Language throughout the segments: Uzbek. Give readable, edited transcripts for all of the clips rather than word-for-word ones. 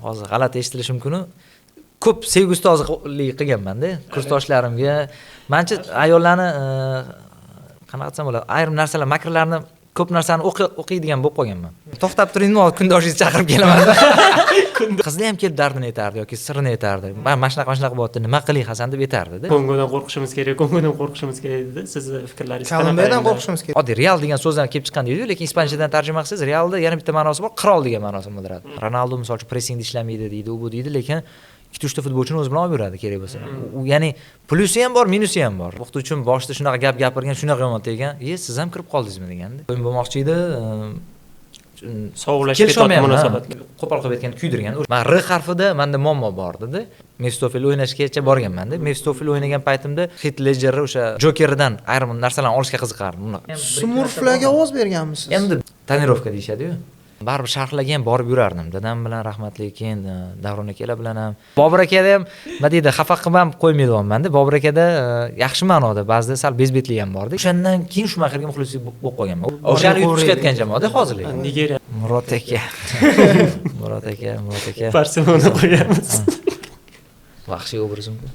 hozir g'alati eshitilishi mumkin. Ko'p sevgi ustozlik qilganman-da kursdoshlarimga. Mencha ayollarni qanaqa desam bo'ladi, ayrim narsalar, makrlarni ko'p narsani o'qiydigan bo'lib qolganman. To'xtab turingmi, kundoshingizni chaqirib kelaman. Qizni ham kelib dardini aytardi yoki sirini aytardi. Mana shunaqa bo'lyapti, nima qiling Hasan deb aytardi-da. Kongodan qo'rqishimiz kerak dedi. Sizni fikrlaringiz qanaqa? Kolumbiyadan qo'rqishimiz kerak. Oddiy Real degan so'zdan kelib chiqqan deydi, lekin ispanchadan tarjima qilsangiz Realda yana bitta ma'nosi bor, qirol degan ma'nosini bildiradi. Ronaldo misol uchun pressingda ishlamaydi deydi, u bu deydi, lekin 2-3 ta futbolchini o'zi bilan olib yuradi kerak bo'lsa. U ya'ni plusi ham bor, minusi ham bor. Vaqt uchun boshida shunaqa gap gapirgan, shunaqa yomon tegan, siz ham kirib qoldingizmi deganda. O'yin bo'lmoqchi edi. Sog'lashga tot munosabatga. Qo'pol qilib aytganda kuydirgan. Men R harfida menda muammo bor dedi. Mestofil o'ynashgacha borganman-da. Mestofil o'ynagan paytimda Heath Ledger o'sha Jokerdan ayrim narsalarni olishga qiziqardim. Smurflarga ovoz berganmisiz? Endi tonirovka deyshadi-yu. Baribir sharhlaga ham borib yurardim. Dadam bilan rahmatli, keyin Davron aka bilan ham. Bobur akada ham nima deydi, xafa qilib ham qo'ymaydiganman-da. Bobur akada yaxshi ma'noda, ba'zida sal bezbetlik ham bor-da. O'shandan keyin Shumaxerga muxlis bo'lib qolganman. O'shani yutib chiqayotgan jamoada hozirlik. Nigeriya. Murod aka. Murod aka. Barselona qo'yamiz. Vahshiy obrazim-ku.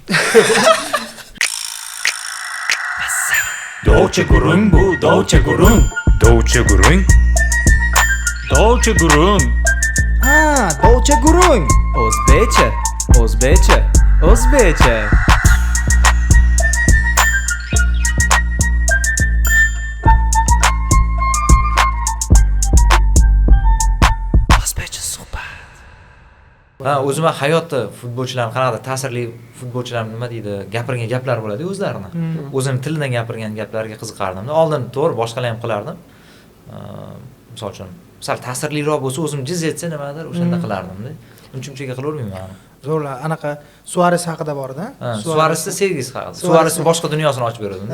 Dolce gurung bu, dolce gurung. Dolce gurung. Dolce gurung. Dolce gurung. O'zbekcha. O'zim hayotda futbolchilarning qanaqadir ta'sirli futbolchilar nima deydi, gapirgan gaplari bo'ladi-ku o'zlarini. O'zini tilidan gapirgan gaplariga qiziqardim. Oldin to'g'ri boshqalar ham qilardim. Misol uchun, sal ta'sirliroq bo'lsa, o'zim jiz etsa nimadir o'shanda qilardim-da. Unchunchaga qilavermayman. Zo'rlar, anaqa Suares haqida bor-da. Suaresni sevgisi haqida. Suaresni boshqa dunyosini ochib berdim.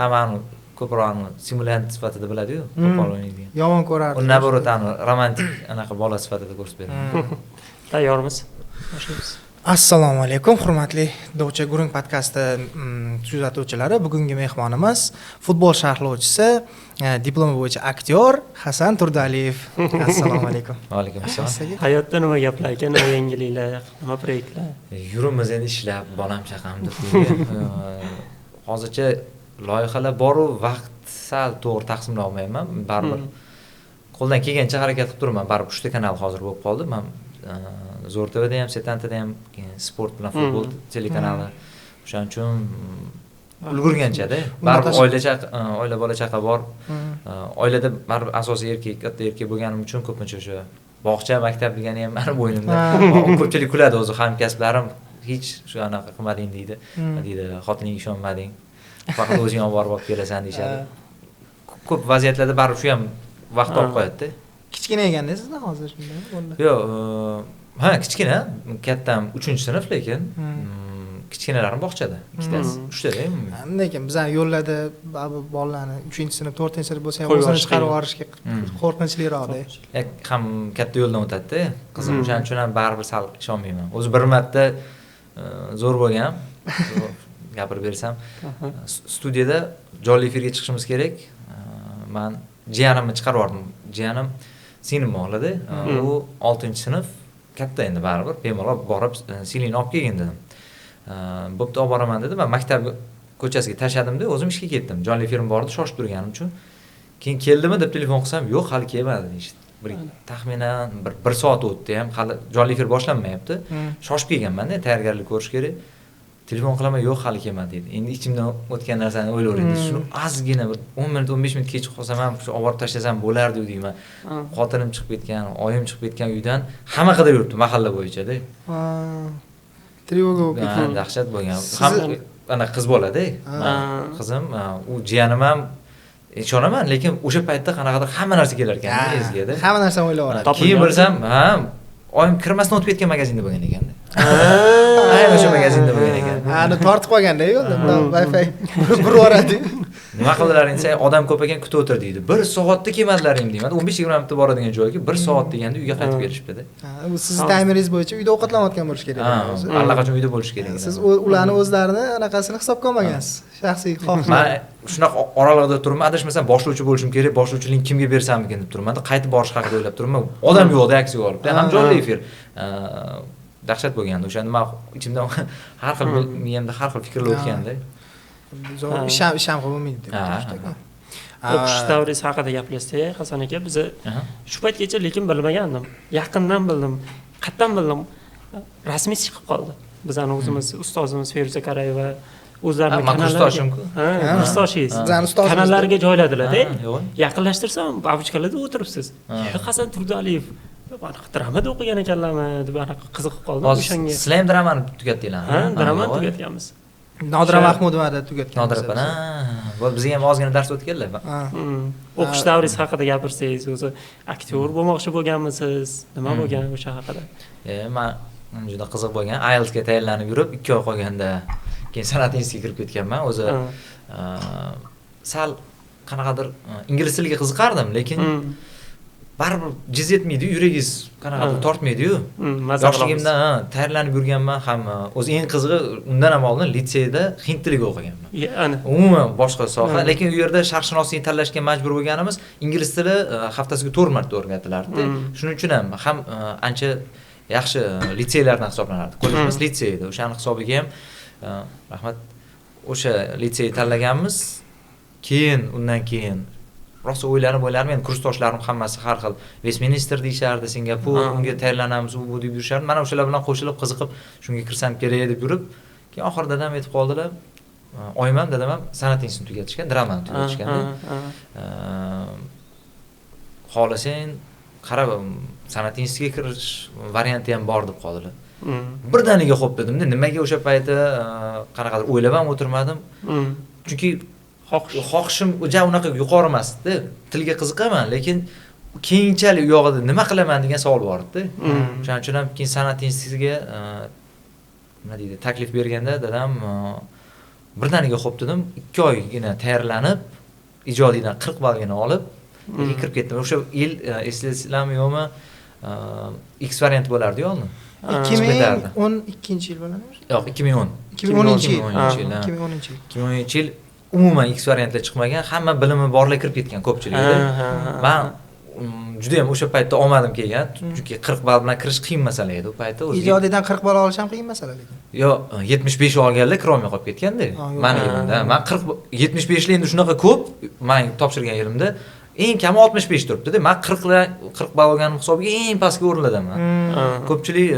Hammani ko'proq simulant sifatida biladi-yu, qo'pol o'ynaydigan. Yomon ko'rardi. Uni naborotani romantik anaqa bola sifatida ko'rsatib berdim. Tayyormiz? Boshlaymiz. Assalomu alaykum, hurmatli Dolce Gurung podkasti kuzatuvchilari. Bugungi mehmonimiz futbol sharhlovchisi, diplomi bo'yicha aktyor Hasan Turdaliyev. Assalomu alaykum. Va alaykum assalom. Hayotda nima gaplar ekan, nima yangiliklar, nima proyektlar? Yurimiz endi ishlab, bolam chaqam deb. Hozircha loyihalar bor-u, vaqt sal to'g'ri taqsimlay olmayman. Baribir qo'ldan kelgancha harakat qilib turaman. Baribir 3 ta kanal hozir bo'lib qoldi. Men Zo'r TVda ham, Setantada ham, sport bilan futbol telekanali. O'shaning uchun ulgurgancha-da. Baribir oila bola chaqa bor. Oilada baribir asosiy erkak, katta erkak bo'lganim uchun ko'pincha o'sha bog'cha, maktab degani ham meni bo'ynimda. Ko'pchilik kuladi o'zi hamkasblarim, hech shu anaqa qilmading deydi. Deydi, xotiningga ishonmading. Faqat o'zing olib borib kelasan deyshadi. Ko'p vaziyatlarda baribir shu ham vaqt olib qo'yadi-da. Kichkina ekanda sizda hozir shunday? Yo'q, kichkina, kattam 3-sinf lekin kichkinalarim bog'chada, ikkitasi, 3ta-da. Lekin bizani yo'llada bolalarni 3-sinf, 4-sinf bo'lsa ham o'zini chiqarib yuborishga qo'rqinchliroq-da. Ham katta yo'ldan o'tadi-da. Qizim o'shaning uchun ham baribir sal ishonmayman. O'zi bir marta zo'r bo'lgan, gapirib bersam, studiyada jonli efirga chiqishimiz kerak. Men jiyanimni chiqarib yubordim. Jiyanim singlim o'g'lida, u 6-sinf, katta endi baribir, bemalol borib singlingni olib kelgin dedim. Bo'pti, olib boraman dedi. Men maktab ko'chasiga tashladim-da, o'zim ishga ketdim. Jonli efirim bor edi, shoshib turganim uchun. Keyin keldimi deb telefon qilsam, yo'q, hali kelmadi deyishdi. Taxminan 1 soat o'tdi ham, hali jonli efir boshlanmayapti. Shoshib kelganman-da, tayyorgarlik ko'rish kerak. Telefon qilaman, yo'q, hali kelmadi dedi. Endi ichimdan o'tgan narsani o'ylayverdim. Shuni ozgina bir 10 minut, 15 minut kech qolsam ham shu olib tashlasam bo'lardi deyman. Xotinim chiqib ketgan, oyim chiqib ketgan uydan hamma qidirib yuribdi mahalla bo'yicha-da. Trevoga bo'lib ketgan. Dahshat bo'lgan. Ham ana qiz bolada. Qizim, u jiyanim ham ishonaman, lekin o'sha paytda qanaqadir hamma narsa kelar ekan esga-da. Hamma narsani o'ylab oladi. Keyin bilsam, oyim kirmasdan o'tib ketgan magazinda bo'lgan ekanda. aynan o'sha magazinda bo'lgan ekan. Ani tortib qolganda yo'lda Wi-Fi bir boradi. Nima qildilar desa, odam ko'p ekan, kutib o'tir deydi. 1 soatda kelmadilaring deyman. 15-20 minutda boradigan joyga 1 soat deganda uyga qaytib kelishibdi-da. U siz taymingiz bo'yicha uyda ovqatlanayotgan bo'lish kerak. Allaqachon uyda bo'lish kerak. Siz ularni o'zlarini anaqasini hisobga olmagansiz. Shaxsiy xohish. Men shunaqa oralig'ida turibman, adashmasam boshlovchi bo'lishim kerak, boshlovchilik kimga bersammikin deb turibman. Qaytib borish haqida o'ylab turibman. Odam yo'qda aksiga olibdi. Ham jonli efir. Dahshat bo'lgandi. O'shanda men ichimdan har xil miyamda har xil fikrlar o'tganda. Isham bo'lmaydi deb. O'qish davringiz haqida gaplashsak, Hasan aka, biz shu paytgacha lekin bilmagandim. Yaqindan bildim. Qayerdan bildim? Rasmiy chiqib qoldi. Bizning o'zimiz ustozimiz Feruza Karayeva o'zlarining kanallariga, ustoshingiz kanallariga joyladilar-da. Yaqinlashtirsam, babuchkalarda o'tiribsiz. Hasan Turdaliyev mana dramada o'qigan ekanlarmi deb anaqa qiziqib qoldim o'shanga. Sizlar ham dramani tugatdinglarmi? Ha, dramani tugatganmiz. Nodira Mahmudovada tugatgan. Nodira pana. Bu bizga ham ozgina dars o'tganlar. O'qish davringiz haqida gapirsangiz, o'zi aktyor bo'lmoqchi bo'lganmisiz? Nima bo'lgan o'sha haqida? Men juda qiziq bo'lgan. IELTSga tayyorlanib yurib, 2 oy qolganda keyin san'at institutiga kirib ketganman. O'zi sal qanaqadir ingliz tiliga qiziqardim, lekin baribir jiz etmaydi, yuragingiz qanaqadir tortmaydi-yu. Yoshligimdan tayyorlanib yurganman ham. O'zi eng qizig'i undan ham oldin litseyda hind tiliga o'qiganman. Umuman boshqa soha, lekin u yerda sharqshunoslikni tanlashga majbur bo'lganimiz ingliz tili haftasiga 4 marta o'rgatilardi. Shuning uchun ham ancha yaxshi litseylardan hisoblanardi. Kollejimiz litsey edi. O'shaning hisobiga ham rahmat o'sha litsey tanlaganmiz. Keyin undan keyin rosa o'ylanib men kursdoshlarim hammasi har xil Westminster deyishardi, Singapur, unga tayyorlanamiz, u deb yurishardi. Mana o'shalar bilan qo'shilib qiziqib, shunga kirsam kerak deb yurib, keyin oxirida dadam aytib qoldilar. Oyim ham dadam ham san'at institutini tugatishgan, dramani tugatishgan. Xohlasang qarab san'at institutiga kirish varianti ham bor deb qoldilar. Birdaniga xo'p dedim-da, nimaga o'sha payti qanaqadir o'ylab ham o'tirmadim. Chunki xohishim unaqa yuqori emasdi. Tilga qiziqaman, lekin keyinchalik u yog'ida nima qilaman degan savol bor edi. O'shaning uchun ham keyin san'at institutiga nima deydi, taklif berganda dadam birdaniga xo'p dedim, 2 oygina tayyorlanib, ijodiydan 40 ballgina olib, kirib ketdim. O'sha yil eslaysizlarmi yo'qmi? X variant bo'lardi-yu oldin. 2012-yil bo'ladimi? Yo'q, 2010. 2010-yil. Umuman X variantlar chiqmagan, hamma bilimi borlar kirib ketgan ko'pchilikda. Men juda ham o'sha paytda omadim kelgan, chunki 40 ball bilan kirish qiyin masala edi u paytda. Ijodiydan 40 ball olish ham qiyin masala lekin. Yo'q, 75 olganlar kirolmay qolib ketganda. Meni yilimda. Men 75 endi shunaqa ko'p, men topshirgan yilimda eng kami 65 turibdi-da. Men 40 ball olganim hisobiga eng pastga o'rinladaman. Ko'pchilik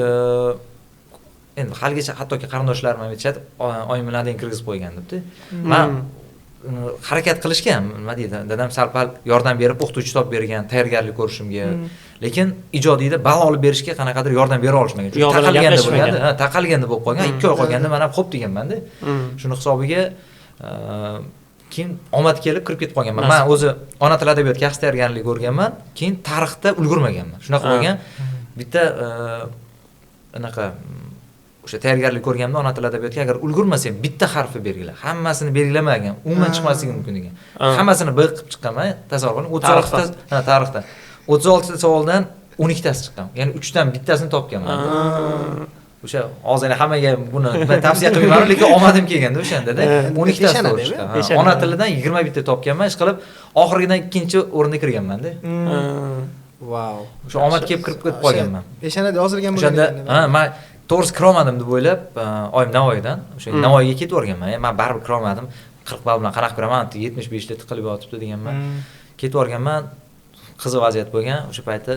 endi haligacha hattoki qarindoshlarim ham aytishadi, oyim bilan kirgizib qo'ygan debdi. Men harakat qilishgan, nima deydi, dadam sal-pal yordam berib o'qituvchi topib bergan, tayyorgarlik ko'rishimga. Lekin ijodiyda ball olib berishga qanaqadir yordam bera olishmagan. Taqalganda bo'lganda, taqalganda bo'lib qolgan, 2 oy qolganda men ham xo'p deganman-da. Shuni hisobiga keyin omad kelib kirib ketib qolganman. Men o'zi ona tili adabiyotga yaxshi tayyorgarlik ko'rganman, keyin tarixda ulgurmaganman. Shunaqa bo'lgan. Bitta anaqa o'sha tayyorgarlik ko'rganimda ona tili adabiyotga agar ulgurmasam bitta harfi belgilar. Hammasini belgilamagan, umuman chiqmasligi mumkin degan. Hammasini bir qilib chiqqanman, tasavvur qiling. 36 ta tarixda. 36 ta savoldan 12 tasi chiqqan. Ya'ni 3 dan bittasini topganman. O'sha hozir hammaga buni tavsiya qilmayman, lekin omadim kelganda o'shanda-da 12 tasi chiqqan. Ona tilidan 21 ta topganman, ish qilib oxirgidan 2-o'ringa kirganman-da. Wow. O'sha omad kelib kirib qolganman. Peshanada yozilgan bo'lgan. O'shanda men to'g'risi kirolmadim deb o'ylab, oyim Navoiydan, o'sha Navoiyga ketib o'rganman. Men baribir kirolmadim. 40 ball bilan qanaqa kiraman, 75 ta tiqilib yotibdi deganman. Ketib o'rganman. Qiziq vaziyat bo'lgan. O'sha payti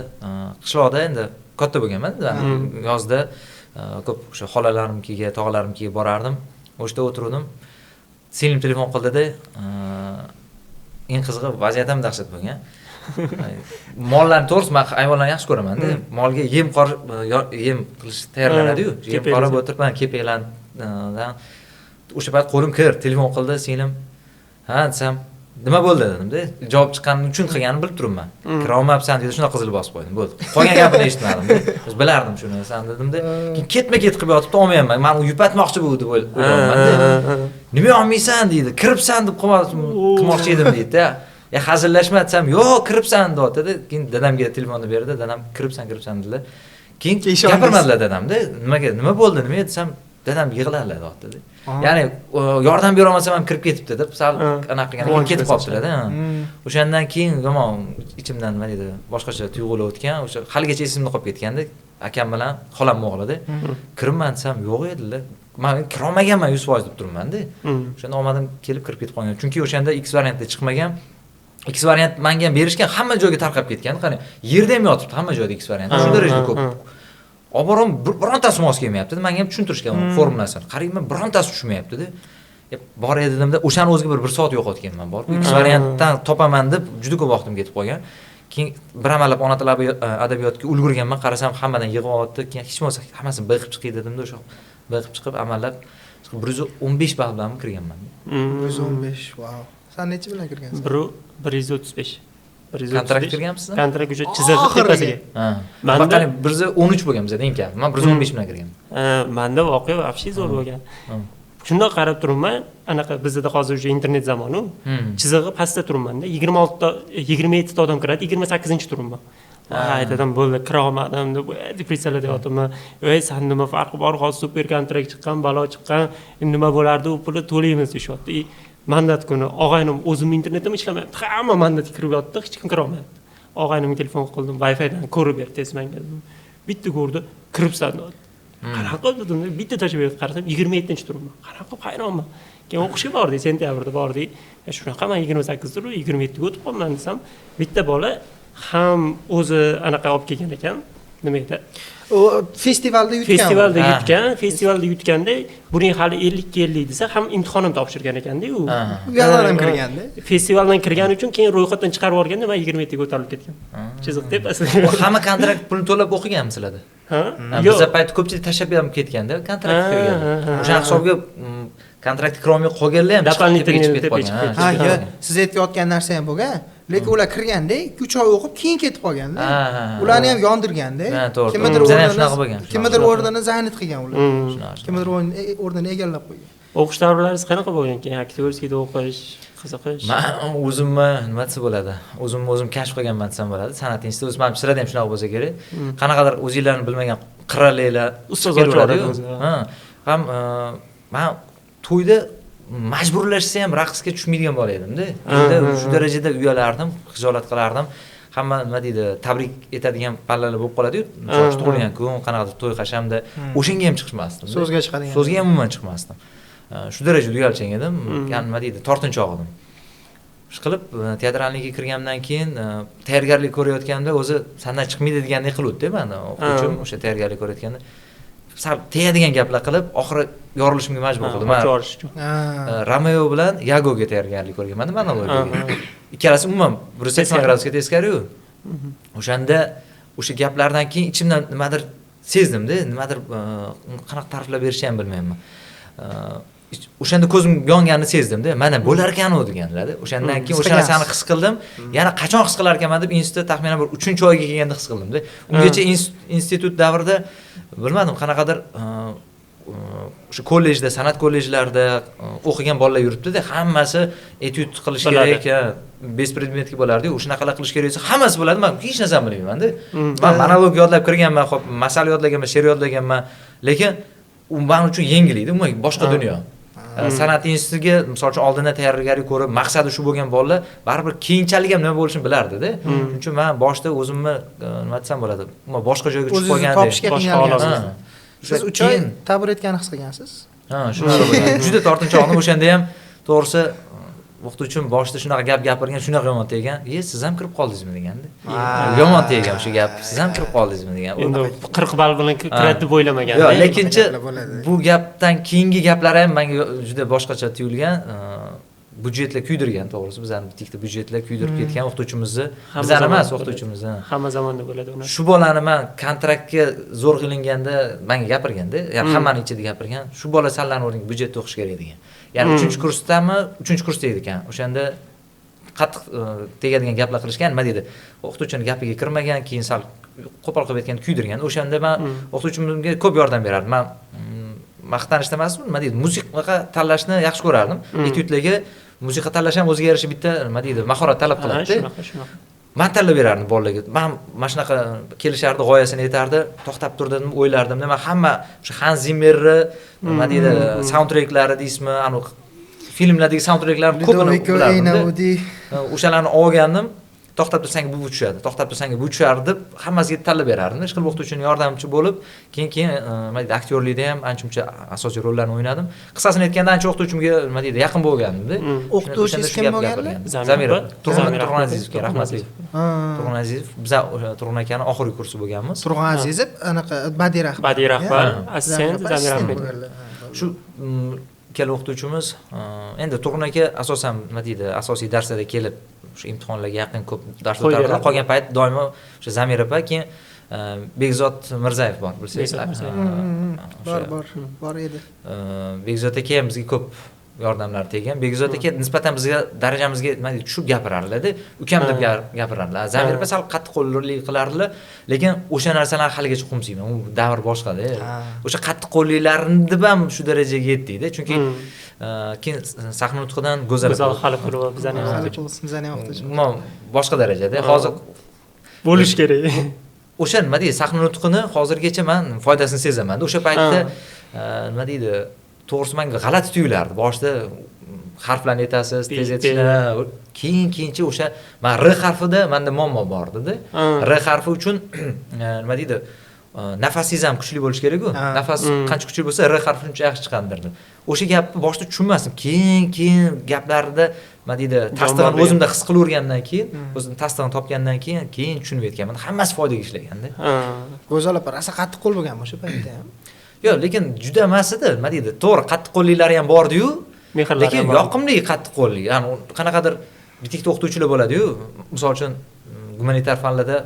qishloqda endi katta bo'lganman. Yozda ko'p o'sha xolalarimnikiga, tog'alarimnikiga borardim. O'shda o'tirdim. Singlim telefon qildi-da, eng qizig'i vaziyat ham dahshat bo'lgan. Mollarni to'g'risi men hayvonlarni yaxshi ko'raman-da. Molga yem qilish tayyorlanadi-yu. Yem qorab o'tiribman, kepaklardan. O'sha payt qo'lim kir, telefon qildi singlim. Ha, desam, nima bo'ldi dedimda, javob chiqqani uchun qilganini bilib turibman. Kira olmayapsan dedi, shunda qizil bosib qo'ydim. Bo'ldi. Qolgan gapini eshitmadim. Biz bilardim shuni, san dedimda. Keyin ketma-ket qilib yotibdi, olmayapman. Men uni yupatmoqchi bo'ldi o'ylayapman. Nima olmaysan deydi, kiribsan deb qilmoqchi edim deydi-da. Hazillashma desam, "Yo'q, kiribsan" dedi. Keyin dadamga telefonni berdi, dadam kiribsan dedilar. Keyin gapirmadilar dadamda. Nima bo'ldi, nima desam, dadam yig'ladilar dedi. Ya'ni yordam bera olmasam ham kirib ketibdi deb sal anaqa qilgan, ketib qolibdilar-da. O'shandan keyin yomon ichimdan nima deydi, boshqacha tuyg'ular o'tgan, o'sha haligacha esimda qolib ketganda, akam bilan xolam o'g'lida. Kiribman desam, yo'q edilar. Men kira olmaganman 100% deb turibman-da. O'shanda olmadim, kelib kirib ketib qolgan. Chunki o'shanda X variantda chiqmagan. X variant menga ham berishgan, hamma joyga tarqab ketgan. Qani, yerda ham yotibdi hamma joyda X variant. Shu darajada ko'p. Oborim birontasi mos kelmayapti. Menga ham tushuntirishgan formulasini. Qarayman, birontasi tushmayapti-da. Bor edi dedimda, o'shani o'ziga bir soat yo'qotganman bor. X variantdan topaman deb juda ko'p vaqtim ketib qolgan. Keyin bir amalab ona tili adabiyotga ulgurganman, qarasam hammadan yig'yapti. Keyin hech bo'lmasa hammasini biqib chiqay dedimda, o'sha biqib chiqib amallab 115 ball bilan kirganman. 115, wow. Sen necha bilan kirgansan? 135. Kontrakt kirganmisiz? Kontrakt uchun chizig'i tepasiga. Menda qani 113 bo'lgan bizda eng kam. Men 115 bilan kirganman. Menda voqea вообще zo'r bo'lgan. Shundoq qarab turibman, anaqa bizda hozir o'sha internet zamoni, chizig'i pastda turibman-da, 27 ta odam kiradi, 28-turibman. Aytadim, bo'ldi, kira olmadim deb depressiyada yotibman. San nima farqi bor, hozir super kontrakt chiqqan, balo chiqqan, nima bo'lardi, u pulni to'laymiz deyapti. Mandat kuni og'aynim o'zimning internetim ishlamayapti. Hamma mandatga kirib yotdi, hech kim kira olmayapti. Og'aynimga telefon qildim, Wi-Fi dan ko'rib ber tez menga. Bitta ko'rdi, kiribsan dedi. Qanaqa dedim, bitta tashlab qarasam 27-turibman. Qanaqa hayronman. Keyin o'qishga bordik, sentyabrda bordik. Shunaqa men 28 tur, 27 ga o'tib qolman desam, bitta bola ham o'zi anaqa olib kelgan ekan. Nima edi? O festivalda yutgan. Festivalda yutganda buning hali 50 desa ham imtihonini topshirgan ekanda u. Uyalar ham kirganda. Festivaldan kirgani uchun keyin ro'yxatdan chiqarib yuborganda men 27 ga o'talib ketgan. Chiziq tepasida. Hamma kontrakt pulini to'lab o'qiganmisizlar? Biz payt ko'pchilik tashlab ham ketganda kontrakt kirgan. O'sha hisobga kontrakt kira olmay qolganlar ham doполнительный ketib qolgan. Siz aytayotgan narsa ham bo'lgan. Lekin ular kirganda 2-3 oy o'qib keyin ketib qolganda. Ularni ham yondirganda. Kimdir o'rnini zanit qilgan ular. Kimdir o'rnini egallab qo'ygan. O'qish davrlaringiz qanaqa bo'lgan? Keyin aktyorskida o'qish, qiziqish. Men o'zimni nima desa bo'ladi? O'zim kashf qilganman desam bo'ladi. San'at instituti o'zim sirada ham shunaqa bo'lsa kerak. Qanaqadir o'zinglarni bilmagan qirraliklar ustozlar bo'ladi. Ham men to'yda majburlashsa ham raqsga tushmaydigan bola edim-da. Endi shu darajada uyalardim, xijolat qilardim. Hamma nima deydi, tabrik etadigan pallalar bo'lib qoladi-yu. Misol uchun tug'ilgan kun, qanaqadir to'y qashamda o'shanga ham chiqmasdim. So'zga chiqadigan. So'zga ham umuman chiqmasdim. Shu darajada uyalchang edim, nima deydi, tortinchoq edim. Shu qilib teatralniga kirgandan keyin tayyorgarlik ko'rayotganda o'zi sandan chiqmaydi degandek qiluvdi-da meni. O'quvchim o'sha tayyorgarlik ko'rayotganda sal tegadigan gaplar qilib, oxiri yorilishimga majbur qildi. Men Romeo bilan Yagoga tayyorgarlik ko'rganman, monologiga. Ikkalasi umuman 180 gradusga teskari-yu. O'shanda o'sha gaplardan keyin ichimdan nimadir sezdim-da, nimadir qanaqa ta'riflab berishni ham bilmayman. O'shanda ko'zim yonganini sezdim-da, mana bo'lar ekan u deganlar-da. O'shandan keyin o'sha narsani his qildim. Yana qachon his qilar ekanman deb institutda taxminan bir 3-oyga kelganda his qildim-da. Ungacha institut davrida bilmadim, qanaqadir o'sha kollejda, san'at kollejlarida o'qigan bolalar yuribdi-da, hammasi etyud qilish kerak, bespredmetga bo'lardi-yu, o'shanaqalar qilish kerak desa, hammasi bo'ladi. Men hech narsani bilmayman-da. Men monolog yodlab kirganman, xo'p, masala yodlaganman, she'r yodlaganman, lekin u men uchun yengil edi, umuman boshqa dunyo. San'at institutiga misol uchun oldindan tayyorgarlik ko'rib, maqsadi shu bo'lgan bolalar baribir keyinchalik ham nima bo'lishini bilardi-da. Shuning uchun men boshda o'zimni nima desam bo'ladi, umuman boshqa joyga tushib qolgandek. Topishga qiynalgansiz. Siz 3 oy ta'bir etganini his qilgansiz? Shunaqa bo'lgan. Juda tortinchoqdim o'shanda ham, to'g'risi o'qituvchim boshida shunaqa gap gapirgan, shunaqa yomon tegan. Siz ham kirib qoldingizmi deganda. Yomon tegan o'sha gap. Siz ham kirib qoldingizmi degan. Endi 40 ball bilan kiradi deb o'ylamagan. Yo'q, lekinchi bu gapdan keyingi gaplar ham menga juda boshqacha tuyulgan. Budjetlar kuydirgan, to'g'risi. Bizning bitikda budjetlar kuydirib ketgan o'qituvchimizni, bizlar emas, o'qituvchimizni. Hamma zamonda bo'ladi ular. Shu bolani men kontraktga zo'r qilinganda menga gapirganda, ya'ni hammaning ichida gapirgan, shu bola sanlarning o'rniga budjetda o'qish kerak degan. Ya'ni 3-kursdami, 3-kursda edi ekan. O'shanda qattiq tegadigan gaplar qilishgan, nima deydi, o'qituvchini gapiga kirmagan, keyin sal qo'pol qilib aytganda kuydirgan. O'shanda men o'qituvchimga ko'p yordam berardim. Men maqtanishda emas, nima deydi, musiqa tanlashni yaxshi ko'rardim. Etyudlarga musiqa tanlash ham o'ziga yarasha bitta nima deydi, mahorat talab qiladi. Shunaqa. Men tanlab berardim bolalarga. Men mana shunaqa kelishardi, g'oyasini aytardi, to'xtab turdim, o'ylardim. Men hamma o'sha Hans Zimmerni nima deydi, soundtracklari deysizmi, aniq filmlardagi soundtracklarni ko'pini bilardim. O'shalarni olgandim. To'xtab tursang bu tushadi, to'xtab tursang bu tushadi deb hammasiga tanlab berardim. Hech qilib o'qituvchining yordamchi bo'lib, keyin nima deydi, aktyorlikda ham ancha-muncha asosiy rollarni o'ynadim. Qisqasini aytganda ancha o'qituvchimga nima deydi, yaqin bo'lgandim-da. O'qituvchingiz kim bo'lgandi? Zamir Turg'unazizovga rahmatli. Turg'unazizov, biz Turg'un akani oxirgi kursi bo'lganmiz. Turg'unazizov anaqa badiiy rahbar, assistent Zamir Ahmed. Shu ikkala o'qituvchimiz endi Turg'un aka asosan nima deydi, asosiy darslarda kelib o'sha imtihonlarga yaqin ko'p dars o'tardilar. Qolgan payt doimo o'sha Zamir opa, keyin Bekzod Mirzayev bor, bilsangizlar. Bor edi. Bekzod aka ham bizga ko'p yordamlar tegan. Bekzod aka nisbatan bizga darajamizga nima deydi, tushib gapirardilar-da, ukam deb gapirardilar. Zamir opa sal qattiqqo'llik qilardilar, lekin o'sha narsalar haligacha qumsiyman. U davr boshqa-da. O'sha qattiqqo'lliklarni deb ham shu darajaga yetdik-da, chunki keyin sahna nutqidan Go'zal Xoliqova bizani ham boshqa darajada. Hozir bo'lish kerak. O'sha nima deydi, sahna nutqini hozirgacha men foydasini sezaman. O'sha paytda nima deydi, to'g'risi menga g'alati tuyulardi. Boshida harflarni aytasiz, tez aytishni, keyincha o'sha men R harfida menda muammo bor edi. R harfi uchun nima deydi, nafasingiz ham kuchli bo'lish kerak-ku. Nafas qancha kuchli bo'lsa, R harfi shuncha yaxshi chiqadirdim. O'sha gapni boshida tushunmasdim. Keyin gaplarida nima deydi, tasdig'ini o'zimda his qilavergandan keyin, o'zim tasdig'ini topgandan keyin tushunib yetganman. Hammasi foydaga ishlaganda. Go'zal opa rosa qattiqqo'l bo'lganmi o'sha paytda ham? Yo'q, lekin juda emas edi, nima deydi, to'g'ri qattiqqo'lliklari ham bor-edi-yu, lekin yoqimli qattiqqo'llik. Ya'ni qanaqadir bitikda o'qituvchilar bo'ladi-yu, misol uchun gumanitar fanlarda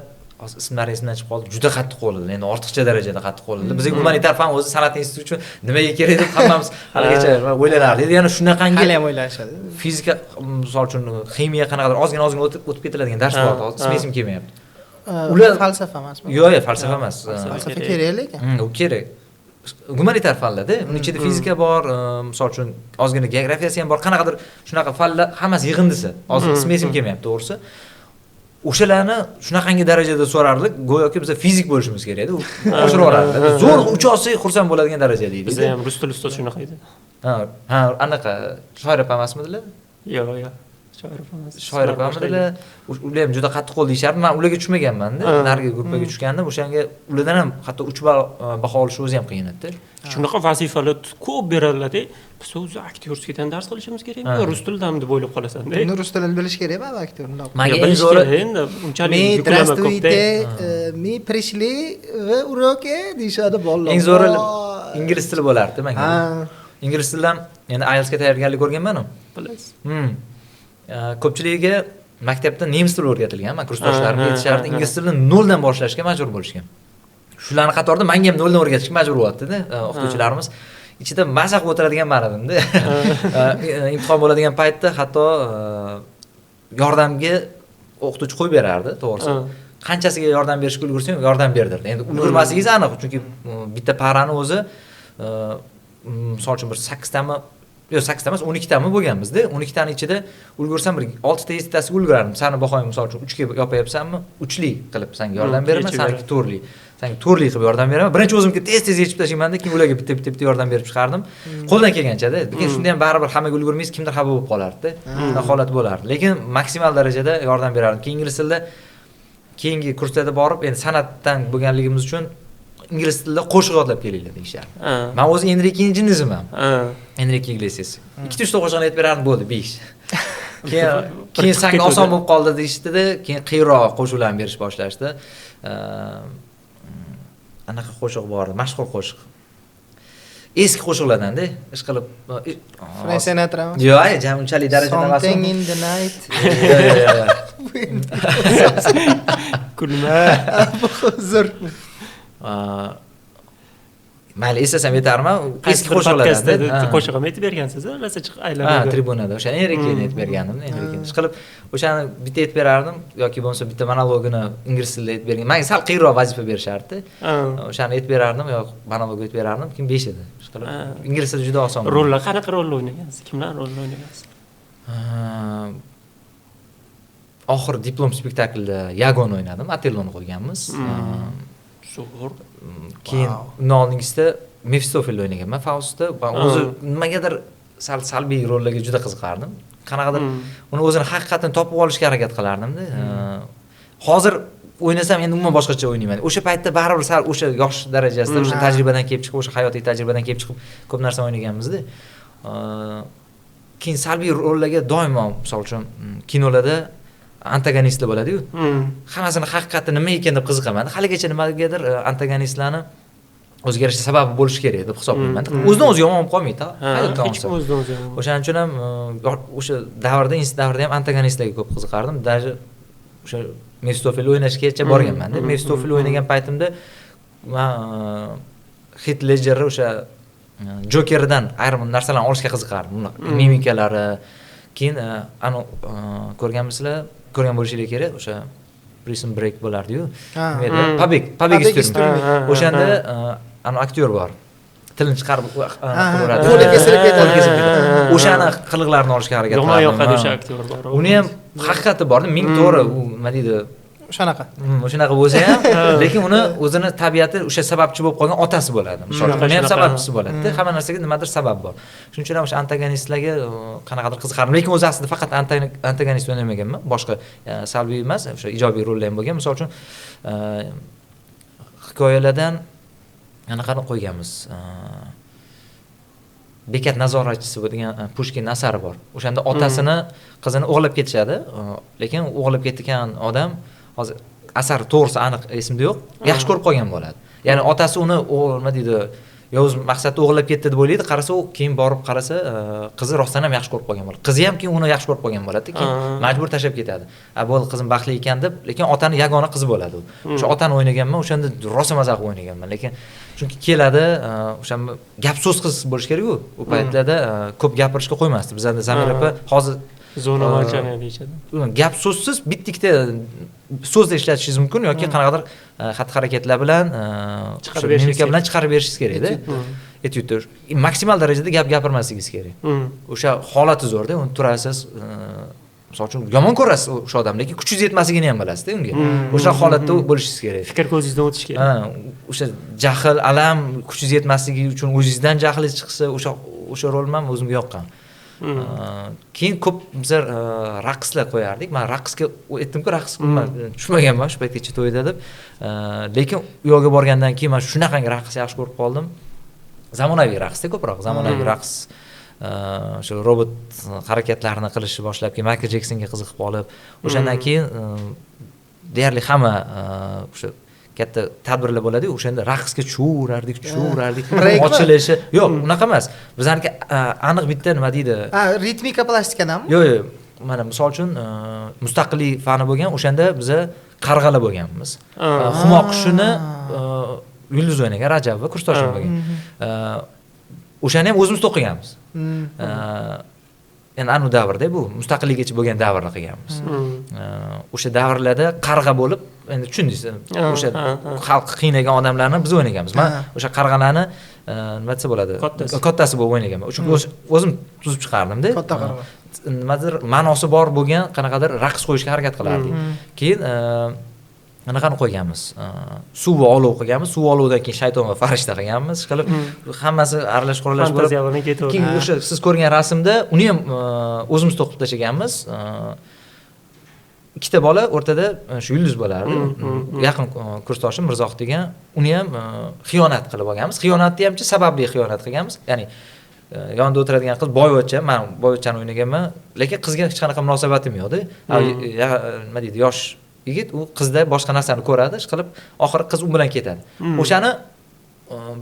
ismlari esimdan chiqib qoldi, juda qattiqqo'l edi. Endi ortiqcha darajada qattiqqo'l edi. Bizga gumanitar fan o'zi san'at instituti uchun nimaga kerak deb hammamiz haligacha o'ylanardik. Ya'ni shunaqangi hali ham o'ylashadi. Fizika, misol uchun ximiya qanaqadir ozgina o'tib ketiladigan dars bor, hozir esim kelmayapti. Ular falsafa emasmi? Yo'q, falsafa emas. Falsafa kerak lekin. U kerak. Gumanitar fanlarda, uning ichida fizika bor, misol uchun ozgina geografiyasi ham bor, qanaqadir shunaqa fanlar hammasi yig'indisi. Hozir esim kelmayapti, to'g'risi. O'shalarni shunaqangi darajada so'rardik, go'yoki biz fizik bo'lishimiz kerak edi. Oshirib yuborardi. Zo'r ucha olsak xursand bo'ladigan darajada edi. Bizda ham rus tili ustoz shunaqa edi. Anaqa shoir opa emasmidilar? Yo'q. Shoir opamidilar. Ular ham juda qattiqqo'l deyishardi. Men ularga tushmaganman-da. Narigi gruppaga tushgandim. O'shanga ulardan ham hatto 3 ball baho olish o'zi ham qiyin edi. Shunaqa vazifalar ko'p beriladi. Biz o'zi aktyorskidan dars qilishimiz kerakmi? Rus tilidan deb o'ylab qolasan-da. Endi rus tilini bilish kerakmi aktyorni? Menga eng zo'ri endi unchalik yuklama ko'p-da. Mi prishli va uroke deyshadi bolalar. Eng zo'ri ingliz tili bo'lardi menga. Ingliz tilidan endi IELTSga tayyorgarlik ko'rganman-ku. Bilasiz. Ko'pchiligiga maktabda nemis tili o'rgatilgan, men kursdoshlarim aytishardi, ingliz tilini noldan boshlashga majbur bo'lishgan. Shularni qatorida menga ham noldan o'rgatishga majbur bo'lyapti-da o'qituvchilarimiz. Ichida maza qilib o'tiradigan men edim-da. Imtihon bo'ladigan paytda hatto yordamga o'qituvchi qo'yib berardi, to'g'risi. Qanchasiga yordam berishga ulgursang, yordam berdirdi. Endi ulgurmasligingiz aniq, chunki bitta parani o'zi misol uchun bir 8 tami, yo'q 8 ta emas, 12 tami bo'lganmiz-da. 12 tani ichida ulgursam bir 6 ta 7 tasiga ulgurardim. Sani bahoyim misol uchun 3 ga yopayapsanmi? 3 li qilib senga yordam beraman, senga 4 li. Senga 4 li qilib yordam beraman. Birinchi o'zimga tez yechib tashlaymanda, keyin ularga bitta yordam berib chiqardim. Qo'ldan kelgancha-da. Lekin shunda ham baribir hammaga ulgurmaysiz, kimdir xafa bo'lib qolardi-da. Shunday holat bo'lardi. Lekin maksimal darajada yordam berardim. Keyin ingliz tilida keyingi kurslarda borib, endi san'atdan bo'lganligimiz uchun ingliz tilida qo'shiq yodlab kelinglar deyishardi. Men o'zi Enrique Iglesiasman. Enrique Iglesias. 2-3 ta qo'shiqni aytib berardim, bo'ldi, 5. Keyin senga oson bo'lib qoldi deyishdi-da, keyin qiyroq qo'shiqlarni berish boshlashdi. Anaqa qo'shiq bor, mashhur qo'shiq. Eski qo'shiqlardan-da, ish qilib Frank Sinatra. Yo'q, jam unchalik darajada emas. Something in the night. Kulma. Zo'r. mayli eslasam yetarman. Eski qo'shiqlarda qo'shiqlardan qo'shiq ham aytib bergansiz, rosa chiqib ha, aylanadi. tribunada o'sha Enrikeni aytib bergandim, Enrikeni. Ishqilib o'shani bitta aytib berardim yoki bo'lmasa bitta monologini ingliz tilida aytib bergan. Menga sal qiyinroq vazifa berishardi. O'shani aytib berardim yoki monolog aytib berardim, keyin beshidi. Ishqilib ingliz tilida juda oson. Rollar qanaqa rol o'ynagansiz? Kimlar rolni o'ynagansiz? Oxir diplom spektaklida Yagon o'ynadim, Otelloni qo'yganmiz. Zo'r. Keyin undan oldingisida Mefistofel o'ynaganman Faustda. O'zi nimagadir sal salbiy rollarga juda qiziqardim. Qanaqadir uni o'zini haqiqatan topib olishga harakat qilardim-da. Hozir o'ynasam endi umuman boshqacha o'ynayman. O'sha paytda baribir sal o'sha yosh darajasida, o'sha tajribadan kelib chiqib, o'sha hayotiy tajribadan kelib chiqib ko'p narsa o'ynaganmiz-da. Keyin salbiy rollarga doimo, misol uchun, kinolarda antagonistlar bo'ladi-yu. Hammasini haqiqatda nima ekan deb qiziqaman. Haligacha nimagadir antagonistlarni o'zgarishga sababi bo'lishi kerak deb hisoblayman. O'zidan o'zi yomon bo'lib qolmaydi. Hayotdan olsa. O'zidan o'zi yomon. O'shaning uchun ham o'sha davrda, inst davrda ham antagonistlarga ko'p qiziqardim. Даже o'sha Mefistofel o'ynashgacha borganman-da. Mefistofel o'ynagan paytimda men Heath Ledger o'sha Jokerdan ayrim narsalarni olishga qiziqardim. Mimikalari. Keyin ko'rganmisizlar? Ko'rgan bo'lishingiz kerak, o'sha Prison Break bo'lardi-yu. Побег из тюрьмы. O'shanda aktyor bor. Tilini chiqarib qilaveradi. Qo'li kesilib ketadi. O'shani qiliqlarini olishga harakat qilardim. Yomon yoqadi o'sha aktyor bor. Uni ham haqiqati bordi, ming to'g'ri u nima deydi? O'shanaqa. O'shanaqa bo'lsa ham, lekin uni o'zini tabiati o'sha sababchi bo'lib qolgan otasi bo'ladi. Misol uchun, uni ham sababchisi bo'ladi. Hamma narsaga nimadir sabab bor. Shuning uchun ham o'sha antagonistlarga qanaqadir qiziqardim. Lekin o'zi aslida faqat antagonist o'ynamaganman. Boshqa salbiy emas, o'sha ijobiy rollar ham bo'lgan. Misol uchun, hikoyalardan anaqani qo'yganmiz. Bekat nazoratchisi bo'lgan Pushkin asari bor. O'shanda otasini, qizini o'g'irlab ketishadi, lekin o'g'irlab ketgan odam hozir asar to'g'risi aniq esimda yo'q, yaxshi ko'rib qolgan bo'ladi. Ya'ni otasi uni nima deydi, yovuz maqsadda o'g'irlab ketdi deb o'ylaydi, qarasa u keyin borib qarasa, qizi rostdan ham yaxshi ko'rib qolgan bo'ladi. Qizi ham keyin uni yaxshi ko'rib qolgan bo'ladi, keyin majbur tashlab ketadi. Bo'ldi, qizim baxtli ekan deb, lekin otani yagona qizi bo'ladi u. O'sha otani o'ynaganman, o'shanda rosa maza qilib o'ynaganman, lekin chunki keladi, o'sha gap so'z qiz bo'lish kerak-ku. U paytlarda ko'p gapirishga qo'ymasdi. Bizda Zamir opa hozir zona molchani deyishadi. Gap so'zsiz bittikda so'zda ishlatishingiz mumkin yoki qanaqadir xatti-harakatlar bilan, mimika bilan chiqarib berishingiz kerak-da. Etyudda maksimal darajada gap gapirmasligingiz kerak. O'sha holati zo'rda, uni turasiz, misol uchun yomon ko'rasiz o'sha odam, lekin kuchingiz yetmasligini ham bilasiz-da unga. O'sha holatda bo'lishingiz kerak. Fikr ko'zingizdan o'tish kerak. O'sha jahl, alam, kuchingiz yetmasligi uchun o'zingizdan jahlingiz chiqsa, o'sha rol ham o'zimga yoqqan. Keyin ko'p bizlar raqslar qo'yardik. Men raqsga aytdim-ku, raqs tushmaganman shu paytgacha to'yda deb. Lekin u yoqqa borgandan keyin men shunaqangi raqs yaxshi ko'rib qoldim. Zamonaviy raqsda ko'proq, zamonaviy raqs shu robot harakatlarini qilishni boshlab, keyin Michael Jacksonga qiziqib qolib, o'shandan keyin deyarli hamma o'sha katta tadbirlar bo'ladi-yu, o'shanda raqsga tushirardik. Ochilishi, yo'q, unaqa emas. Bizlarga aniq bitta nima deydi? Ritmika plastikadami? Yo'q. Mana misol uchun mustaqillik fani bo'lgan, o'shanda biz qarg'alar bo'lganmiz. Humo qushini yulduz o'ynagan Rajab va Kursdoshim bo'lgan. O'shani ham o'zimiz o'qiganmiz. Endi anu davrda bu mustaqillikgacha bo'lgan davrda qilganmiz. O'sha davrlarda qarg'a bo'lib, endi tushundingiz, o'sha xalq qiynagan odamlarni biz o'ynaganmiz. Men o'sha qarg'alarni nima desa bo'ladi? Kattasi bo'lib o'ynaganman. Chunki o'zim tuzib chiqardim-da. Katta qarg'a. Nimadir ma'nosi bor bo'lgan qanaqadir raqs qo'yishga harakat qilardik. Keyin anaqani qo'yganmiz. Suv va olov qilganmiz. Suv olovdan keyin shayton va farishta qilganmiz. Qilib hammasi aralash quralash bo'lib. Keyin o'sha siz ko'rgan rasmda uni ham o'zimiz to'qib tashlaganmiz. Ikkita bola o'rtada shu yulduz bo'lardi. Yaqin kursdoshim Mirzoq degan, uni ham xiyonat qilib olganmiz. Xiyonatni hamchi sababli xiyonat qilganmiz. Ya'ni yonida o'tiradigan qiz boyvachcha, men boyvachchani o'ynaganman, lekin qizga hech qanaqa munosabatim yo'qdi. Nima deydi, yosh yigit u qizda boshqa narsani ko'radi, ish qilib oxiri qiz u bilan ketadi. O'shani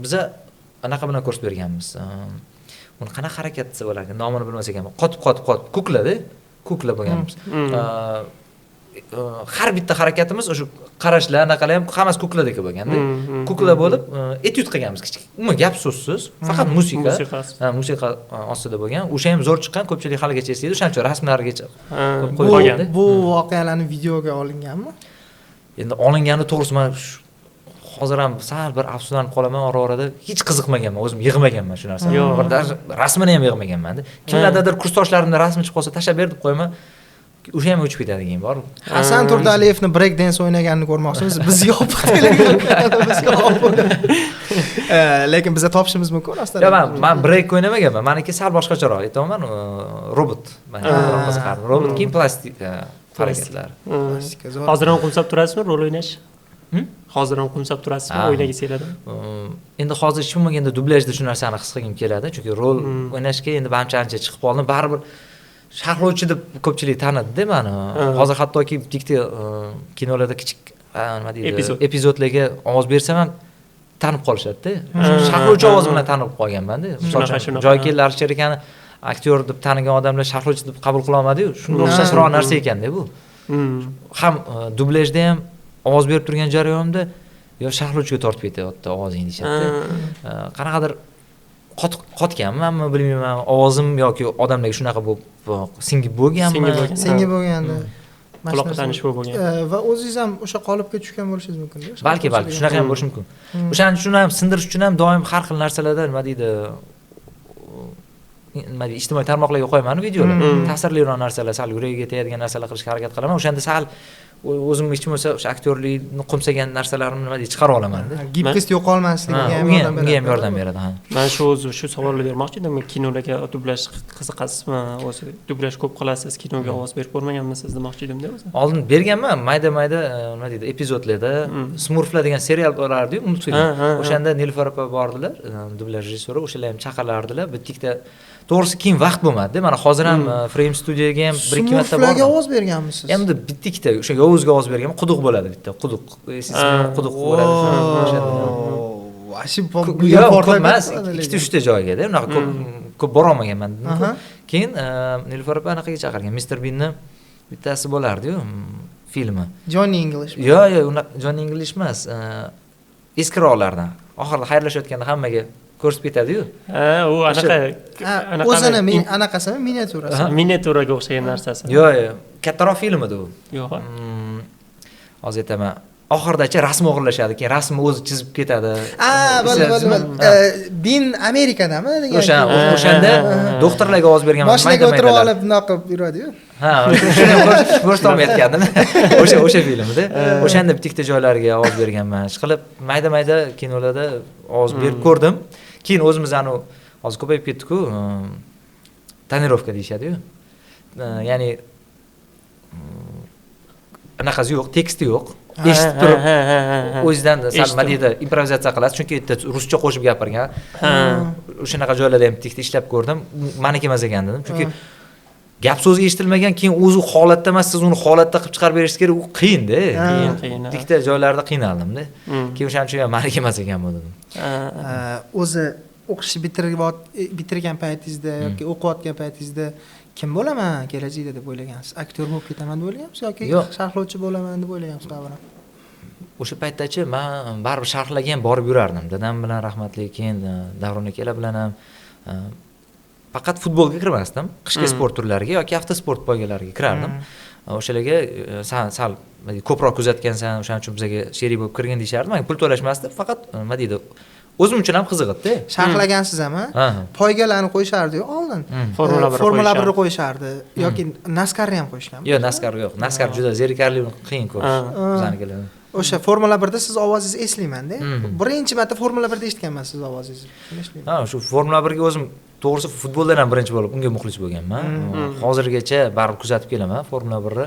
biza anaqa bilan ko'rsatib berganmiz. Uni qanaqa harakat desa bo'larkan, nomini bilmas ekanman. Qotib kukla bo'lganmiz. har bitta harakatimiz o'sha qarashlar anaqalar ham hammasi kukladek bo'lganda. Kukla bo'lib, etyud qilganmiz kichik. Umuman gap so'zsiz, faqat musiqa. Musiqa ostida bo'lgan. O'sha ham zo'r chiqqan, ko'pchilik haligacha eslaydi. O'shaning uchun rasmlargacha qo'yib qo'ygan. Bu voqealarni videoga olinganmi? Endi olingani to'g'risi men hozir ham sal bir afsuslanib qolaman, ora-orada hech qiziqmaganman, o'zim yig'maganman shu narsani. Rasmini ham yig'maganman. Kimlardadir kursdoshlarimning rasmi chiqib qolsa tashlab ber deb qo'yaman. O'sha ham o'chib ketadi keyin bor. Hasan Turdaliyevni break dance o'ynaganini ko'rmoqchimiz. Biz yopiq Telegram kanalimiz yopiq. Lekin biza topishimiz mumkin aslida. Yo'q, men break o'ynamaganman. Meniki sal boshqacharoq aytaman, robot. Men qiziqardim. Robot keyin plastik harakatlar. Hozir ham qumsab turasizmi rol o'ynash? Hozir ham qumsab turasizmi o'ynagisi keladi? Endi hozir hech bo'lmaganda dublyajda shu narsani his qilgim keladi, chunki rol o'ynashga endi ancha chiqib qoldim. Baribir sharhlovchi deb ko'pchilik tanidi-da meni. Hozir hattoki bitta kinolarda kichik nima deydi, epizodlarga ovoz bersam ham tanib qolishadi-da. Sharhlovchi ovoz bilan tanib qolganman-da. Masalan, joy keldi Alisher akani aktyor deb tanigan odamlar sharhlovchi deb qabul qila olmadi-yu. Shunga o'xshashroq narsa ekanda bu. Ham dublyajda ham ovoz berib turgan jarayonimda yo sharhlovchiga tortib ketyapti ovozing deyshadi. Qanaqadir qotganmanmi bilmayman, ovozim yoki odamlarga shunaqa bo'lib singib bo'lganmi? Singib bo'lganda. Quloqqa tanish bo'lgan. Va o'zingiz ham o'sha qolipga tushgan bo'lishingiz mumkin. Balki shunaqa ham bo'lishi mumkin. O'shaning uchun ham sindirish uchun ham doim har xil narsalarda nima deydi, ijtimoiy tarmoqlarga qo'yaman videolar. Ta'sirliroq narsalar, sal yuragiga tegadigan narsalar qilishga harakat qilaman. O'shanda sal o'zim hech bo'lmasa o'sha aktyorlikni qumsagan narsalarimni nima deydi chiqara olaman-da. Gibkist yo'qolmasligiga ham yordam beradi. Men shu savolni bermoqchi edim. Kinolarga dublyaj qiziqasizmi? O'zi dublyaj ko'p qilasiz, kinoga ovoz berib ko'rmaganmisiz demoqchi edim-da o'zi. Oldin berganman, mayda-mayda nima deydi, epizodlarda Smurflar degan serial bo'lardi-yu, multfilm. O'shanda Nilufar opa bordilar, dublyaj rejissyori, o'shalar ham chaqirardilar. Bitta to'g'risi keyin vaqt bo'lmadi. Mana hozir ham Frame Studioga ham 1-2 marta bordim. Smurflarga ovoz berganmisiz? Endi bitta o'sha Yovuzga ovoz berganman, quduq bo'ladi bitta, quduq. Quduq bo'ladi. Vashi ko'p emas, 2-3 ta joyga-da, unaqa ko'p bora olmaganman. Keyin Nilufar opa anaqaga chaqirgan, Mr. Bean'ni bittasi bo'lardi-yu, filmi. Johnny English. Yo'q, Johnny English emas. Eskiroqlardan. Oxirida xayrlashayotganda hammaga ko'rsatib ketadi-yu. U anaqa o'zini anaqasimi, miniaturasi. Miniaturaga o'xshagan narsasi. Yo'q, kattaroq film edi u. Yo'q. Hozir aytaman. Oxirdacha rasm o'g'irlashadi, keyin rasmni o'zi chizib ketadi. Bo'ldi. Bin Amerikadami degan. O'shanda doktorlarga ovoz berganman. Mashinaga o'tirib olib bunaqa qilib yuradi-yu. Ha, shuni ko'rsatolmayotgandim. O'sha filmda. O'shanda bitta joylariga ovoz berganman. Ishqilib mayda-mayda kinolarda ovoz berib ko'rdim. Keyin o'zimiz hozir ko'payib ketdi-ku, tonirovka deyshadi-yu. Ya'ni anaqasi yo'q, teksti yo'q. Eshitib turib, o'zidan sal nima deydi, improvizatsiya qilasiz, chunki ruscha qo'shib gapirgan. O'shanaqa joylarda ham tikda ishlab ko'rdim. Meniki emas ekan dedim, chunki gap so'zi eshitilmagan, keyin o'zi holatda emas, siz uni holatda qilib chiqarib berishingiz kerak, u qiyin-da. Qiyin. Tikda joylarda qiynaldim-da. Keyin o'shaning uchun ham meniki emas ekan bu dedim. O'zi o'qishni bitirgan paytingizda yoki o'qiyotgan paytingizda kim bo'laman kelajakda deb o'ylagansiz? Aktyor bo'lib ketaman deb o'ylagansiz yoki sharhlovchi bo'laman deb o'ylagansiz qabran? O'sha paytdachi men baribir sharhlaga ham borib yurardim. Dadam bilan rahmatli, keyin Davron aka bilan ham faqat futbolga kirmasdim. Qishki sport turlariga yoki avtosport poygalariga kirardim. O'shalarga sal ko'proq kuzatgansan, o'shaning uchun bizga sherik bo'lib kirgin deyishardi. Menga pul to'lashmasdi, faqat nima deydi, o'zim uchun ham qiziq edi. Sharhlagansiz ham, poygalarni qo'yishardi-yu oldin. Formula 1 ni qo'yishardi yoki NASCARni ham qo'yishganmi? Yo'q, NASCAR yo'q. NASCAR juda zerikarli, qiyin ko'rish. Bizanikilar. O'sha Formula 1 da siz ovozingizni eslayman-da. Birinchi marta Formula 1 da eshitganman siz ovozingizni. Ha, shu Formula 1 ga o'zim to'g'risi futboldan ham birinchi bo'lib unga muxlis bo'lganman. Hozirgacha baribir kuzatib kelaman Formula 1 ni.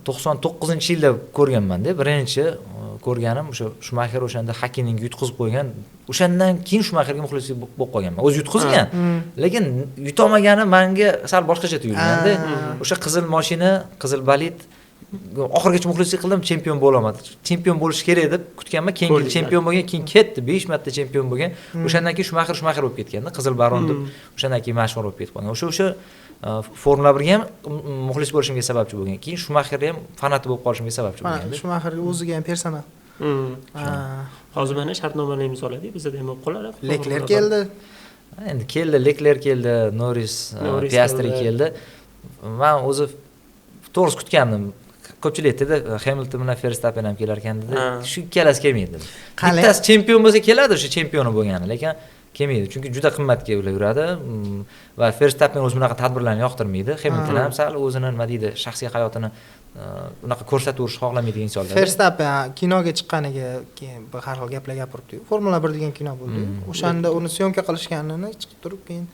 99-yilda ko'rganman-da. Birinchi ko'rganim o'sha Shumaxer o'shanda Hakining yutqizib qo'ygan. O'shandan keyin Shumaxerga muxlis bo'lib qolganman. O'zi yutqizgan, lekin yutolmagani menga sal boshqacha tuyulganda. O'sha qizil mashina, qizil bolid oxirigacha muxlislik qildim, chempion bo'la olmadi. Chempion bo'lish kerak deb kutganman, keyin chempion bo'lgan, keyin ketdi, 5 marta chempion bo'lgan. O'shandan keyin Schumacher bo'lib ketganda, Qizil baron deb o'shandan keyin mashhur bo'lib ketib qolgan. O'sha Formula 1 ga ham muxlis bo'lishimga sababchi bo'lgan. Keyin Schumacherga ham fanati bo'lib qolishimga sababchi bo'lgan. Schumacher o'ziga ham personal. Hozir mana shartnomalar imzoladik, bizda ham bo'lib qoladi. Leclerc keldi. Endi keldi, Leclerc keldi, Norris, Piastri keldi. Men o'zi to'g'ri kutgandim. Ko'pchilik aytdi, Hamilton bilan Verstappen ham kelar ekan dedi. Shu ikkalasi kelmaydi. Bittasi chempion bo'lsa keladi, o'sha chempioni bo'lgani, lekin kelmaydi. Chunki juda qimmatga ular yuradi va Verstappen o'zi bunaqa tadbirlarni yoqtirmaydi. Hamilton ham sal o'zini nima deydi, shaxsiy hayotini unaqa ko'rsatuvni xohlamaydigan insonlar. Verstappen kinoga chiqqaniga keyin bir har xil gaplar gapiribdi-yu. Formula 1 degan kino bo'ldi. O'shanda uni syomka qilishganini chiqib turib keyin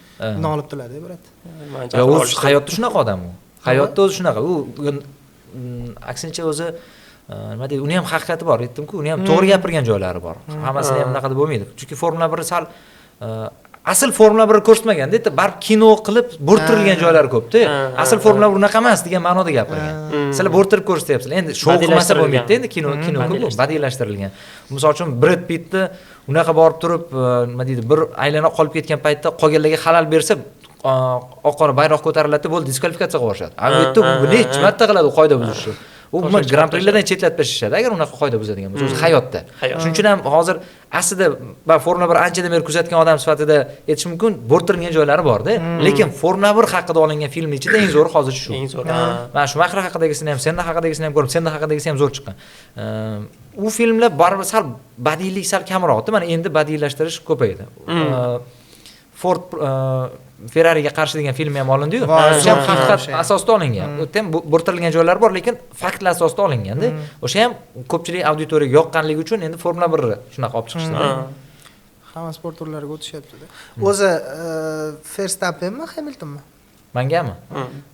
nolibdilar-da, brat. O'zi hayotda shunaqa odam u. Hayotda o'zi shunaqa. U aksincha o'zi nima deydi, uni ham haqiqati bor, aytdim-ku, uni ham to'g'ri gapirgan joylari bor. Hammasini ham unaqa deb bo'lmaydi. Chunki Formula 1 sal asl Formula 1 ko'rsatmaganda, barib kino qilib bo'rtirilgan joylari ko'p-da. Asl Formula 1 unaqa emas degan ma'noda gapirgan. Sizlar bo'rtirib ko'rsatyapsizlar. Endi shou qilmasa bo'lmaydi endi kino badiylashtirilgan. Misol uchun Brad Pittni unaqa borib turib, nima deydi, bir aylana qolib ketgan paytda qolganlarga xalal bersa, oq-qora bayroq ko'tariladi, bo'ldi, diskvalifikatsiyaga borishadi. Bu yerda bu necha marta qiladi qoida buzishni. U Grand Prixlardan chetlatib tashlashadi agar unaqa qoida buzadigan bo'lsa, o'zi hayotda. Shuning uchun ham hozir aslida men Formula 1 anchadan beri kuzatgan odam sifatida aytishim mumkin, bo'rtirilgan joylari bor-da, lekin Formula 1 haqida olingan film ichida eng zo'ri hozir shu. Eng zo'ri. Men Schumacher haqidagisini ham, Senna haqidagisini ham ko'rdim, Senna haqidagisi ham zo'r chiqqan. U filmlar baribir sal badiylik sal kamroqdi. Mana endi badiylashtirish ko'paydi. Ford Ferrariga qarshi degan film ham olindi-yu. O'sha ham haqiqat asosida olingan. U ham bo'rtirilgan joylari bor, lekin faktlar asosida olingan-da. O'sha ham ko'pchilik auditoriyaga yoqqanligi uchun endi Formula 1 shunaqa olib chiqishdi. Hamma sport turlariga o'tishyapti-da. O'zi Verstappenmi, Hamiltonmi? Mangami?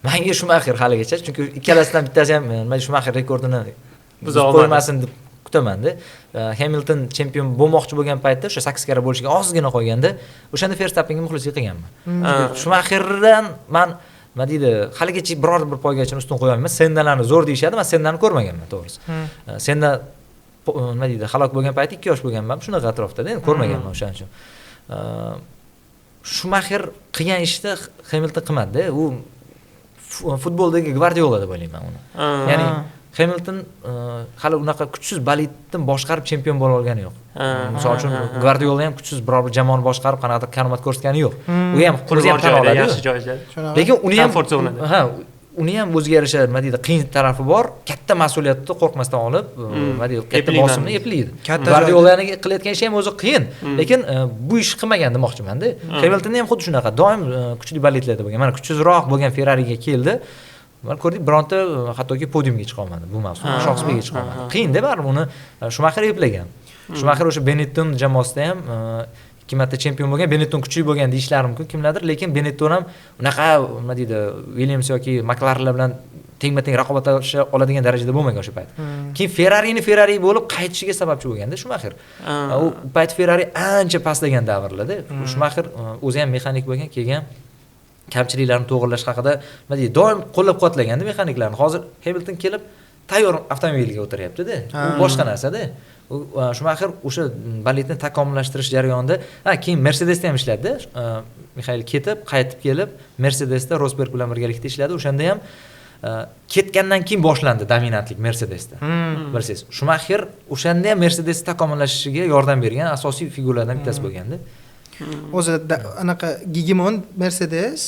Menga Schumacher haligacha, chunki ikkalasidan bittasi ham nima Schumacher rekordini buzib qo'ymasin deb kutaman-da. Hamilton chempion bo'lmoqchi bo'lgan paytda o'sha 8 karra bo'lishiga ozgina qolganda, o'shanda Verstappenga muxlislik qilganman. Schumacherdan men nima deydi, haligacha biror bir poygachani ustun qo'ya olmayman. Sennalarni zo'r deyshadi, men Sennani ko'rmaganman, to'g'risi. Senna nima deydi, halok bo'lgan payti 2 yosh bo'lganman, shunaqa atrofda-da, endi ko'rmaganman o'shaning uchun. Schumacher qilgan ishni Hamilton qilmadi-da. U futboldagi Guardiola deb o'ylayman uni. Ya'ni Hamilton hali unaqa kuchsiz bolidni boshqarib chempion bo'la olgani yo'q. Misol uchun Guardiola ham kuchsiz biror bir jamoani boshqarib qanaqadir karomat ko'rsatgani yo'q. U ham o'zi ham tan oladi, yaxshi joyda. Lekin uni ham o'ziga yarasha nima deydi, qiyin tarafi bor. Katta mas'uliyatni qo'rqmasdan olib, nima deydi, katta bosimni eplaydi. Guardiola'ning qilayotgan ishi ham o'zi qiyin, lekin bu ish qilmagan demoqchiman-da. Hamilton ham xuddi shunaqa, doim kuchli bolidlarda bo'lgan. Mana kuchsizroq bo'lgan Ferrariga keldi. Mana ko'rdik, bironta hattoki podiumga chiqa olmadi bu mavsum. Shohsupaga chiqa olmadi. Qiyin-da baribir uni Schumacher eplagan. Schumacher o'sha Benetton jamoasida ham 2 marta chempion bo'lgan, Benetton kuchli bo'lgan deyishlari mumkin kimlardir, lekin Benetton ham unaqa nima deydi, Williams yoki McLarenlar bilan tengma-teng raqobatlasha oladigan darajada bo'lmagan o'sha payt. Keyin Ferrari bo'lib qaytishiga sababchi bo'lganda Schumacher. U payt Ferrari ancha pastlagan davrlarda. Schumacher o'zi ham mexanik bo'lgan, kelgan kamchiliklarni to'g'rilash haqida nima deydi, doim qo'llab-quvvatlaganda mexaniklarni. Hozir Hamilton kelib tayyor avtomobilga o'tiryapti-da. U boshqa narsa-da. Schumacher o'sha bolidni takomillashtirish jarayonida, keyin Mercedesda ham ishladi. Mixail ketib, qaytib kelib, Mercedesda Rosberg bilan birgalikda ishladi. O'shanda ham ketgandan keyin boshlandi dominantlik Mercedesda. Bilsangiz, Schumacher o'shanda ham Mercedes takomillashishiga yordam bergan asosiy figuralardan bittasi bo'lganda. O'zi anaqa Gigimon, Mercedes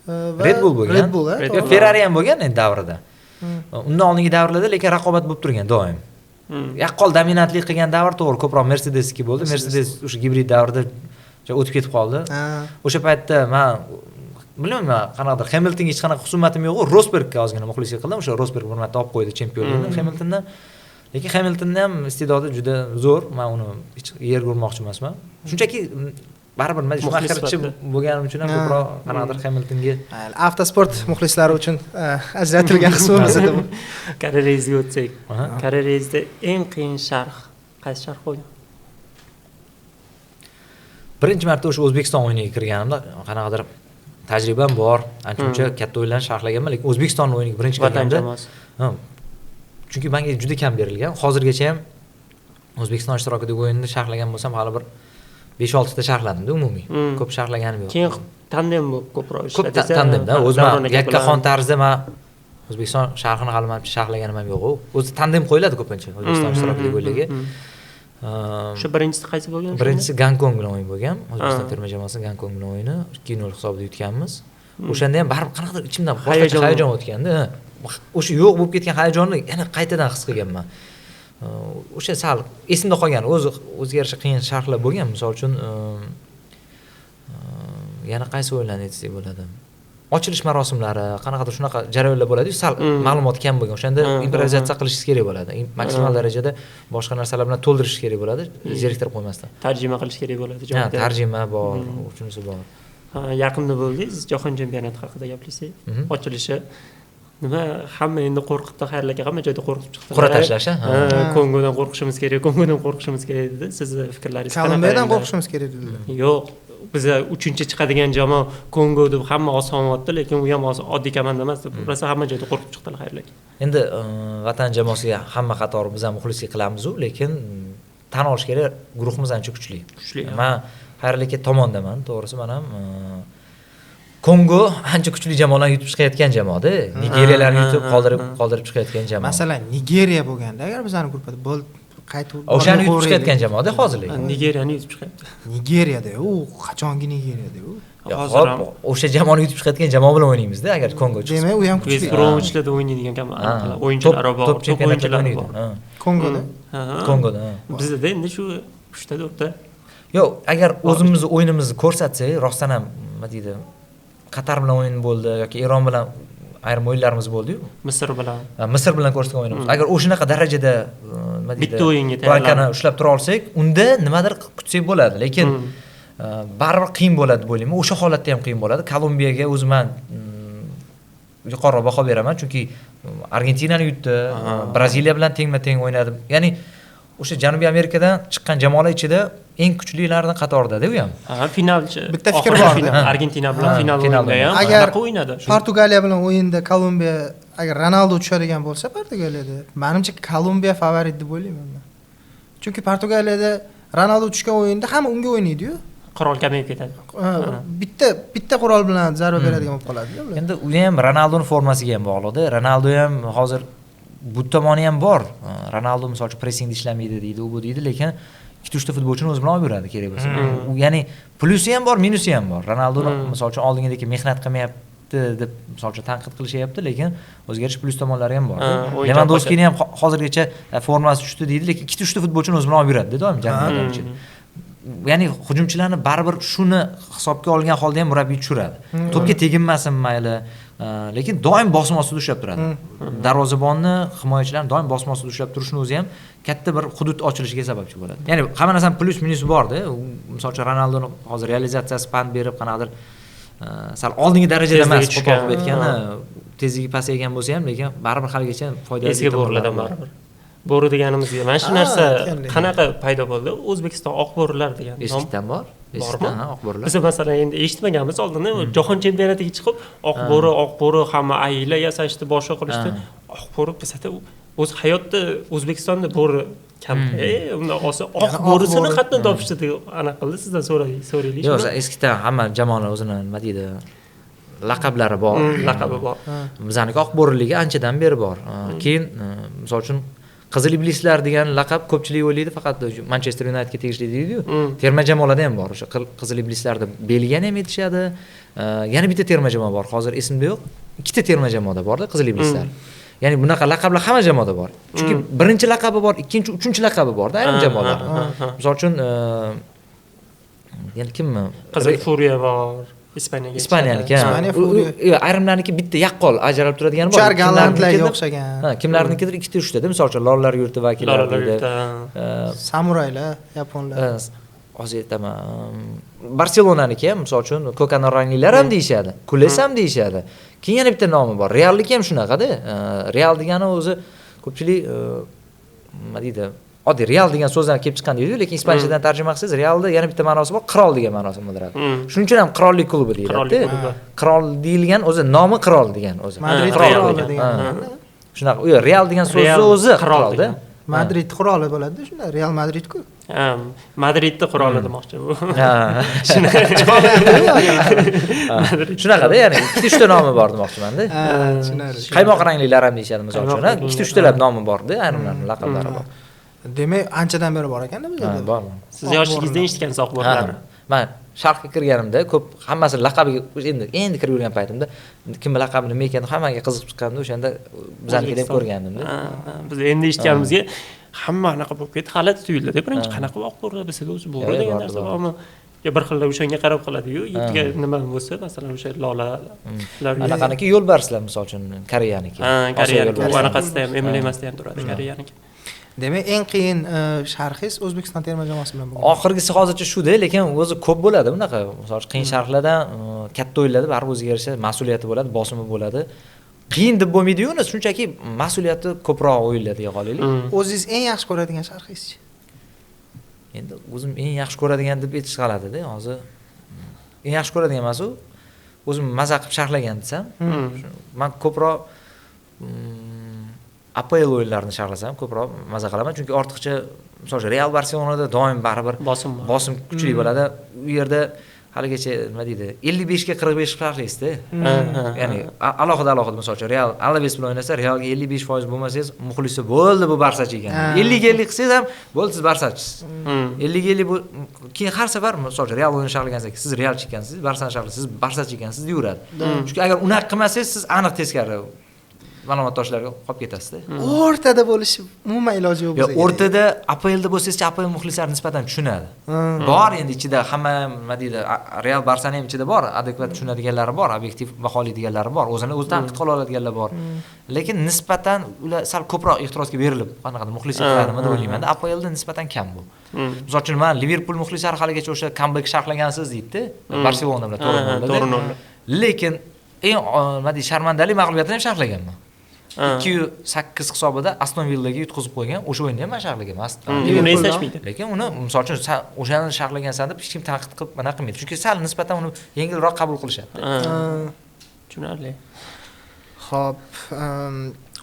va Red Bull bo'lgan. Red Bull, Ferrari ham bo'lgan endi davrida. Undan oldingi davrlarda lekin raqobat bo'lib turgan doim. Yaqqol dominantlik qilgan davr to'g'ri ko'proq Mercedesniki bo'ldi. Mercedes o'sha gibrid davrida o'tib ketib qoldi. O'sha paytda men bilmayman, qanaqadir Hamiltonga hech qanaqa husumatim yo'q, Rosbergga ozgina muxlislik qildim. O'sha Rosberg bir marta olib qo'ydi chempionlikni Hamiltondan. Lekin Hamiltonning ham iste'dodi juda zo'r. Men uni hech yerga urmoqchi emasman. Shunchaki baribir nima Schumacherchi bo'lganim uchun ham ko'proq qanaqadir Hamiltonga avtosport muxlislari uchun ajratilgan qismimiz edi bu. Karrerangizga o'tsak. Karrerangizda eng qiyin sharh qaysi sharh bo'lgan? Birinchi marta o'sha O'zbekiston o'yiniga kirganimda qanaqadir tajribam bor, ancha katta o'yinlarni sharhlaganman, lekin O'zbekiston o'yiniga birinchi kirganimda chunki menga juda kam berilgan. Hozirgacha ham O'zbekiston ishtirokidagi o'yinni sharhlagan bo'lsam, hali bir 5-6 ta sharhladim-da umumiy. Ko'p sharhlaganim yo'q. Keyin tandem ko'proq Ko'p ishladingiz. tandemda, o'zim yakkaxon tarzda men O'zbekiston sharhini hali men sharhlaganim ham yo'q. O'zi tandem qo'yiladi ko'pincha O'zbekiston ishtirokidagi o'yinlarga. Shu birinchisi qaysi bo'lgan? Birinchisi Gonkong bilan o'yin bo'lgan. O'zbekiston terma jamoasi Gonkong bilan o'yini 2-0 hisobida yutganmiz. O'shanda ham baribir qanaqadir ichimdan hayajon o'tganda, o'sha yo'q bo'lib ketgan hayajonni yana qaytadan his qilganman. O'sha sal esimda qolgan, o'ziga yarasha qiyin sharhlar bo'lgan. Misol uchun yana qaysi o'yinlarni aytsak bo'ladi? Ochilish marosimlari, qanaqadir shunaqa jarayonlar bo'ladi-yu, sal ma'lumot kam bo'lgan. O'shanda improvizatsiya qilishingiz kerak bo'ladi. Maksimal darajada boshqa narsalar bilan to'ldirish kerak bo'ladi, zeriktirib qo'ymasdan. Tarjima qilish kerak bo'ladi. Ha, tarjima bor, uchunisi bor. Yaqinda bo'ldingiz, jahon chempionati haqida gapirsak, ochilishi nima hamma endi qo'rqibdi, Xayrul aka hamma joyda qo'rqib chiqdi. Qur'a tashlash, Kongodan qo'rqishimiz kerak, Kongodan qo'rqishimiz kerak dedi. Sizni fikrlaringiz qanaqa? Kolumbiyadan qo'rqishimiz kerak dedilar. Yo'q, biza 3-chi chiqadigan jamoa Kongo deb hamma osonyapti, lekin u ham oddiy komanda emas deb, rosa hamma joyda qo'rqib chiqdilar Xayrul aka. Endi vatan jamoasiga hamma qatori biz ham muxlislik qilamiz-ku, lekin tan olish kerak, guruhimiz ancha kuchli. Men Xayrul aka tomondaman, to'g'risi men ham Kongo ancha kuchli jamoalarni yutib chiqayotgan jamoa-da. Nigeriyalarni yutib qoldirib chiqayotgan jamoa. Masalan, Nigeriya bo'lganda agar bizning guruhda qaytib o'shani yutib chiqayotgan jamoa-da hozirlik. Nigeriyani yutib chiqyapti. Nigeriyada, u qachongi Nigeriyada u? Hozir ham o'sha jamoani yutib chiqayotgan jamoa bilan o'ynaymiz-da, agar Kongo chiqsa. Demak, u ham kuchli. West o'ynaydigan o'yinchilar bor, top chempionatlarda o'ynaydi. Kongoda. Kongoda. Bizda endi shu 3-4ta. Yo'q, agar o'zimizni o'yinimizni ko'rsatsak, rostdan ham nima deydi, Qatar bilan o'yin bo'ldi yoki Eron bilan ayrim o'yinlarimiz bo'ldi-yu. Misr bilan ko'rsatgan o'yinimiz. Agar o'shanaqa darajada nima deydi, bitta o'yinga tayyorlanib ushlab tura olsak, unda nimadir kutsak bo'ladi, lekin baribir qiyin bo'ladi deb o'ylayman. O'sha holatda ham qiyin bo'ladi. Kolumbiyaga o'zim men yuqori baho beraman, chunki Argentinani yutdi, Braziliya bilan tengma-teng o'ynadi. Ya'ni o'sha Janubiy Amerikadan chiqqan jamoalar ichida eng kuchlilardan qatorida-da u ham. Finalchi. Bitta fikr bor. Argentina bilan final o'ynada ham agar o'ynadi. Portugaliya bilan o'yinda Kolumbiya agar Ronaldo tushadigan bo'lsa Portugaliyada, menimcha Kolumbiya favorit deb o'ylayman men. Chunki Portugaliyada Ronaldo tushgan o'yinda hamma unga o'ynaydi-yu. Qurol kamayib ketadi. Bitta qurol bilan zarba beradigan bo'lib qoladi-da ular. Endi u ham Ronaldoning formasiga ham bog'liq-da. Ronaldo ham hozir bu tomoni ham bor. Ronaldo misol uchun pressingda ishlamaydi deydi, u bu deydi, lekin 2-3 ta futbolchini o'zi bilan olib yuradi kerak bo'lsa. Ya'ni plusi ham bor, minusi ham bor. Ronaldo misol uchun oldingidagi mehnat qilmayapti deb misol uchun tanqid qilishyapti, lekin o'zgarish plus tomonlari ham bor. Lewandowskini ham hozirgacha formasi tushdi deydi, lekin 2-3 ta futbolchini o'zi bilan olib yuradi doim jamoadan ichida. Ya'ni hujumchilarni baribir shuni hisobga olgan holda ham murabbiy tushiradi. To'pga teginmasin mayli, lekin doim bosim ostida ushlab turadi. Darvozabonni, himoyachilarni doim bosim ostida ushlab turishni o'zi ham katta bir hudud ochilishiga sababchi bo'ladi. Ya'ni hamma narsaning plus minusi bor-da. Misol uchun Ronaldoni hozir realizatsiyasi pand berib, qanaqadir sal oldingi darajada emas, qo'pol qilib aytganda, tezligi pasaygan bo'lsa ham, lekin baribir haligacha foydali esiga bo'riladi baribir. Bo'ri deganimizga mana shu narsa qanaqa paydo bo'ldi? O'zbekiston oq bo'rilar degan nom. Eskitdan bor. Eskitdan oq bo'rilar. Biz masalan endi eshitmaganmiz, oldinda jahon chempionatiga chiqib oq bo'ri hamma ayla yasashdi, boshqa qilishdi. Oq bo'ri bizda o'z hayotda O'zbekistonda bo'ri kam. Undan oq bo'risini qatdan topishdi deb aniq qildi. Sizdan so'raylik. Yo'q, eskitdan hamma jamoalar o'zini nima deydi, laqablari bor. Laqabi bor. Bizaniki oq bo'riligi anchadan beri bor. Keyin misol uchun Qizil iblislar degan laqab ko'pchilik o'ylaydi faqat Manchester Unitedga tegishli deydi-yu. Terma jamoalarda ham bor. O'sha Qizil iblislarda Belgiyani ham aytishadi. Yana bitta terma jamoa bor. Hozir esimda yo'q. Ikkita terma jamoada bor-da Qizil iblislar. Ya'ni bunaqa laqablar hamma jamoada bor. Chunki birinchi laqabi bor, ikkinchi, uchinchi laqabi bor-da ayrim jamoalarda. Misol uchun yana kimmi? Qizil Furiya bor. Ispaniyalik. Ayrimlarniki bitta yaqqol ajralib turadigan bor. Uchar galantlarga o'xshagan. Kimlarnikidir 2-3 ta, misol uchun lollar yurti vakillari deydi. Samuraylar, yaponlar. Hozir aytaman. Barselonaniki ham misol uchun ko'kanoranglar ham deyshadi. Kules ham deyshadi. Keyin yana bitta nomi bor. Realniki ham shunaqada. Real degani o'zi ko'pchilik nima deydi? Oddiy Real degan so'zdan kelib chiqqan deydi, lekin ispanchadan tarjima qilsangiz Realda yana bitta ma'nosi bor, qirol degan ma'nosini bildiradi. Shuning uchun ham qirollik klubi deyiladi. Qirol deyilgan o'zi nomi qirol degan o'zi. Madrid qiroli degan. Shunaqa, u Real degan so'zni Real o'zi qirol qirolda. degan. Madrid quroli bo'ladi shunda, Real Madrid-ku. Madridda quroli demoqchi bu. Ha. Shunaqada, ya'ni ikkita nomi bor demoqchiman-da. Ha, tushunarli. Qaymoq ranglilar ham deyishadi misol uchun. Qaymoq rangli. Ikkita nomi bor-da, ayrimlarning laqablari bor. Demak, anchadan beri bor ekan-da bizda. Bor. Siz yoshligingizda eshitgansiz oqborlarni. Men sharhga kirganimda ko'p hammasi laqabiga endi kirib yurgan paytimda kimning laqabi nima ekan hammaga qiziqib chiqqanda o'shanda bizaniki deb ko'rgandimda. Biz endi eshitganimizga hamma anaqa bo'lib ketdi, g'alati tuyuldi. Birinchi qanaqa oqborlar bizga o'zi bor degan narsa bormi? Bir xil o'shanga qarab qoladi-yu, yetga nima bo'lsa, masalan, o'sha lolalar. Anaqaniki yo'lbarslar misol uchun Koreyaniki. Koreyaniki, anaqasida ham emlamasda ham turadi Koreyaniki. Demak, eng qiyin sharhingiz O'zbekiston terma jamoasi bilan bo'lgan. Oxirgisi hozircha shu-da, lekin o'zi ko'p bo'ladi bunaqa. Misol uchun qiyin sharhlardan katta o'yinlarda baribir o'ziga yarasha mas'uliyati bo'ladi, bosimi bo'ladi. Qiyin deb bo'lmaydi-yu, uni shunchaki mas'uliyati ko'proq o'yinlar deya qolaylik. O'zingiz eng yaxshi ko'radigan sharhingiz-chi? Endi o'zim eng yaxshi ko'radigan deb aytish g'alati-da. Hozir eng yaxshi ko'radigan emas u. O'zim maza qilib sharhlagan desam, men ko'proq APL o'yinlarini sharhlasam ko'proq maza qilaman, chunki ortiqcha misol uchun Real Barselonada doim baribir bosim kuchli bo'ladi. U yerda haligacha nima deydi, 55 ga 45 sharhlaysizda. Ya'ni alohida misol uchun Real Alaves bilan o'ynasa, Realga 55% bo'lmasangiz, muxlisi bo'ldi bu Barsachi ekan. 50-50 qilsangiz ham bo'ldi siz Barsachisiz. 50-50 bu keyin har safar misol uchun Real o'yin sharhlagansiz, siz Realchi ekansiz, Barsani sharhlaysiz, siz Barsachi ekansiz deyuradi. Chunki agar unaqa qilmasangiz, siz aniq teskari ma'lumotdoshlarga qolib ketasizda. O'rtada bo'lishi umuman iloji yo'q bizga. O'rtada APLda bo'lsangiz, APL muxlislari nisbatan tushunadi. Bor endi ichida hamma nima deydi, Real Barsani ham ichida bor, adekvat tushunadiganlari bor, obyektiv baholaydiganlari bor, o'zini o'zi tanqid qila oladiganlar bor. Lekin nisbatan ular sal ko'proq ehtirosga berilib, qanaqadir muxlislar qiladimi deb o'ylayman. APLda nisbatan kam bu. Misol uchun men Liverpool muxlislari haligacha o'sha comeback sharhlagansiz deydi, Barselona bilan to'g'ri. Lekin eng nima deydi, sharmandali mag'lubiyatni ham sharhlaganman. 2-8 hisobida Aston Villaga yutqizib qo'ygan, o'sha o'yinni ham men sharhlaganman. Uni eslashmaydi. Lekin uni misol uchun o'shani sharhlagansan deb hech kim tanqid qilib mana qilmaydi. Chunki sal nisbatan uni yengilroq qabul qilishadi. Tushunarli. Xo'p,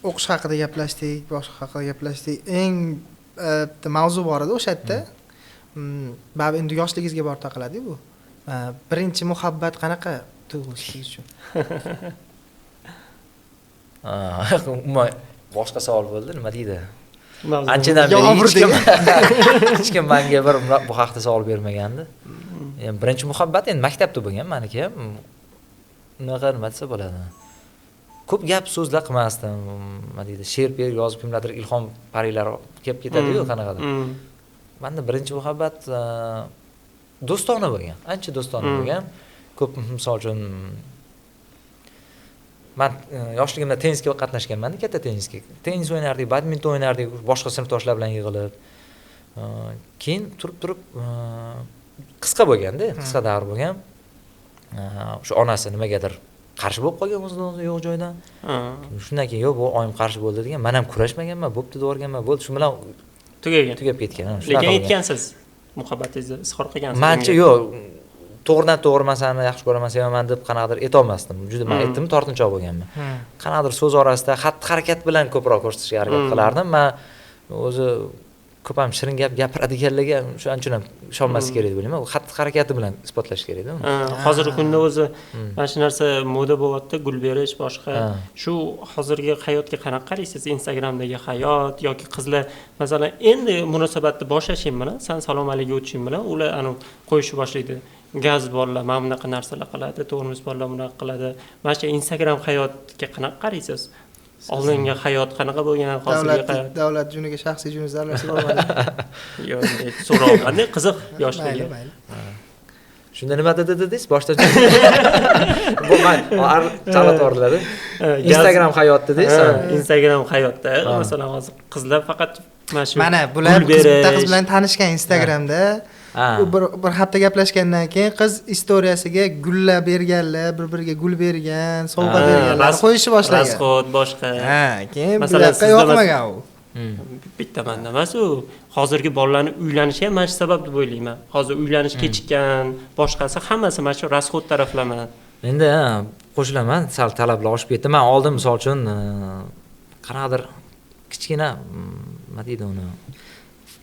o'qish haqida gaplashdik, boshqa haqida gaplashdik. Eng mavzu bor edi o'sha yerda. Baribir endi yoshligingizga borib taqaladi bu. Birinchi muhabbat qanaqa tuyg'usiz uchun? Boshqa savol bo'ldi, nima deydi? Anchadan beri hech kim menga bu haqda savol bermagandi. Endi birinchi muhabbat endi maktabda bo'lgan meniki ham. Unaqa nima desa bo'ladi. Ko'p gap so'zlar qilmasdim. Nima deydi? She'r yozib kimlardir ilhom parilar kelib ketadi-yu qanaqadir. Menda birinchi muhabbat do'stona bo'lgan, ancha do'stona bo'lgan. Ko'p misol uchun men yoshligimda tennisga qatnashganman, katta tennisga. Tennis o'ynardik, badminton o'ynardik, boshqa sinfdoshlar bilan yig'ilib. Keyin turib qisqa bo'lganda, qisqa davr bo'lgan. O'sha onasi nimagadir qarshi bo'lib qolgan o'zidan yo'q joydan. Shundan keyin yo'q, bu oyim qarshi bo'ldi degan. Men ham kurashmaganman, bo'pti devorganman, bo'ldi, shu bilan tugab ketgan. Lekin aytgansiz, muhabbatingizni izhor qilgansiz. Mencha yo'q. To'g'ridan to'g'ri masalani yaxshi ko'raman, sevaman deb qanaqadir ayta olmasdim. Juda men aytdim, tortinchoq bo'lganman. Qanaqadir so'z orasida xatti-harakat bilan ko'proq ko'rsatishga harakat qilardim. Men o'zi ko'p ham shirin gap gapiradiganlarga shuning ham ishonmaslik kerak deb o'ylayman. U xatti-harakati bilan isbotlash kerak-da. Hozirgi kunda o'zi mana shu narsa moda bo'lyapti, gul berish, boshqa. Shu hozirgi hayotga qanaqa qaraysiz? Instagramdagi hayot yoki qizlar masalan endi munosabatni boshlashim bilan, san salom alaykum o'tishim bilan ular qo'yishni boshlaydi. Gaz bolalar mana bunaqa narsalar qiladi, tormoz bolalar bunaqa qiladi. Mana shu Instagram hayotga qanaqa qaraysiz? Oldingi hayot qanaqa bo'lgan, hozirgi hayot? Davlat juniga shaxsiy junizlar aralashib olmadi. Yo'q, so'rolmadi, qiziq yoshligi. Shunda nima dedingiz? Boshdan bu men chala to'g'riladi. Instagram hayot dedingiz. Instagram hayotda masalan hozir qizlar faqat mana bular bitta qiz bilan tanishgan Instagramda. Bir hafta gaplashgandan keyin qiz istoriyasiga gullar berganlar, bir-biriga gul bergan, sovg'a berganlar qo'yishni boshlagan. Rasxod boshqa. Keyin bularga yoqmagan u. Bitta manda emas u. Hozirgi bolalarning uylanishi ham mana shu sabab deb o'ylayman. Hozir uylanish kechikkan, boshqasi hammasi mana shu rasxod taraflaman. Endi qo'shilaman, sal talablar oshib ketdi. Men oldin misol uchun qanaqadir kichkina nima deydi uni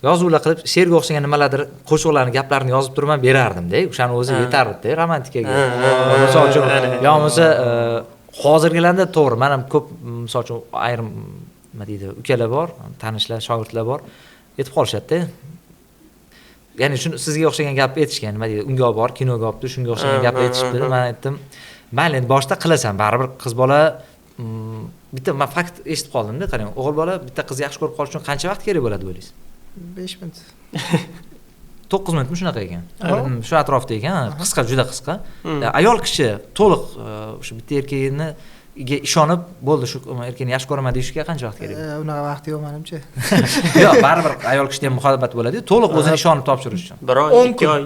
yozuvlar qilib she'rga o'xshagan nimalardir qo'shiqlarni gaplarini yozib turib ham berardim-da. O'shani o'zi yetardi-da romantikaga. Misol uchun yo bo'lmasa hozirgilarda to'g'ri, men ham ko'p misol uchun ayrim nima deydi, ukalar bor, tanishlar, shogirdlar bor, aytib qolishadi-da. Ya'ni shuni sizga o'xshagan gap aytishgan, nima deydi, unga olib bor, kinoga olibdi, shunga o'xshagan gap aytishibdi. Men aytdim, mayli, endi boshida qilasan, baribir qiz bola bitta men fakt eshitib qoldim-da, qarang, o'g'il bola bitta qizni yaxshi ko'rib qolish uchun qancha vaqt kerak bo'ladi deysiz? 5 minut. 9 minutmi shunaqa ekan. Shu atrofda ekan, qisqa, juda qisqa. Ayol kishi to'liq o'sha bitta erkakni ishonib, bo'ldi, shu erkakni yaxshi ko'raman deyishga qancha vaqt kerak? Unaqa vaqt yo'q menimcha. Yo'q, baribir ayol kishida ham muhabbat bo'ladi-yu, to'liq o'zini ishonib topshirish uchun. 1 oy, 2 oy,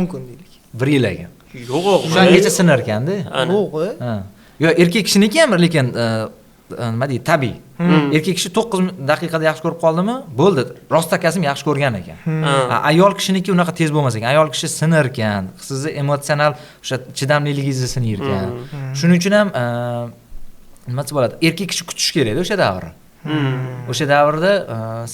10 kun deylik. 1 yil ekan. Yo'q, O'shangacha sinar ekanda. Yo'q. Yo'q, erkak kishiniki ham lekin nima deydi, tabiiy. Erkak kishi 9 daqiqada yaxshi ko'rib qoldimi, bo'ldi. Rostakasini yaxshi ko'rgan ekan. Ayol kishiniki unaqa tez bo'lmas ekan. Ayol kishi sinar ekan. Sizni emotsional o'sha chidamliligingizni sinir ekan. Shuning uchun ham nima bo'ladi? Erkak kishi kutish kerak-da o'sha davrda. O'sha davrda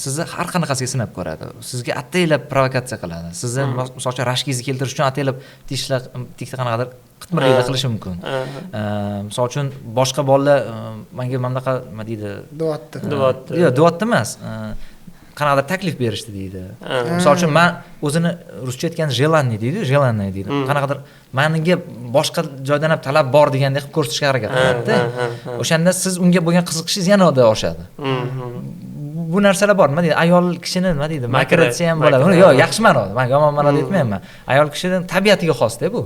sizni har qanaqasiga sinab ko'radi. Sizga ataylab provokatsiya qiladi. Sizni masalan rashkingizni keltirish uchun ataylab tikda qanaqadir qitmirliklar qilishi mumkin. Misol uchun boshqa bolalar menga mana bunaqa nima deydi? Duotdi. Yo'q, duotdi emas. Qanaqadir taklif berishdi deydi. Misol uchun men o'zini ruscha aytgan желание deydi, желание deydi. Qanaqadir menga boshqa joydan ham talab bor degandek qilib ko'rsatishga harakat qiladi-da. O'shanda siz unga bo'lgan qiziqishingiz yanada oshadi. Bu narsalar bor. Nima deydi? Ayol kishini nima deydi? Makr etsa ham bo'ladi. Yo'q, yaxshi ma'noda. Men yomon ma'noda aytmayman. Ayol kishining tabiatiga xos-da bu.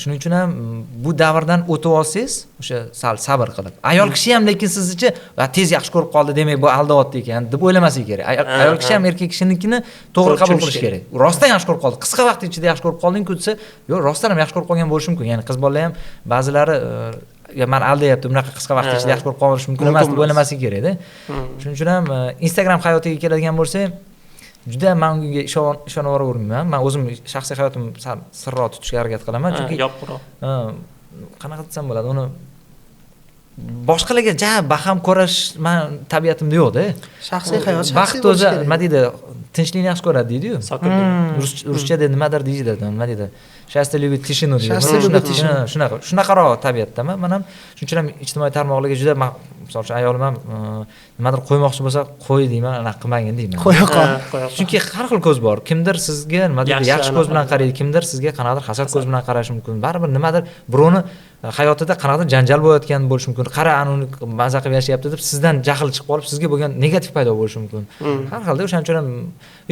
Shuning uchun ham bu davrdan o'tib olsangiz, o'sha sal sabr qilib. Ayol kishi ham lekin sizcha tez yaxshi ko'rib qoldi, demak bu aldayapti ekan deb o'ylamasligi kerak. Ayol kishi ham erkak kishinikini to'g'ri qabul qilish kerak. Rostdan yaxshi ko'rib qoldi. Qisqa vaqt ichida yaxshi ko'rib qolding-ku desa, yo'q, rostdan ham yaxshi ko'rib qolgan bo'lishi mumkin. Ya'ni qiz bolalar ham ba'zilari men aldayapti, bunaqa qisqa vaqt ichida yaxshi ko'rib qolish mumkin emas deb o'ylamasligi kerak-da. Shuning uchun ham Instagram hayotiga keladigan bo'lsak, juda men unga ishonib boravermayman. Men o'zim shaxsiy hayotimni sirroq tutishga harakat qilaman, chunki yopiqroq. Qanaqa desam bo'ladi, uni boshqalarga baham ko'rash men tabiatimda yo'q-da. Shaxsiy hayot, baxt o'zi nima deydi, tinchlikni yaxshi ko'radi deydi-yu. Ruschada nimadir deydi, nima deydi? Счастье любит тишину deydi. Shunaqaroq tabiatdaman. Men ham shuning uchun ham ijtimoiy tarmoqlarga juda, misol uchun ayolim ham nimadir qo'ymoqchi bo'lsa, qo'y deyman, anaqa qilmagin deyman. Qo'ya qol. Chunki har xil ko'z bor. Kimdir sizga nima deydi, yaxshi ko'z bilan qaraydi, kimdir sizga qanaqadir hasad ko'z bilan qarashi mumkin. Baribir nimadir birovni hayotida qanaqadir janjal bo'layotgan bo'lishi mumkin. Qara, uni maza qilib yashayapti deb sizdan jahl chiqib qolib, sizga bo'lgan negativ paydo bo'lishi mumkin. Har xilda o'shaning uchun ham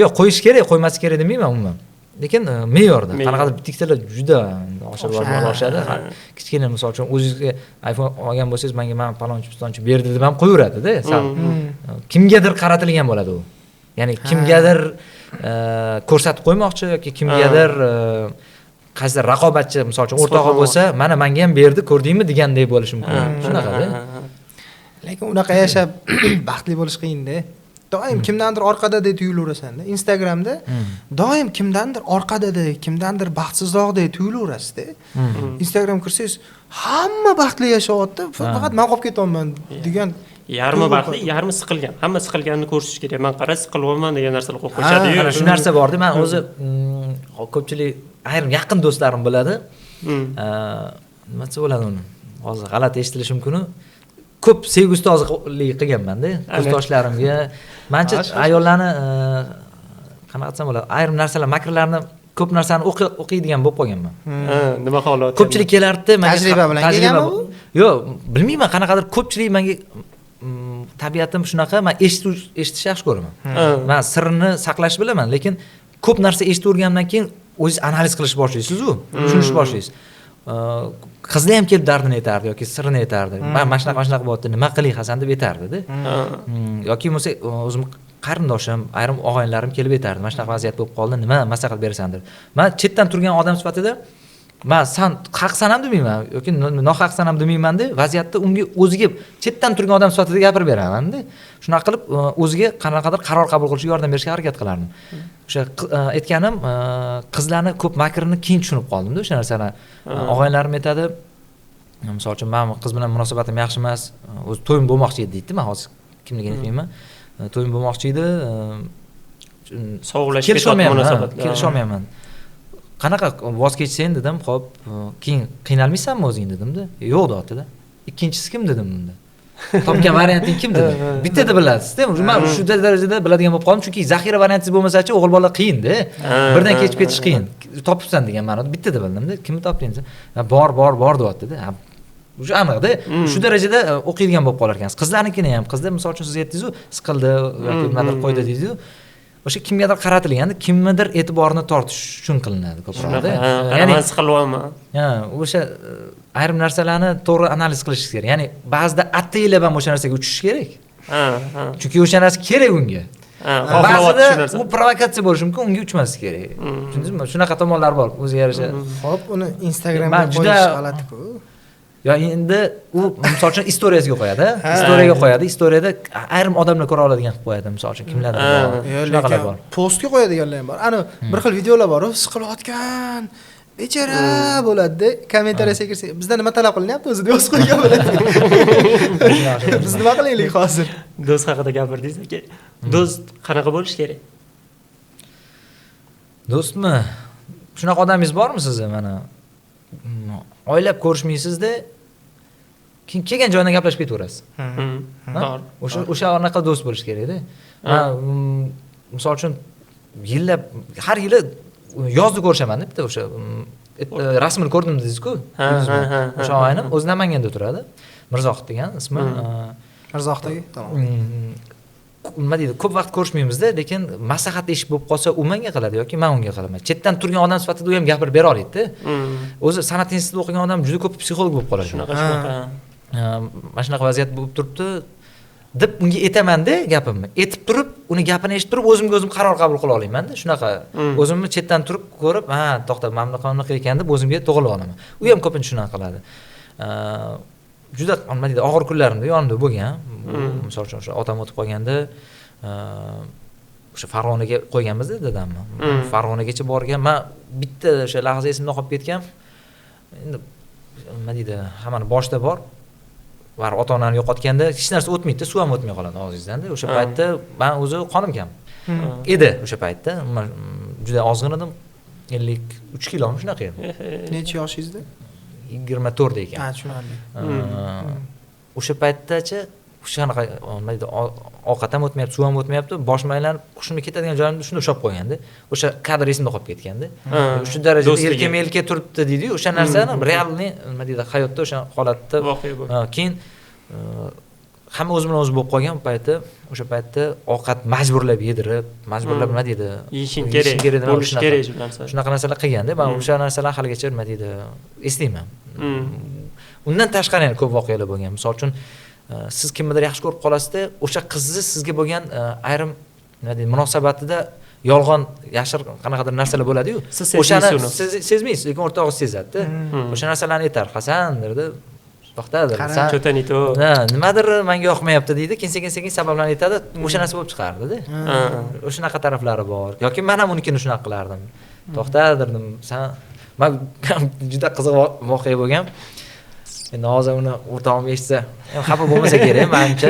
yo'q, qo'yish kerak, qo'ymas kerak demayman umuman. Lekin me'yorda. Qanaqadir bitiklar juda oshadi. Kichkina misol uchun o'zingizga iPhone olgan bo'lsangiz, menga men palonchi berdi deb ham qo'yaveradi-da. Kimgadir qaratilgan bo'ladi u. Ya'ni kimgadir ko'rsatib qo'ymoqchi yoki kimgadir qaysidir raqobatchi, misol uchun o'rtog'i bo'lsa, mana menga ham berdi, ko'rdingmi degandek bo'lishi mumkin. Shunaqada. Lekin unaqa yashab baxtli bo'lish qiyin-da. Doim kimdandir orqadadek tuyulaverasan-da. Instagramda doim kimdandir orqadadek, kimdandir baxtsizroqdek tuyulaverasiz-da. Instagram kirsangiz, hamma baxtli yashayapti, faqat men qolib ketyapman degan. Yarmi baxtli, yarmi siqilgan. Hamma siqilganini ko'rish kerak. Men qara siqilyapman degan narsalar qo'yib qo'yishadi-yu. Shu narsa bor-da. Men o'zi ko'pchilik ayrim yaqin do'stlarim bo'ladi. Nima desa bo'ladi uni? Hozir g'alati eshitilishi mumkin. Ko'p sevgi ustozlik qilganman-da kursdoshlarimga. Mencha ayollarni qanaqa desam bo'ladi, ayrim narsalar, makrlarni, ko'p narsani o'qiydigan bo'lib qolganman. Nima holat? Ko'pchilik kelardi, menga tajriba bilan kelganmi bu? Yo'q, bilmayman, qanaqadir ko'pchilik menga tabiatim shunaqa, men eshitishni yaxshi ko'raman. Men sirni saqlashni bilaman, lekin ko'p narsa eshitib o'rgangandan keyin o'zingiz analiz qilishni boshlaysiz-ku, tushunishni boshlaysiz. Qizlar ham kelib dardini aytardi yoki sirrini aytardi. Mana shunaqa bo'lyapti, nima qiling Hasan deb aytardi-da. Yoki bo'lsa o'zim qarindoshim, ayrim og'aynilarim kelib aytardi, mana shunaqa vaziyat bo'lib qoldi, nima maslahat berasan deb. Men chetdan turgan odam sifatida men san haqsan ham demayman yoki nohaqsan ham demayman-da, vaziyatni unga o'ziga chetdan turgan odam sifatida gapirib beraman-da. Shunaqa qilib o'ziga qanaqadir qaror qabul qilishga yordam berishga harakat qilardim. O'sha aytganim, qizlarni ko'p makrini keyin tushunib qoldim-da o'sha narsani. Og'aynilarim aytadi, Misol uchun men qiz bilan munosabatim yaxshi emas, o'zi to'yim bo'lmoqchi edi deydi, men hozir kimligini aytmayman. To'yim bo'lmoqchi edi. Sovuqlashib ketgan munosabatlar. Kelisholmayman. Qanaqa voz kechsang dedim, xo'p, keyin qiynalmaysanmi o'zing dedimda. Yo'q dedi. Ikkinchisi kim dedim bunda. Topgan varianting kim dedi. Bittada bilasizda. Men shu darajada biladigan bo'lib qoldim, chunki zaxira variantingiz bo'lmasa-chi, o'g'il bola qiyin-da. Birdan kechib ketish qiyin. Topibsan degan ma'noda bittada bildimda. Kimni topdingiz? Bor deyapti-da. O'sha aniqda, shu darajada o'qiydigan bo'lib qolar ekansiz. Qizlarnikini ham, qizlar misol uchun siz aytdingiz-ku, siqildi yoki nimadir qo'ydi deydi-ku. O'sha kimgadir qaratilganda, kimnidir e'tiborini tortish uchun qilinadi ko'proq. Ya'ni siqilyapman. O'sha ayrim narsalarni to'g'ri analiz qilish kerak. Ya'ni ba'zida ataylab ham o'sha narsaga uchish kerak. Chunki o'sha narsa kerak unga. Ba'zida u provokatsiya bo'lishi mumkin, unga uchmaslik kerak. Tushundingizmi? Shunaqa tomonlari bor, o'ziga yarasha. Xo'p, uni Instagramga qo'yish g'alati-ku. Ya endi u misol uchun istoriyasiga qo'yadi, istoriyaga qo'yadi, istoriyada ayrim odamlar ko'ra oladigan qilib qo'yadi, misol uchun kimlardir bor. Shunaqalar bor. Postga qo'yadiganlar ham bor. Ana bir xil videolar bor, siqilayotgan bechara bo'ladi-da, kommentariyaga kirsa, bizdan nima talab qilinyapti o'zi deb yoz qo'ygan bo'ladi. Biz nima qilaylik hozir? Do'st haqida gapirdingiz aka. Do'st qanaqa bo'lish kerak? Do'stmi? Shunaqa odamingiz bormi sizni? Mana oylab ko'rishmaysizda, keyin kelgan joydan gaplashib ketaverasiz. Bor. O'sha anaqa do'st bo'lish kerak-da. Misol uchun har yili yozda ko'rishaman bitta o'sha rasmini ko'rdim dedingiz-ku. O'sha oynim o'zi Namanganda turadi. Mirzohid degan ismi. Mirzohdagi. Nima deydi? Ko'p vaqt ko'rishmaymiz-da, lekin maslahat ish bo'lib qolsa u menga qiladi yoki men unga qilaman. Chetdan turgan odam sifatida u ham gapirib bera oladi-da. O'zi san'at institutida o'qigan odam juda ko'p psixolog bo'lib qoladi. Shunaqa. Mana shunaqa vaziyat bo'lib turibdi deb unga aytaman-da gapimni. Aytib turib, uni gapini eshitib turib, o'zimga o'zim qaror qabul qila olaman-da. Shunaqa o'zimni chetdan turib ko'rib, to'xta, mana bunaqa ekan deb o'zimga to'g'rilab olaman. U ham ko'pincha shunaqa qiladi. Juda nima deydi, og'ir kunlarimda yonimda bo'lgan. Misol uchun o'sha otam o'tib qolganda o'sha Farg'onaga qo'yganmiz-da dadamni. Farg'onagacha borgan. Men bitta o'sha lahza esimda qolib ketgan. Endi nima deydi, hammani boshida bor. Va ota-onani yo'qotganda hech narsa o'tmaydi, suv ham o'tmay qoladi og'zingizdan-da. O'sha paytda men o'zi qonim kam edi o'sha paytda. Juda ozg'in edim. 53 kilomi shunaqa edi. Necha yoshingizda? 24 ekan. Tushunarli. O'sha paytdacha o'shanaqa nima deydi, ovqat ham o'tmayapti, suv ham o'tmayapti, boshim aylanib, hushimga ketadigan joyimda shunda ushlab qo'yganda, o'sha kadr esimda qolib ketganda. Shu darajada elka-melka turibdi deydi, o'sha narsani realniy nima deydi, hayotda o'sha holatda voqea bo'ldi. Keyin hamma o'z bilan o'zi bo'lib qolgan paytda, o'sha paytda ovqat majburlab yedirib, majburlab nima deydi, yeyishing kerak, bo'lish kerak shu narsa. Shunaqa narsalar qilganda, men o'sha narsalar haligacha nima deydi, eslayman. Undan tashqari ham ko'p voqealar bo'lgan. Misol uchun siz kimnidir yaxshi ko'rib qolasizda, o'sha qizni sizga bo'lgan ayrim nima deydi, munosabatida yolg'on, yashir qanaqadir narsalar bo'ladi-yu. O'shani siz sezmaysiz, lekin o'rtog'ingiz sezadi-da. O'sha narsalarni aytar, "Hasan" derdi. To'xtadir. Sen cho'tanito. Nimadir menga yoqmayapti deydi, sekin sabablarni aytadi, o'sha narsa bo'lib chiqardi-da. O'shanaqa taraflari bor. Yoki men ham unikini shunaqa qilardim. To'xtadirdim. Men juda qiziq voqea bo'lgan. Endi hozir uni o'rtog'im eshitsa, xafa bo'lmasa kerak, menimcha.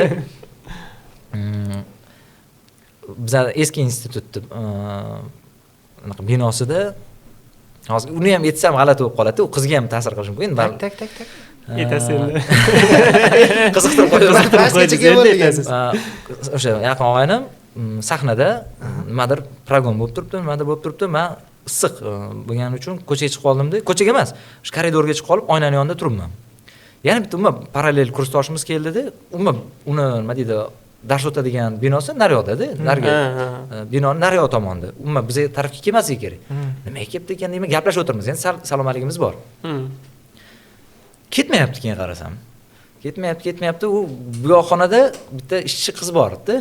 Biz eski institutda anaqa binosida hozir uni ham aytsam g'alati bo'lib qoladi, u qizga ham ta'sir qilishi mumkin. Tak. Aytasiz endi. Qiziqtirib qo'yasiz. O'sha yaqin og'aynim sahnada nimadir program bo'lib turibdi, men issiq bo'lgani uchun ko'chaga chiqib qoldim-da. Ko'chaga emas, shu koridorga chiqib qolib, oynaning yonida turibman. Yana bitta parallel kursdoshimiz keldida, uni nima deydi, dars o'tadigan binosi naryoqda-da, binoni naryoq tomonda. Bizga tarafga kelmasligi kerak. Nimaga kelibdi ekan deyman, gaplashib o'tirmiz. Endi salom aligimiz bor. Ketmayapti, keyin qarasam. Ketmayapti. U buyoqxonada bitta ishchi qiz bor edi.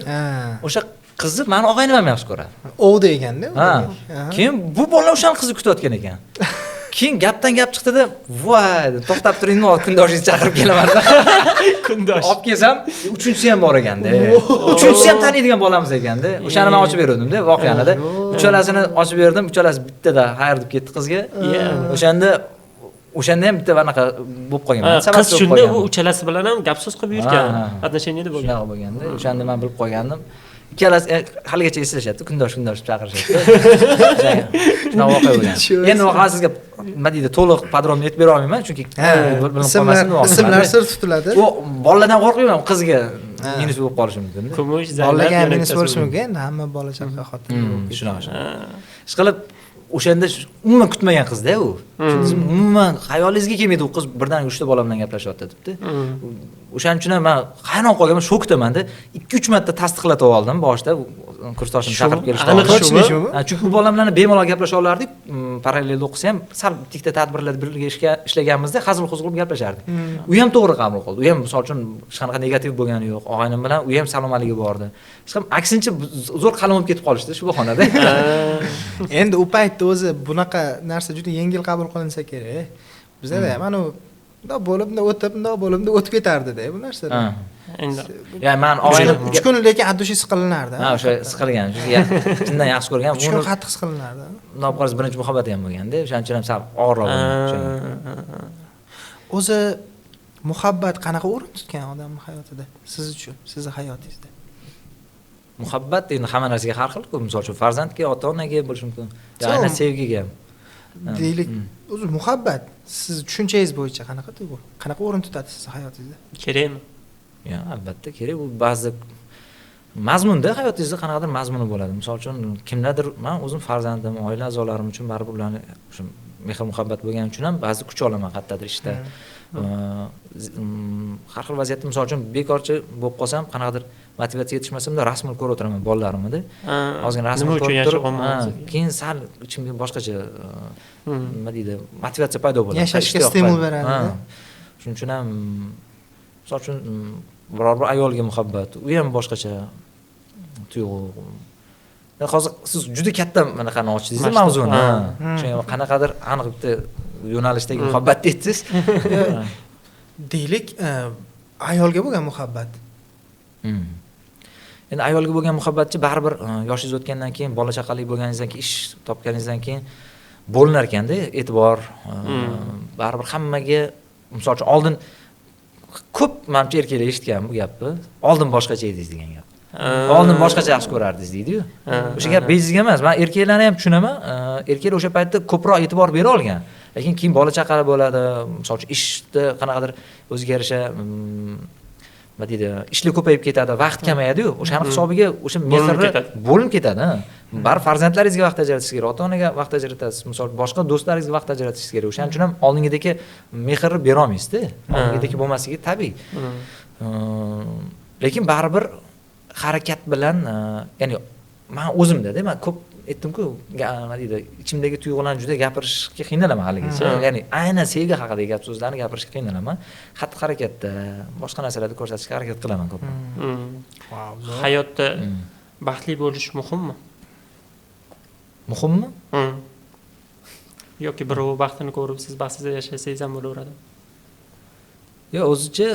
O'sha qizni meni og'aynim ham yaxshi ko'radi. Ovda ekanda. Keyin bu bola o'shaning qizni kutayotgan ekan. Keyin gapdan gap chiqdi-da, "Voy, to'xtab turingmi, kundoshingizni chaqirib kelaman." Kundosh. Olib kelsam, uchinchisi ham bor ekanda. Uchinchisi ham taniydigan bolamiz ekanda. O'shani men ochib berdim-da voqeani-da. Uchalasini ochib berdim, uchalasi bittada xayr deb ketdi qizga. O'shanda o'shanda ham bitta anaqa bo'lib qolgan. Qiz shunda u uchalasi bilan ham gap so'z qilib yurgan. Отношениеda bo'lgan. Shunaqa bo'lganda, o'shanda men bilib qolgandim. Ikkalasi haligacha eslashadi, kundosh chaqirishadi. Shunaqa voqea bo'lgan. Endi voqea sizga nima deydi, to'liq podrobni aytib bera olmayman, chunki ismlar sir tutiladi. U bolalardan qo'rqmayman, qizga minus bo'lib qolishi mumkin. Kumush, bolaga minus bo'lishi mumkin, hamma bola chaqa xotin. Shunaqa. Ishqilib o'shanda umuman kutmagan qizda u. Umuman xayolingizga kelmaydi u qiz birdan 3 ta bola bilan gaplashyapti debdi. O'shaning uchun ham men hayron qolganman, shokdaman-da. 2-3 marta tasdiqlatib oldim boshida kursdoshimni chaqirib kelishdi. Chunki bu bola bilan bemalol gaplasha olardik. Parallelda o'qisa ham sal bitta tadbirlarda birga ishlaganimizda hazil-huzul qilib gaplashardik. U ham to'g'ri qabul qildi. U ham misol uchun hech qanaqa negativ bo'lgani yo'q. Og'aynim bilan u ham salom alayga bordi. Hech aksincha zo'r qalin bo'lib ketib qolishdi shu bahonada. Endi u paytda o'zi bunaqa narsa juda yengil qabul qilinsa kerak. Bizda ham mana bundoq bo'lib, bundoq o'tib, bundoq bo'lib, bundoq o'tib ketardi-da bu narsalar. Endi ya men og'aynim 3 kun lekin addushi siqilinardi. Ha, o'sha siqilgan. Chindan yaxshi ko'rgan. 3 kun qattiq siqilinardi. Bundoq qolsa birinchi muhabbati ham bo'lganda, o'shaning uchun ham sal og'irroq bo'lgan. O'zi muhabbat qanaqa o'rin tutgan odamning hayotida? Siz uchun, sizning hayotingizda? Muhabbat endi hamma narsaga har xil-ku. Misol uchun farzandga, ota-onaga bo'lishi mumkin. Aynan sevgiga ham. Deylik, o'zi muhabbat siz tushunchangiz bo'yicha qanaqa tuyg'u? Qanaqa o'rin tutadi siz hayotingizda? Kerakmi? Ya, albatta kerak. Bu ba'zi mazmunda hayotingizda qanaqadir mazmuni bo'ladi. Misol uchun kimlardir, men o'zim farzandim, oila a'zolarim uchun baribir ularni shu mehr muhabbat bo'lgani uchun ham ba'zi kuch olaman qayerdadir ishda. Har xil vaziyatda misol uchun bekorchi bo'lib qolsam, qanaqadir motivatsiya yetishmasamda rasmni ko'rib o'tiraman bolalarimni. Ozgina rasmni ko'rib turib, keyin sal ichimga boshqacha nima deydi, motivatsiya paydo bo'ladi. Yashashga stimul beradi. Shuning uchun ham misol uchun biror bir ayolga muhabbat, u ham boshqacha tuyg'u. Hozir siz juda katta manaqani ochdingiz mavzuni. O'sha qanaqadir aniq bitta yo'nalishdagi muhabbat deysiz. Deylik, ayolga bo'lgan muhabbat. Endi ayolga bo'lgan muhabbatchi baribir yoshingiz o'tgandan keyin, bola chaqali bo'lganingizdan keyin, ish topganingizdan keyin bo'linar ekanda, e'tibor. Baribir hammaga, misol uchun oldin ko'p menimcha erkaklar eshitgan bu gapni. Oldin boshqacha edingiz degan gap. Oldin boshqacha yaxshi ko'rardingiz deydi-yu. O'sha gap bezizga emas. Men erkaklarni ham tushunaman. Erkaklar o'sha paytda ko'proq e'tibor bera olgan. Lekin keyin bola chaqali bo'ladi, misol uchun ishda qanaqadir o'ziga yarasha nima deydi, ishlar ko'payib ketadi, vaqt kamayadi-yu. O'shaning hisobiga o'sha mehrni bo'linib ketadi. Bar farzandlaringizga vaqt ajratishingiz kerak, ota-onaga vaqt ajratasiz, misol boshqa do'stlaringizga vaqt ajratishingiz kerak. O'shaning uchun ham oldingidagi mehrni bera olmaysiz-da. Oldingidagi bo'lmasligi tabiiy. Lekin baribir harakat bilan, ya'ni men o'zimda-da, men ko'p aytdim-ku, nima deydi, ichimdagi tuyg'ularni juda gapirishga qiynalaman haligacha. Ya'ni aynan sevgi haqidagi gap so'zlarni gapirishga qiynalaman. Xatti harakatda, boshqa narsalarda ko'rsatishga harakat qilaman ko'proq. Hayotda baxtli bo'lish muhimmi? Muhimmi? Yoki birov baxtini ko'rib siz baxtsiz yashasangiz ham bo'laveradi. Yo'q, o'zicha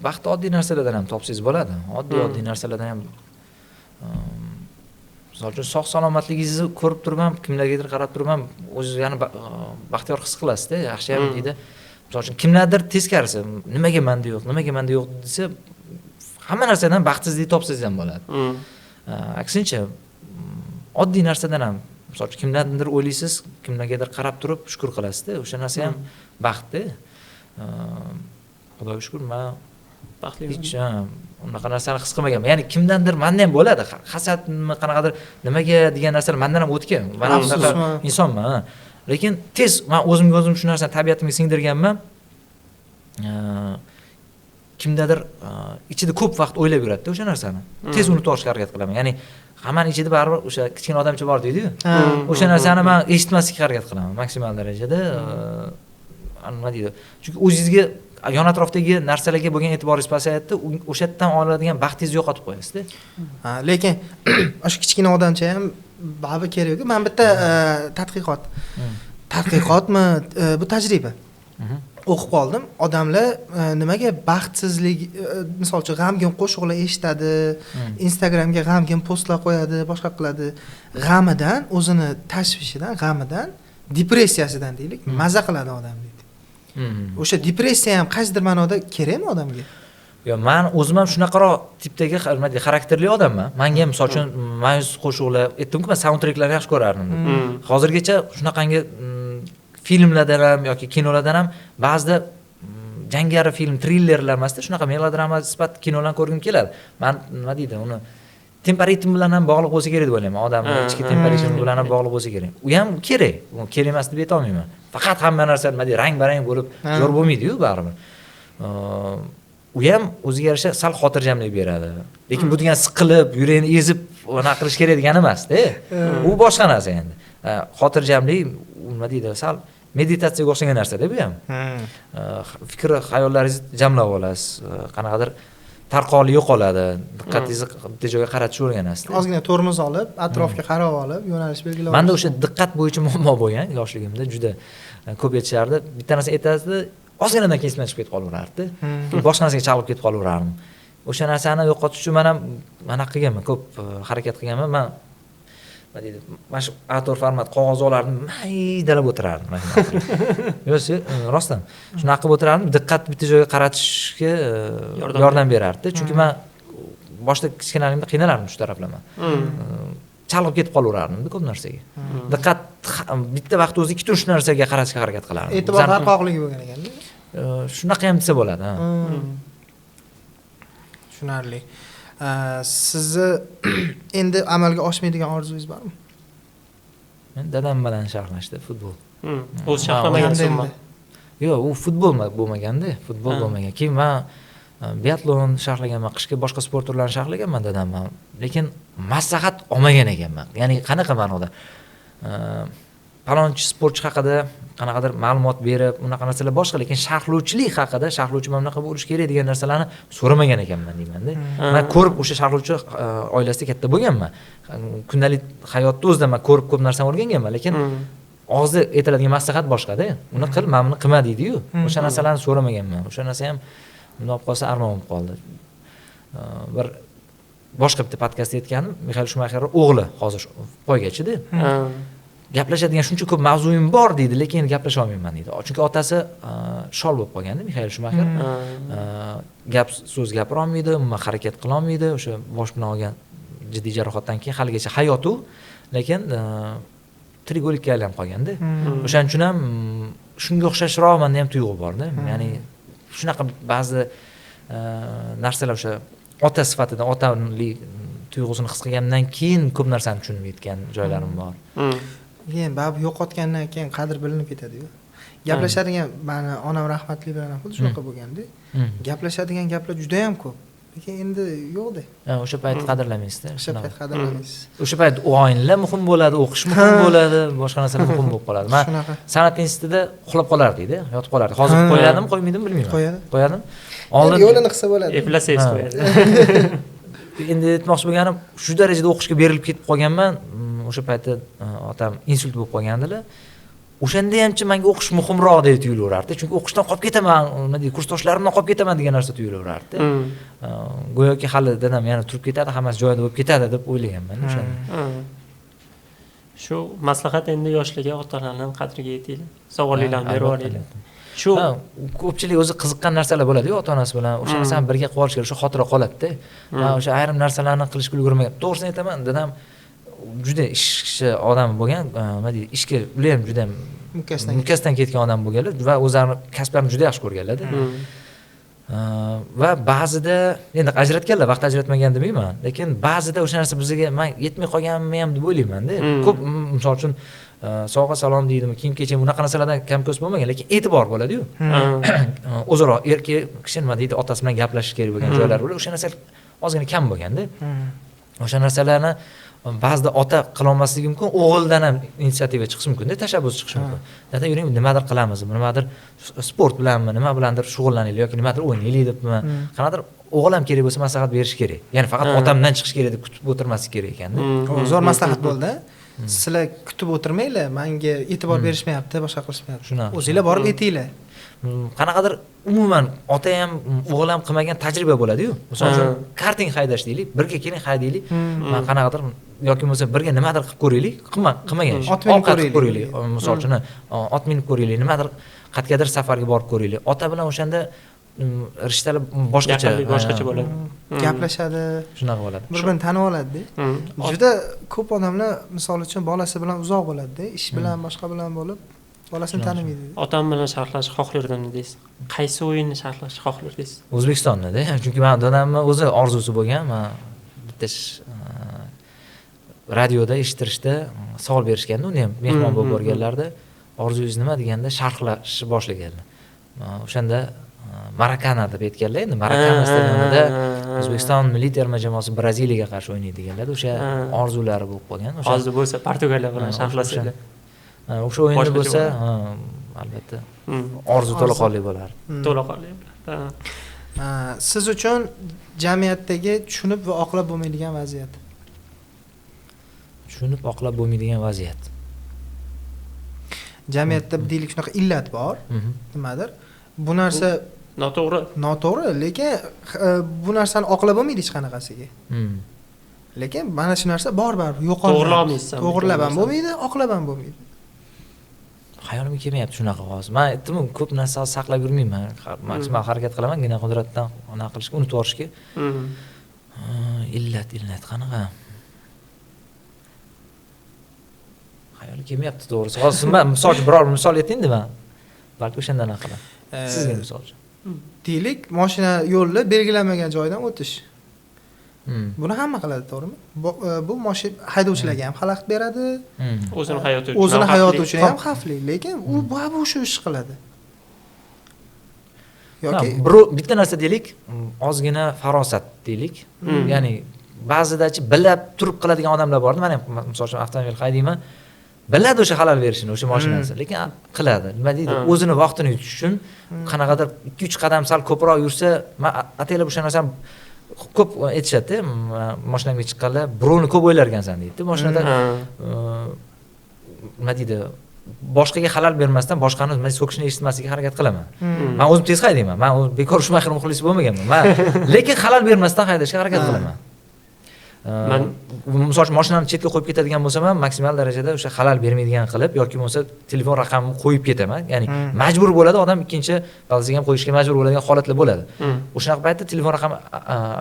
baxt oddiy narsalardan ham topsangiz bo'ladi. Oddiy narsalardan ham misol uchun sog' salomatligingizni ko'rib turibman, kimlargadir qarab turibman, o'zingizni yana baxtiyor his qilasiz-da, yaxshi ham deydi. Misol uchun kimlardir teskarisi, nimaga menda yo'q desa, hamma narsadan baxtsizlik topsangiz ham bo'ladi. Aksincha, oddiy narsadan ham, misol uchun kimlardir o'ylaysiz, kimlargadir qarab turib shukr qilasiz-da, o'sha narsa ham baxtda. Xudoga shukr, men baxtliman. Unaqa narsani his qilmaganman. Ya'ni kimdandir menda ham bo'ladi. Hasadmi, qanaqadir nimaga degan narsalar mendan ham o'tgan. Men ham unaqa insonman. Lekin tez men o'zimga shu narsani tabiatimga singdirganman. Kimdadir ichida ko'p vaqt o'ylab yuradi-da o'sha narsani. Tez unutib olishga harakat qilaman. Ya'ni hammaning ichida baribir o'sha kichkina odamcha bor deydi-yu. O'sha narsani men eshitmaslikka harakat qilaman maksimal darajada. Nima deydi? Chunki o'zingizga yon atrofdagi narsalarga bo'lgan e'tiboringiz pasayadi, o'sha yerdan oladigan baxtingizni yo'qotib qo'yasiz-da. Lekin o'sha kichkina odamcha ham baribir kerak-ku. Men bitta tadqiqotmi, bu tajriba. O'qib qoldim. Odamlar nimaga baxtsizlik, misol uchun g'amgin qo'shiqlar eshitadi, Instagramga g'amgin postlar qo'yadi, boshqa qiladi. G'amidan, o'zini tashvishidan, g'amidan depressiyasidan deylik maza qiladi odam deydi. O'sha depressiya ham qaysidir ma'noda kerakmi odamga? Yo, men o'zim ham shunaqaroq tipdagi xarakterli odamman. Menga ham misol uchun mayus qo'shiqlar, aytdim-ku, men soundtracklarni yaxshi ko'rardim. Hozirgacha shunaqangi filmlardan ham yoki kinolardan ham ba'zida jangari film, trillerlar emasda, shunaqa melodrama sifat kinolarni ko'rgim keladi. Men nima deydi, uni temperatur bilan ham bog'liq bo'lsa kerak deb o'ylayman. Odamning ichki temperatur bilan ham bog'liq bo'lsa kerak. U ham kerak. U kerak emas deb ayta olmayman. Faqat hamma narsa nima deydi, rang-barang bo'lib zo'r bo'lmaydi-yu baribir. U ham o'ziga yarasha sal xotirjamlik beradi. Lekin bu degan siqilib, yurakni ezib, nima qilish kerak degani emas-da. U boshqa narsa endi. Xotirjamlik, nima deydi, sal meditatsiyaga o'xshagan narsa-da bu ham. Fikr, xayollaringizni jamlab olasiz, qanaqadir tarqoqlik yo'qoladi. Diqqatingizni bitta joyga qaratishni o'rganasiz. Ozgina tormoz olib, atrofga qarab olib, yo'nalish belgilab. Menda o'sha diqqat bo'yicha muammo bo'lgan yoshligimda, juda ko'p aytishardi. Bitta narsa aytadi, ozginadan keyin esimdan chiqib ketib qolaverardi. Boshqa narsaga chalib ketib qolaverardim. O'sha narsani yo'qotish uchun men ham mana qilganman, ko'p harakat qilganman. Men nima deydi, mana shu A4 format qog'ozlarni maydalab o'tirardim. Yo'q, rostdan. Shunaqa qilib o'tirardim, diqqat bitta joyga qaratishga yordam berardi. Chunki men boshda kichkinaligimda qiynalardim shu taraflama. Chalib ketib qolaverardim ko'p narsaga. Diqqat bitta vaqt o'zi ikkita uch narsaga qaratishga harakat qilardim. E'tibor tarqoqligi bo'lgan ekanda. Shunaqa ham desa bo'ladi, ha. Tushunarli. Sizni endi amalga oshmaydigan orzungiz bormi? Men dadam bilan sharhlashdi futbol. O'zi sharhlamaganmi? Yo'q, u futbol bo'lmaganda, futbol bo'lmagan. Keyin men biatlon sharhlaganman, qishki boshqa sport turlarini sharhlaganman dadamman. Lekin maslahat olmagan ekanman. Ya'ni qanaqa ma'noda? Palonchi sportchi haqida qanaqadir ma'lumot berib, unaqa narsalar boshqa, lekin sharhlovchilik haqida, sharhlovchi mana bunaqa bo'lish kerak degan narsalarni so'ramagan ekanman deyman-da. Men ko'rib o'sha sharhlovchi oilasida katta bo'lganman. Kundalik hayotda o'zida men ko'rib ko'p narsani o'rganganman, lekin og'zida aytiladigan maslahat boshqa-da. Uni qil, men buni qilma deydi-yu. O'sha narsalarni so'ramaganman. O'sha narsa ham bunday olib qolsa armon bo'lib qoldi. Bir boshqa bitta podkastda aytganim, Mixail Shumaxerning o'g'li hozir poygachida. Gaplashadigan shuncha ko'p mavzuyim bor deydi, lekin gaplasha olmayman deydi. Chunki otasi shol bo'lib qolganda, Mixail Shumaxer. Gap so'z gapira olmaydi, umuman harakat qila olmaydi. O'sha bosh bilan olgan jiddiy jarohatdan keyin haligacha hayot-u, lekin tirik o'likka aylanib qolganda. O'shaning uchun ham shunga o'xshashroq menda ham tuyg'u bor-da. Ya'ni shunaqa ba'zi narsalar o'sha ota sifatida otalik tuyg'usini his qilgandan keyin ko'p narsani tushunib yetgan joylarim bor. Keyin baribir yo'qotgandan keyin qadr bilinib ketadi-yu. Gaplashadigan, meni onam rahmatli bilan ham xuddi shunaqa bo'lganda. Gaplashadigan gaplar juda ham ko'p. Lekin endi yo'qda. O'sha payt qadrlamaysiz-da. O'sha payt qadrlamaysiz. O'sha payt o'yinlar muhim bo'ladi, o'qish muhim bo'ladi, boshqa narsalar muhim bo'lib qoladi. Men san'at institutida uxlab qolardik-da, yotib qolardik. Hozir qo'yadimi, qo'ymaydimi bilmayman. Qo'yadim. Oldin yo'lini qilsa bo'ladi. Eplasangiz qo'yadi. Endi aytmoqchi bo'lganim, shu darajada o'qishga berilib ketib qolganman. O'sha paytda otam insult bo'lib qolgandilar. O'shanda hamchi menga o'qish muhimroq deb tuyulaverardi. Chunki o'qishdan qolib ketaman, nima deydi, kursdoshlarimdan qolib ketaman degan narsa tuyulaverardi. Go'yoki hali dadam yana turib ketadi, hammasi joyida bo'lib ketadi deb o'ylaganman o'shanda. Shu maslahat endi yoshlarga otalarning qadriga yetinglar. Savollarni berib olaylik. Shu ko'pchilik o'zi qiziqqan narsalar bo'ladi-ku ota-onasi bilan. O'sha narsani birga qilish kerak, o'sha xotira qoladi-da. Men o'sha ayrim narsalarni qilishga ulgurmagan. To'g'risini aytaman, dadam juda ishchi odam bo'lgan, nima deydi, ishga ular ham juda mukkasdan ketgan odam bo'lganlar va o'zlarini kasblarini juda yaxshi ko'rganlar-da. Va ba'zida endi ajratganlar, vaqt ajratmagan demayman, lekin ba'zida o'sha narsa bizga men yetmay qolganmi ham deb o'ylayman-da. Ko'p misol uchun sovg'a salom deydimi, kiyim-kechim bunaqa narsalardan kam-ko'st bo'lmagan, lekin e'tibor bo'ladi-yu. O'zaro erkak kishi nima deydi, otasi bilan gaplashish kerak bo'lgan joylar bo'ladi. O'sha narsalar ozgina kam bo'lganda. O'sha narsalarni ba'zida ota qila olmasligi mumkin, o'g'ildan ham inisiativa chiqishi mumkin-da, tashabbus chiqishi mumkin. Dada, yuring, nimadir qilamiz, nimadir sport bilanmi, nima bilandir shug'ullanaylik yoki nimadir o'ynaylik debmi, qanaqadir o'g'il ham kerak bo'lsa maslahat berish kerak. Ya'ni faqat otamdan chiqish kerak deb kutib o'tirmaslik kerak ekanda. Zo'r maslahat bo'ldi. sizlar kutib o'tirmanglar, menga e'tibor berishmayapti, boshqa qilishmayapti. Shunaqa. O'zinglar borib aytinglar. Qanaqadir umuman ota ham o'g'il ham qilmagan tajriba bo'ladi-yu. Misol uchun karting haydash deylik, birga keling haydaylik. Men qanaqadir yoki bo'lmasa birga nimadir qilib ko'raylik, qilmagan ish. Ot minib ko'raylik. Misol uchun ot minib ko'raylik, nimadir qayergadir safarga borib ko'raylik. Ota bilan o'shanda rishtalar boshqacha bo'ladi. Gaplashadi, Shunaqa bo'ladi. bir-birini tanib oladi-da. Juda ko'p odamlar misol uchun bolasi bilan uzoq bo'ladi-da, ish bilan, boshqa bilan bo'lib, bolasini tanimaydi. Otam bilan sharhlashni xohlardim deysiz. Qaysi o'yinni sharhlashni xohlardingiz? O'zbekistonni-da, chunki men dadamning o'zi orzusi bo'lgan. Men bitta radioda eshittirishda savol berishganda, uni ham mehmon bo'lib borganlarda, orzungiz nima deganda sharhlashni boshlaganlar. O'shanda Marakana deb aytganlar, endi Marakana stadionida O'zbekiston milliy terma jamoasi Braziliyaga qarshi o'ynaydi deganlar. O'sha orzulari bo'lib qolgan. Hozir bo'lsa Portugaliya bilan sharhlasanglar. O'sha o'yinda bo'lsa, albatta orzu to'laqonli bo'lardi. To'laqonli. Siz uchun jamiyatdagi tushunib va oqlab bo'lmaydigan vaziyat. Tushunib oqlab bo'lmaydigan vaziyat. Jamiyatda deylik shunaqa illat bor, nimadir. Bu narsa noto'g'ri, lekin bu narsani oqlab bo'lmaydi hech qanaqasiga. Lekin mana shu narsa baribir yo'qolmaydi. To'g'rilamaysan. To'g'rilab ham bo'lmaydi, oqlab ham bo'lmaydi. Hayolimga kelmayapti shunaqa hozir. Men aytdim, ko'p narsa saqlab yurmayman. Maksimal harakat qilaman, gina qudratdan anaqa qilishga, unutib yuborishga. Illat qanaqa? Hayolimga kelmayapti to'g'risi. Hozir men biror misol ayting-da, men balki o'shandan anaqa qilaman. Sizga misol uchun. Deylik, mashina yo'lda belgilanmagan joydan o'tish. Buni hamma qiladi, to'g'rimi? Bu mashina haydovchilarga ham xalaqit beradi. O'zini hayoti uchun ham xavfli, lekin u shu ish qiladi. Yoki bitta narsa deylik, ozgina farosat deylik. Ya'ni ba'zidachi bilib turib qiladigan odamlar bor. Men ham misol uchun avtomobil haydayman. Biladi o'sha xalal berishini, o'sha mashinasi, lekin qiladi. Nima deydi? O'zini vaqtini yutish uchun qanaqadir 2-3 qadam sal ko'proq yursa, men ataylab o'sha narsani ko'p aytishadi-da, mashinamga chiqqanlar, birovni ko'p o'ylar ekansan deydi. Mashinada nima deydi? Boshqaga xalal bermasdan boshqani nima so'kishni eshitmaslikka harakat qilaman. Men o'zim tez haydayman. Men bekor Shumaxir muxlisi bo'lmaganman. Men lekin xalal bermasdan haydashga harakat qilaman. Men misol uchun mashinani chetga qo'yib ketadigan bo'lsam ham maksimal darajada o'sha xalal bermaydigan qilib yoki bo'lmasa telefon raqamini qo'yib ketaman. Ya'ni majbur bo'ladi odam ikkinchi balsiga ham qo'yishga majbur bo'ladigan holatlar bo'ladi. O'shanaqa paytda telefon raqami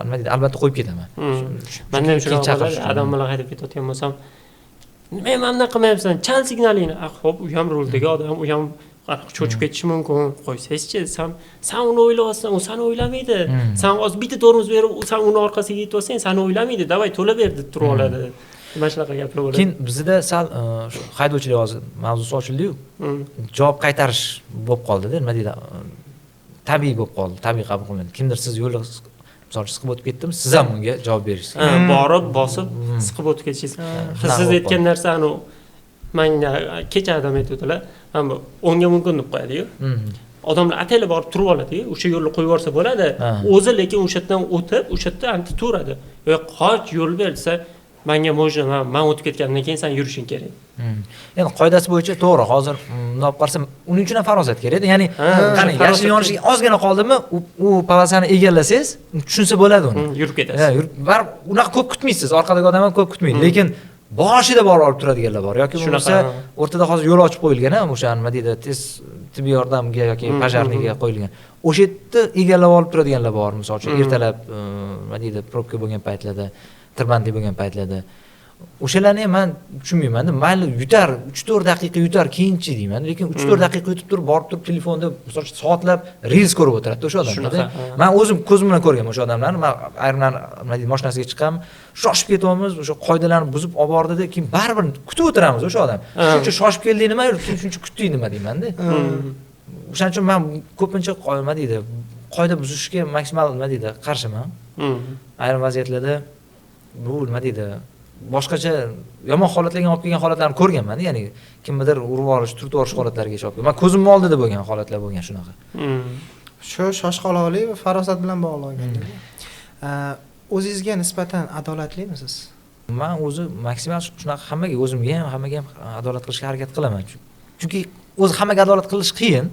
nima deydi, albatta qo'yib ketaman. Menda ham shunaqa bo'ladi. Odam bilan haydab ketayotgan bo'lsam, nima manda qilmayapsan? Chal signalingni. Xo'p, u ham ruldagi odam, u ham cho'chib ketishi mumkin. Qo'ysangchi, sen uni o'ylayapsan, u seni o'ylamaydi. Sen hozir bitta tormoz berib, sen uni orqasiga yetyapsan, seni o'ylamaydi. Davay to'la ber deb turib oladi. Mana shunaqa gaplar bo'ladi. Keyin bizda sal haydovchilik hozir mavzusi ochildi-yu. Javob qaytarish bo'lib qoldi-da, nima deydi? Tabiiy bo'lib qoldi, tabiiy qabul qilinadi. Kimdir siz yo'lda misol uchun siqib o'tib ketdimi, siz ham unga javob berasiz. Borib, bosib, siqib o'tib ketishingiz. Siz aytgan narsani menga kecha adam aytdilar, mana 10 ga mumkin deb qo'yadi-yu. Odamlar ataylab borib turib oladi-yu, o'sha yo'lni qo'yib yuborsa bo'ladi. O'zi lekin o'sha yerdan o'tib, o'sha yerda anti turadi. Yo'q, qoch yo'l bersa, menga mo'jna, men o'tib ketgandan keyin sen yurishing kerak. Endi qoidasi bo'yicha to'g'ri. Hozir bunday qarsam, uning uchun ham farosat kerak. Ya'ni qani yashil yonishiga ozgina qoldimi, u polosani egallasangiz, tushunsa bo'ladi uni. Yurib ketasiz. Unaqa ko'p kutmaysiz, orqadagi odam ham ko'p kutmaydi. Lekin boshida borib olib turadiganlar bor yoki bo'lmasa o'rtada hozir yo'l ochib qo'yilgan-a, o'sha nima deydi, tez tibbiy yordamga yoki pajarniga qo'yilgan. O'sha yerda egallab olib turadiganlar bor, misol uchun ertalab nima deydi, probka bo'lgan paytlarda, tirbandlik bo'lgan paytlarda. O'shalarni ham men tushunmayman. Mayli yutar, 3-4 daqiqa yutar, keyinchi deyman. Lekin 3-4 daqiqa yutib turib, borib turib telefonda misol uchun soatlab reels ko'rib o'tiradi o'sha odamlar. Men o'zim ko'zim bilan ko'rganman o'sha odamlarni. Men ayrimlar nima deydi, mashinasiga chiqqanman, shoshib ketyapmiz, o'sha qoidalarni buzib olib bordida, keyin baribir kutib o'tiramiz o'sha odam. Shuncha shoshib kelding nima yuribsan, shuncha kutding nima deyman-da. O'shaning uchun men ko'pincha nima deydi, qoida buzishga maksimal nima deydi, qarshiman. Ayrim vaziyatlarda bu nima deydi, boshqacha yomon holatlarga olib kelgan holatlarni ko'rganman, ya'ni kimnidir urib olish, turtib olish holatlariga olib kelgan. Men ko'zimning oldida bo'lgan holatlar bo'lgan shunaqa. Shu shoshqaloqlik va farosat bilan bog'langan. O'zingizga nisbatan adolatlimisiz? Men o'zi maksimal shunaqa hammaga o'zimga ham hammaga ham adolat qilishga harakat qilaman. Chunki o'zi hammaga adolat qilish qiyin.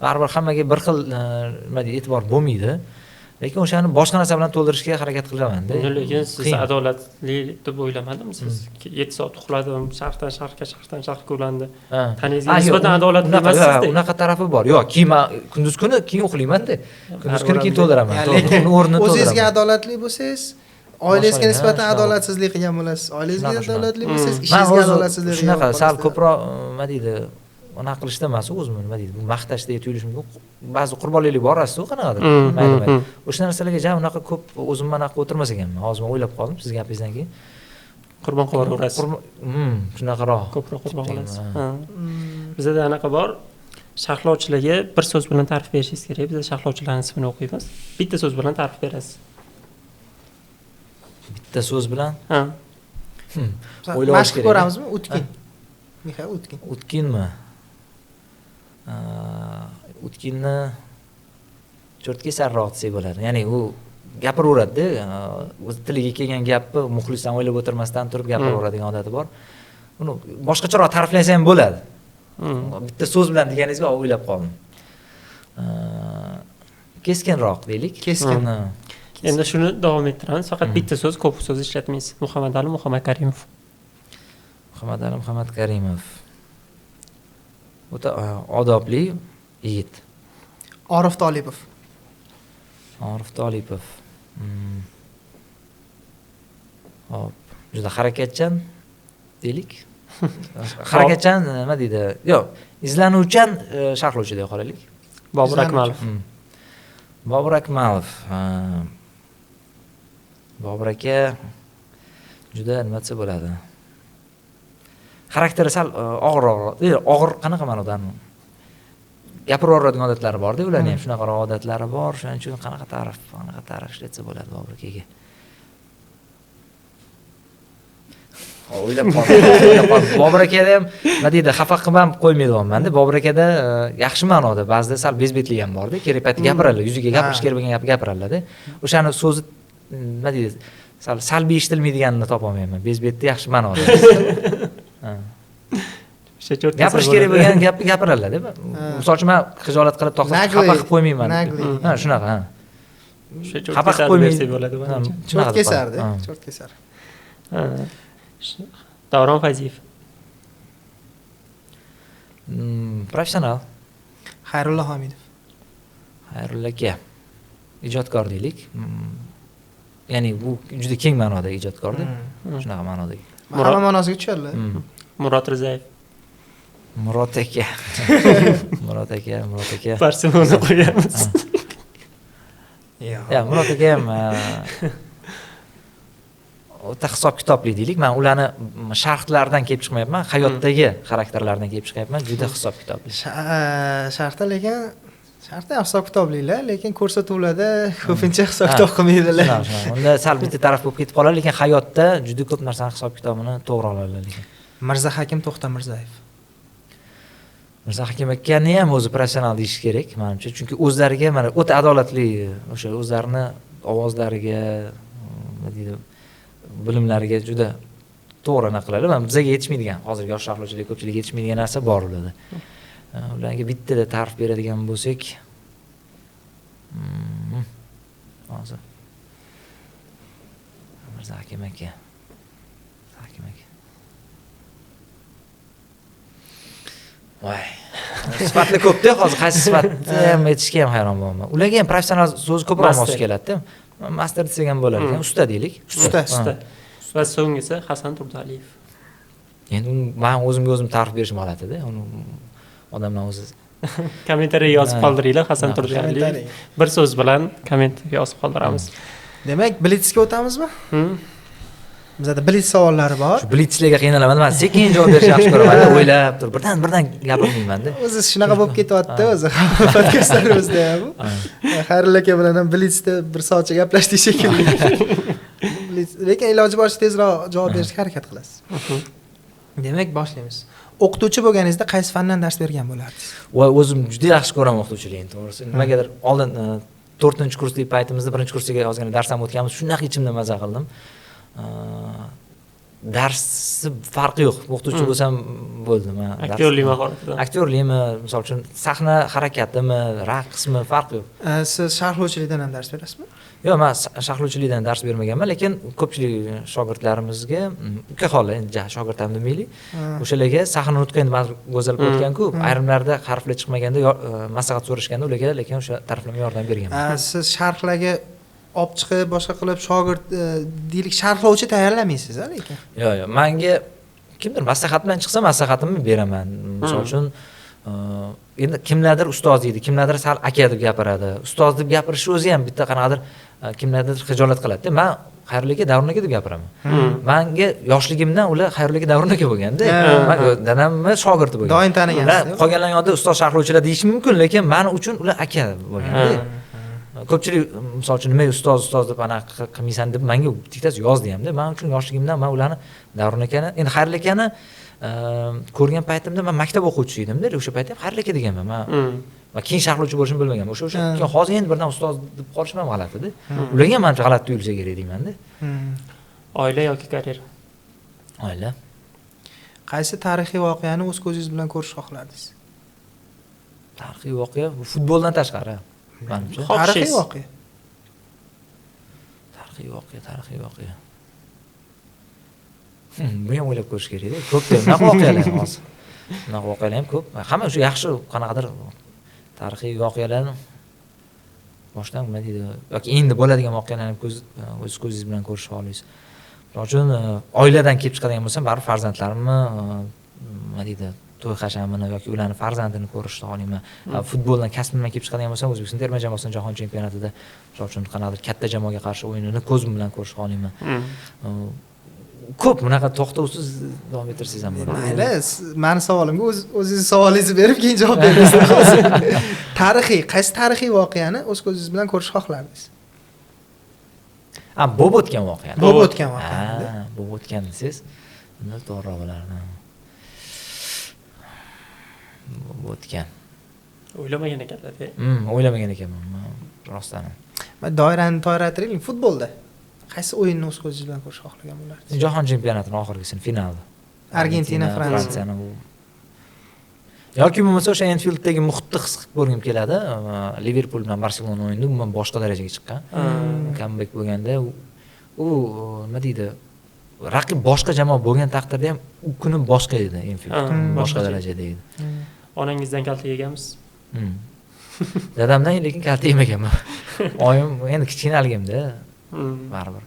Baribir hammaga bir xil nima deydi e'tibor bo'lmaydi. Lekin o'shani boshqa narsa bilan to'ldirishga harakat qilaman-da. Lekin siz adolatli deb o'ylamadim. Siz 7 soat uxladim, sharqdan sharqqa ulandi. Tanangizga nisbatan adolatli emassiz-da. Unaqa tarafi bor. Yo'q, keyin kunduz kuni keyin uxlayman-da. Kunduz kuni keyin to'ldiraman. Lekin o'rnini o'zingizga adolatli bo'lsangiz, oilangizga nisbatan adolatsizlik qilgan bo'lasiz. Oilangizga adolatli bo'lsangiz, ishingizga adolatsizlik qilgan shunaqa bo'lasiz. sal ko'proq nima deydi, ona qilishda emas, o'zimni nima deydi, bu maqtashda tuyulishi mumkin. Ba'zi qurbonlik borasiz-ku qanaqadir. Mayli. O'sha narsalarga jam unaqa ko'p o'zimni anaqa o'tirmas ekanman. Hozir men o'ylab qoldim siz gapingizdan keyin. Qurbon qilib yuborasiz. Shunaqaroq. Ko'proq qurbon qilasiz. Bizda anaqa bor. Sharhlovchilarga bir so'z bilan ta'rif berishingiz kerak. Biz sharhlovchilarning ismini o'qiymiz. Bitta so'z bilan ta'rif berasiz. Bitta so'z bilan? Ha. Mashq ko'ramizmi? Utkin. Mixail Utkin. Utkinmi? Utkinni cho'rtkesarroq desak bo'ladi. Ya'ni u gapiraveradi-da, o'z tiliga kelgan gapni muxlisdan o'ylab o'tirmasdan turib gapiraveradigan odati bor. Uni boshqacharoq ta'riflasa ham bo'ladi. Bitta so'z bilan deganingizga o'ylab qoldim. Keskinroq deylik. Keskin. Endi shuni davom ettiramiz. Faqat bitta so'z, ko'p so'z ishlatmaysiz. Muhammadali Muhammadkarimov. Muhammadali Muhammadkarimov. O'ta odobli yigit. Orif Tolipov. Orif Tolipov. Hop, juda harakatchan deylik. Harakatchan nima deydi? Yo'q, izlanuvchan sharhlovchi deya qolaylik. Bobur Akmalov. Bobur Akmalov. Bobur aka juda nima desa bo'ladi? Xarakteri sal og'ir qanaqa ma'noda? Gapiraveradigan odatlari bor-da, ularning ham shunaqa odatlari bor. Shuning uchun qanaqa ta'rif ishlatsa bo'ladi Bobur akaga? O'ylab qoldim. Bobur akada ham nima deydi, xafa qilib qo'ymayapman-da. Bobur akada yaxshi ma'noda, ba'zida sal bezbetlik ham bor-da. Kerak paytda gapiradilar, yuziga gapirish kerak bo'lgan gapni gapiradilar-da. O'shani so'zi nima deydi, sal salbiy eshitilmaydiganini topa olmayman. Bezbetda yaxshi ma'noda. Gapirish kerak bo'lgan gapni gapiradilar-da. Misol uchun men xijolat qilib to'xtab xafa qilib qo'ymayman. Ha, shunaqa, ha. Xafa qilib qo'ymaysiz bo'ladi. Cho'rtkesarda, cho'rtkesar. Davron Fayziyev. Professional. Xayrulla Hamidov. Xayrulla aka. Ijodkor deylik. Ya'ni bu juda keng ma'noda ijodkorda. Shunaqa ma'noda. Hamma ma'nosiga tushadilar. Murod Rizayev. Murod aka. Murod aka. Barselona qo'yamiz. Ya, Murod aka ham o'ta hisob kitobli deylik. Men ularni sharhlardan kelib chiqmayapman, hayotdagi xarakterlardan kelib chiqyapman. Juda hisob kitobli. Sharhda lekin sharhda ham hisob kitoblilar, lekin ko'rsatuvlarda ko'pincha hisob kitob qilmaydilar. Unda sal bitta taraf bo'lib ketib qoladi, lekin hayotda juda ko'p narsani hisob kitobini to'g'ri oladilar lekin. Mirzahakim To'xtamirzayev. Mirzahakim akani ham o'zi professional deyish kerak, menimcha. Chunki o'zlariga mana o'ta adolatli, o'sha o'zlarini ovozlariga, nima deydi, bilimlariga juda to'g'ri aniq qiladi. Mana bizga yetishmaydigan, hozirgi yosh sharhlovchilar ko'pchilik yetishmaydigan narsa bor ularda. Ularga bittada ta'rif beradigan bo'lsak, hozir Mirzahakim aka. Voy. Sifatli ko'p-da, hozir qaysi sifatni ham aytishga ham hayron bo'laman. Ularga ham professional so'z ko'proq mos keladi-da. Master desak ham bo'lar ekan, usta deylik. Usta. Va so'nggisi Hasan Turdaliyev. Endi men o'zimga o'zim ta'rif berishim holatida, uni odamlar o'zi kommentariy yozib qoldiringlar Hasan Turdaliyev. Bir so'z bilan komment yozib qoldiramiz. Demak, Blitzga o'tamizmi? Bizda blitz savollari bor. Shu blitzlarga qiynalaman. Men sekin javob berishni yaxshi ko'raman. O'ylab turib, birdan gapirmayman-da. O'zi shunaqa bo'lib ketyapti o'zi podkastlarimizda ham. Xayrulla aka bilan ham blitzda bir soatcha gaplashdik shekilli. Lekin iloji boricha tezroq javob berishga harakat qilasiz. Demak, boshlaymiz. O'qituvchi bo'lganingizda qaysi fandan dars bergan bo'lardingiz? Voy, o'zim juda yaxshi ko'raman o'qituvchilikni, to'g'risi. Nimagadir oldin 4-kurslik paytimizda 1-kursiga ozgina dars ham o'tganmiz. Shunaqa ichimda maza qildim. darsni farqi yo'q. O'qituvchi bo'lsam bo'ldi. Aktyorlik mahoratidan. Aktyorlikmi, misol uchun sahna harakatimi, raqsmi farqi yo'q. Siz sharhlovchilikdan ham dars berasizmi? Yo'q, men sharhlovchilikdan dars bermaganman, lekin ko'pchilik shogirdlarimizga ukaxola, endi shogirdam demaylik, o'shalarga sahna nutqi endi go'zal bo'tgan-ku, ayrimlarda harflar chiqmaganda maslahat so'rashganda ularga lekin o'sha taraflama yordam berganman. Siz sharhlarga olib chiqib, boshqa qilib shogird deylik sharhlovchi tayyorlamaysiz, lekin. Yo'q, menga kimdir maslahat bilan chiqsa maslahatimni beraman. Misol uchun endi kimlardir ustoz deydi, kimlardir sal aka deb gapiradi. Ustoz deb gapirishi o'zi ham bitta qanaqadir kimlardir xijolat qiladi. Men Xayrullo aka, Davron aka deb gapiraman. Menga yoshligimdan ular Xayrullo aka, Davron aka bo'lganda, men dadamning shogirdi bo'lgan. Doim tanigansiz. Qolganlar yonida ustoz sharhlovchilar deyish mumkin, lekin men uchun ular aka bo'lganda. Ko'pchilik misol uchun nima ustoz deb ana qilmaysan deb menga bittasi yozdi hamda. Men uchun yoshligimdan men ularni Davron akani, endi Xayrullo akani ko'rgan paytimda men maktab o'quvchisi edimda, o'sha paytda ham Xayrullo aka deganman. Men keyin sharhlovchi bo'lishimni bilmaganman. O'sha keyin hozir endi birdan ustoz deb qolishim ham g'alati-da. Ularga ham menimcha g'alati tuyulsa kerak deyman-da. Oila yoki karyera? Oila. Qaysi tarixiy voqeani o'z ko'zingiz bilan ko'rish xohlardingiz? Tarixiy voqea futboldan tashqari. Menimcha. Tarixiy voqea. Tarixiy voqea. Buni ham o'ylab ko'rish kerak-da. Ko'pda naq voqealar hozir. Naq voqealar ham ko'p. Hamma shu yaxshi qanaqadir tarixiy voqealarni boshdan nima deydi, yoki endi bo'ladigan voqealarni o'z ko'zingiz bilan ko'rishni xohlaysiz. Shuning uchun oiladan kelib chiqadigan bo'lsam, baribir farzandlarimni nima deydi, to'y hashamini yoki ularni farzandini ko'rishni xohlayman. Futboldan kasbimdan kelib chiqadigan bo'lsam, O'zbekiston terma jamoasining jahon chempionatida misol uchun qanaqadir katta jamoaga qarshi o'yinini ko'zim bilan ko'rishni xohlayman. Ko'p bunaqa to'xtovsiz davom ettirsangiz ham bo'ladi. Mayli, meni savolimga o'zingiz savolingizni berib keyin javob berasiz. Qaysi tarixiy voqeani o'z ko'zingiz bilan ko'rish xohlardingiz? Bo'lib o'tgan voqea. Bo'lib o'tgan voqea. Bo'lib o'tgan desangiz, unda to'g'riroq bo'lardi. Bo'lib o'tgan. O'ylamagan ekanlar-da. O'ylamagan ekanman, rostdan. Men doirani to'g'rilaytiraylik, futbolda qaysi o'yinni o'z ko'zingiz bilan ko'rish xohlagan bo'lardingiz? Jahon chempionatining oxirgisini, finalda. Argentina, Fransiya. Yoki bo'lmasa o'sha Enfield'dagi muhitni his qilib ko'rgim keladi. Liverpool bilan Barselona o'yinida umuman boshqa darajaga chiqqan. Comeback bo'lganda u nima deydi? Raqib boshqa jamoa bo'lgan taqdirda ham u kuni boshqa edi Enfield. Boshqa darajada edi. Onangizdan kalta yeganmiz? Dadamdan lekin kalta yemaganman. Oyim endi kichkinaligimda. Baribir.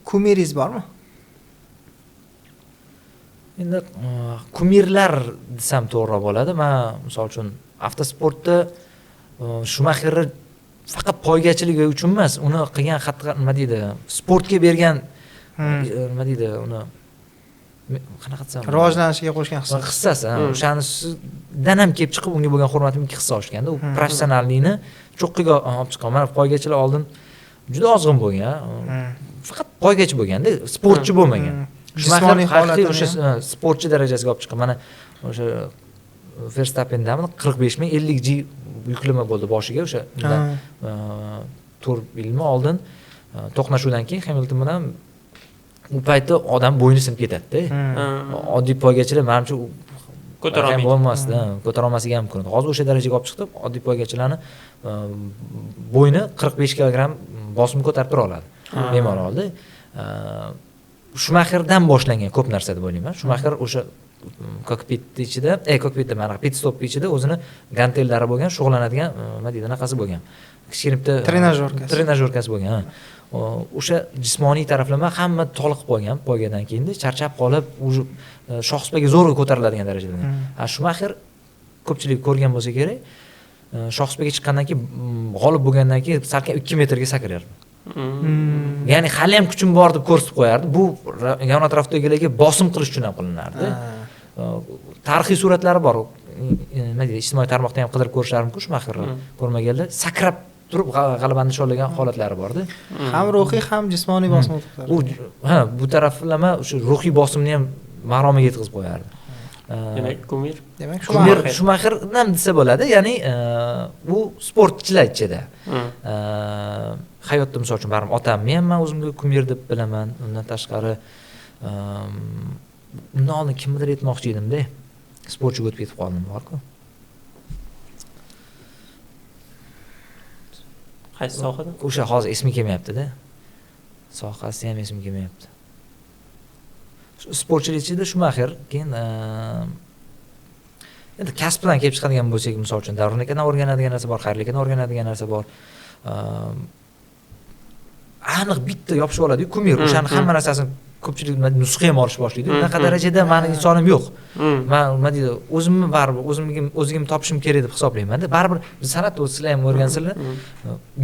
Kumiringiz bormi? Endi kumirlar desam to'g'ri bo'ladi. Men misol uchun avtosportda Shumaxerni faqat poygachiligi uchun emas, uni qilgan xatti nima deydi, sportga bergan nima deydi, uni qanaqa desam, rivojlanishiga qo'shgan hissasi, o'shanidan ham kelib chiqib unga bo'lgan hurmatim 2 hissa oshganda, u professionallikni cho'qqiga olib chiqqan. Mana poygachilar oldin juda ozg'in bo'lgan, faqat poygachi bo'lganda, sportchi bo'lmagan. Jismoniy holati o'sha sportchi darajasiga olib chiqqan. Mana o'sha Verstappen'dan 45 ming 50 G yuklama bo'ldi boshiga o'sha tur bilmi oldin to'qnashuvdan keyin Hamilton bilan u paytda odam bo'yni sinib ketadi-da. Oddiy poygachilar menimcha ko'tara olmasligi ham mumkin. Hozir o'sha darajaga olib chiqdi, oddiy poygachilarni bo'yni 45 kg bosim ko'tarib tura oladi. Bemalolda. Shumaxerdan boshlangan ko'p narsa deb o'ylayman. Shumaxer o'sha kokpitning ichida, kokpitda mana pit stop ichida o'zini gantellari bo'lgan, shug'ullanadigan, nima deydi, anaqasi bo'lgan. Kichkina bitta trenajyorkasi bo'lgan. O'sha jismoniy taraflama hamma toliqib qolgan poygadan keyin charchab qolib, shohsupaga zo'rg'a ko'tariladigan darajada. Shumaxer ko'pchilik ko'rgan bo'lsa kerak, shohsupaga chiqqandan keyin g'olib bo'lgandan keyin salkam 2 metrga sakrardi. Ya'ni hali ham kuchim bor deb ko'rsatib qo'yardi. Bu yon atrofdagilarga bosim qilish uchun ham qilinardi. Tarixiy suratlari bor. Nima deydi, ijtimoiy tarmoqda ham qidirib ko'rishlari mumkin, Shumaxerni ko'rmaganlar sakrab turib g'alabani nishonlagan holatlari bor-da. Ham ruhiy, ham jismoniy bosim o'tkazadi. Bu taraflama o'sha ruhiy bosimni ham maromiga yetkazib qo'yardi. Demak, kumir. Demak, Shumaxer ham desa bo'ladi, ya'ni u sportchilar ichida. hayotda misol uchun baribir otamni ham men o'zimga kumir deb bilaman. Undan tashqari undan oldin kimnidir aytmoqchi edimda. Sportchiga o'tib ketib qoldim borku. Qaysi sohada? O'sha hozir esimga kelmayapti-da. Sohasi ham esimga kelmayapti. Sportchilik ichida Shumaxer, keyin endi kasb bilan kelib chiqadigan bo'lsak, misol uchun Davron akadan o'rganadigan narsa bor, Xayrli akadan o'rganadigan narsa bor. Aniq bitta yopishib oladi-ku, kumir, o'shani hamma narsasini ko'pchilik nusxa ham olish boshlaydi. Unaqa darajada meni insonim yo'q. Men nima deydi, o'zimni baribir o'zimga topishim kerak deb hisoblayman-da. Baribir biz san'atda sizlar ham o'rgansizlar.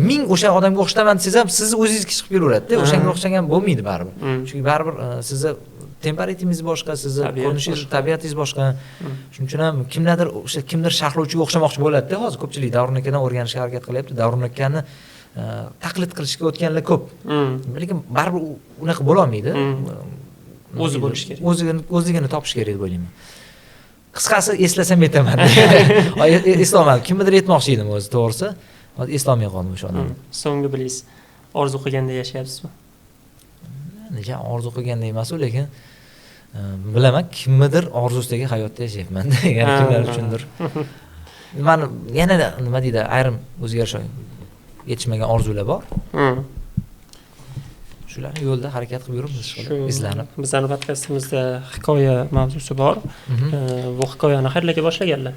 Ming o'sha odamga o'xshaman siz ham sizni o'zingizga chiqib kelaveradi-da. O'shanga o'xshagan bo'lmaydi baribir. Chunki baribir sizni temperamentingiz boshqa, sizni ko'rinishingiz, tabiatingiz boshqa. Shuning uchun ham kimdir sharhlovchiga o'xshamoqchi bo'ladi-da. Hozir ko'pchilik Davron akadan o'rganishga harakat qilyapti. Davron akani taqlid qilishga o'tganlar ko'p. Lekin baribir unaqa bo'la olmaydi. O'zi bo'lish kerak. O'zligini topish kerak deb o'ylayman. Qisqasi eslasam aytaman. Eslolmadim. Kimnidir aytmoqchi edim o'zi, to'g'risi. Hozir eslolmay qoldim o'sha odamni. So'nggi bilingiz, orzu qilganda yashayapsizmi? Nega orzu qilganda emas-ku, lekin bilaman, kimnidir orzusidagi hayotda yashayapman. Ya'ni kimlar uchundir. Meni yana nima deydi, ayrim o'zgarish yetishmagan orzular bor. Shularni yo'lda harakat qilib yuribmiz, izlanib. Bizning podkastimizda hikoya mavzusi bor. Bu hikoyani Xayrli boshlaganlar.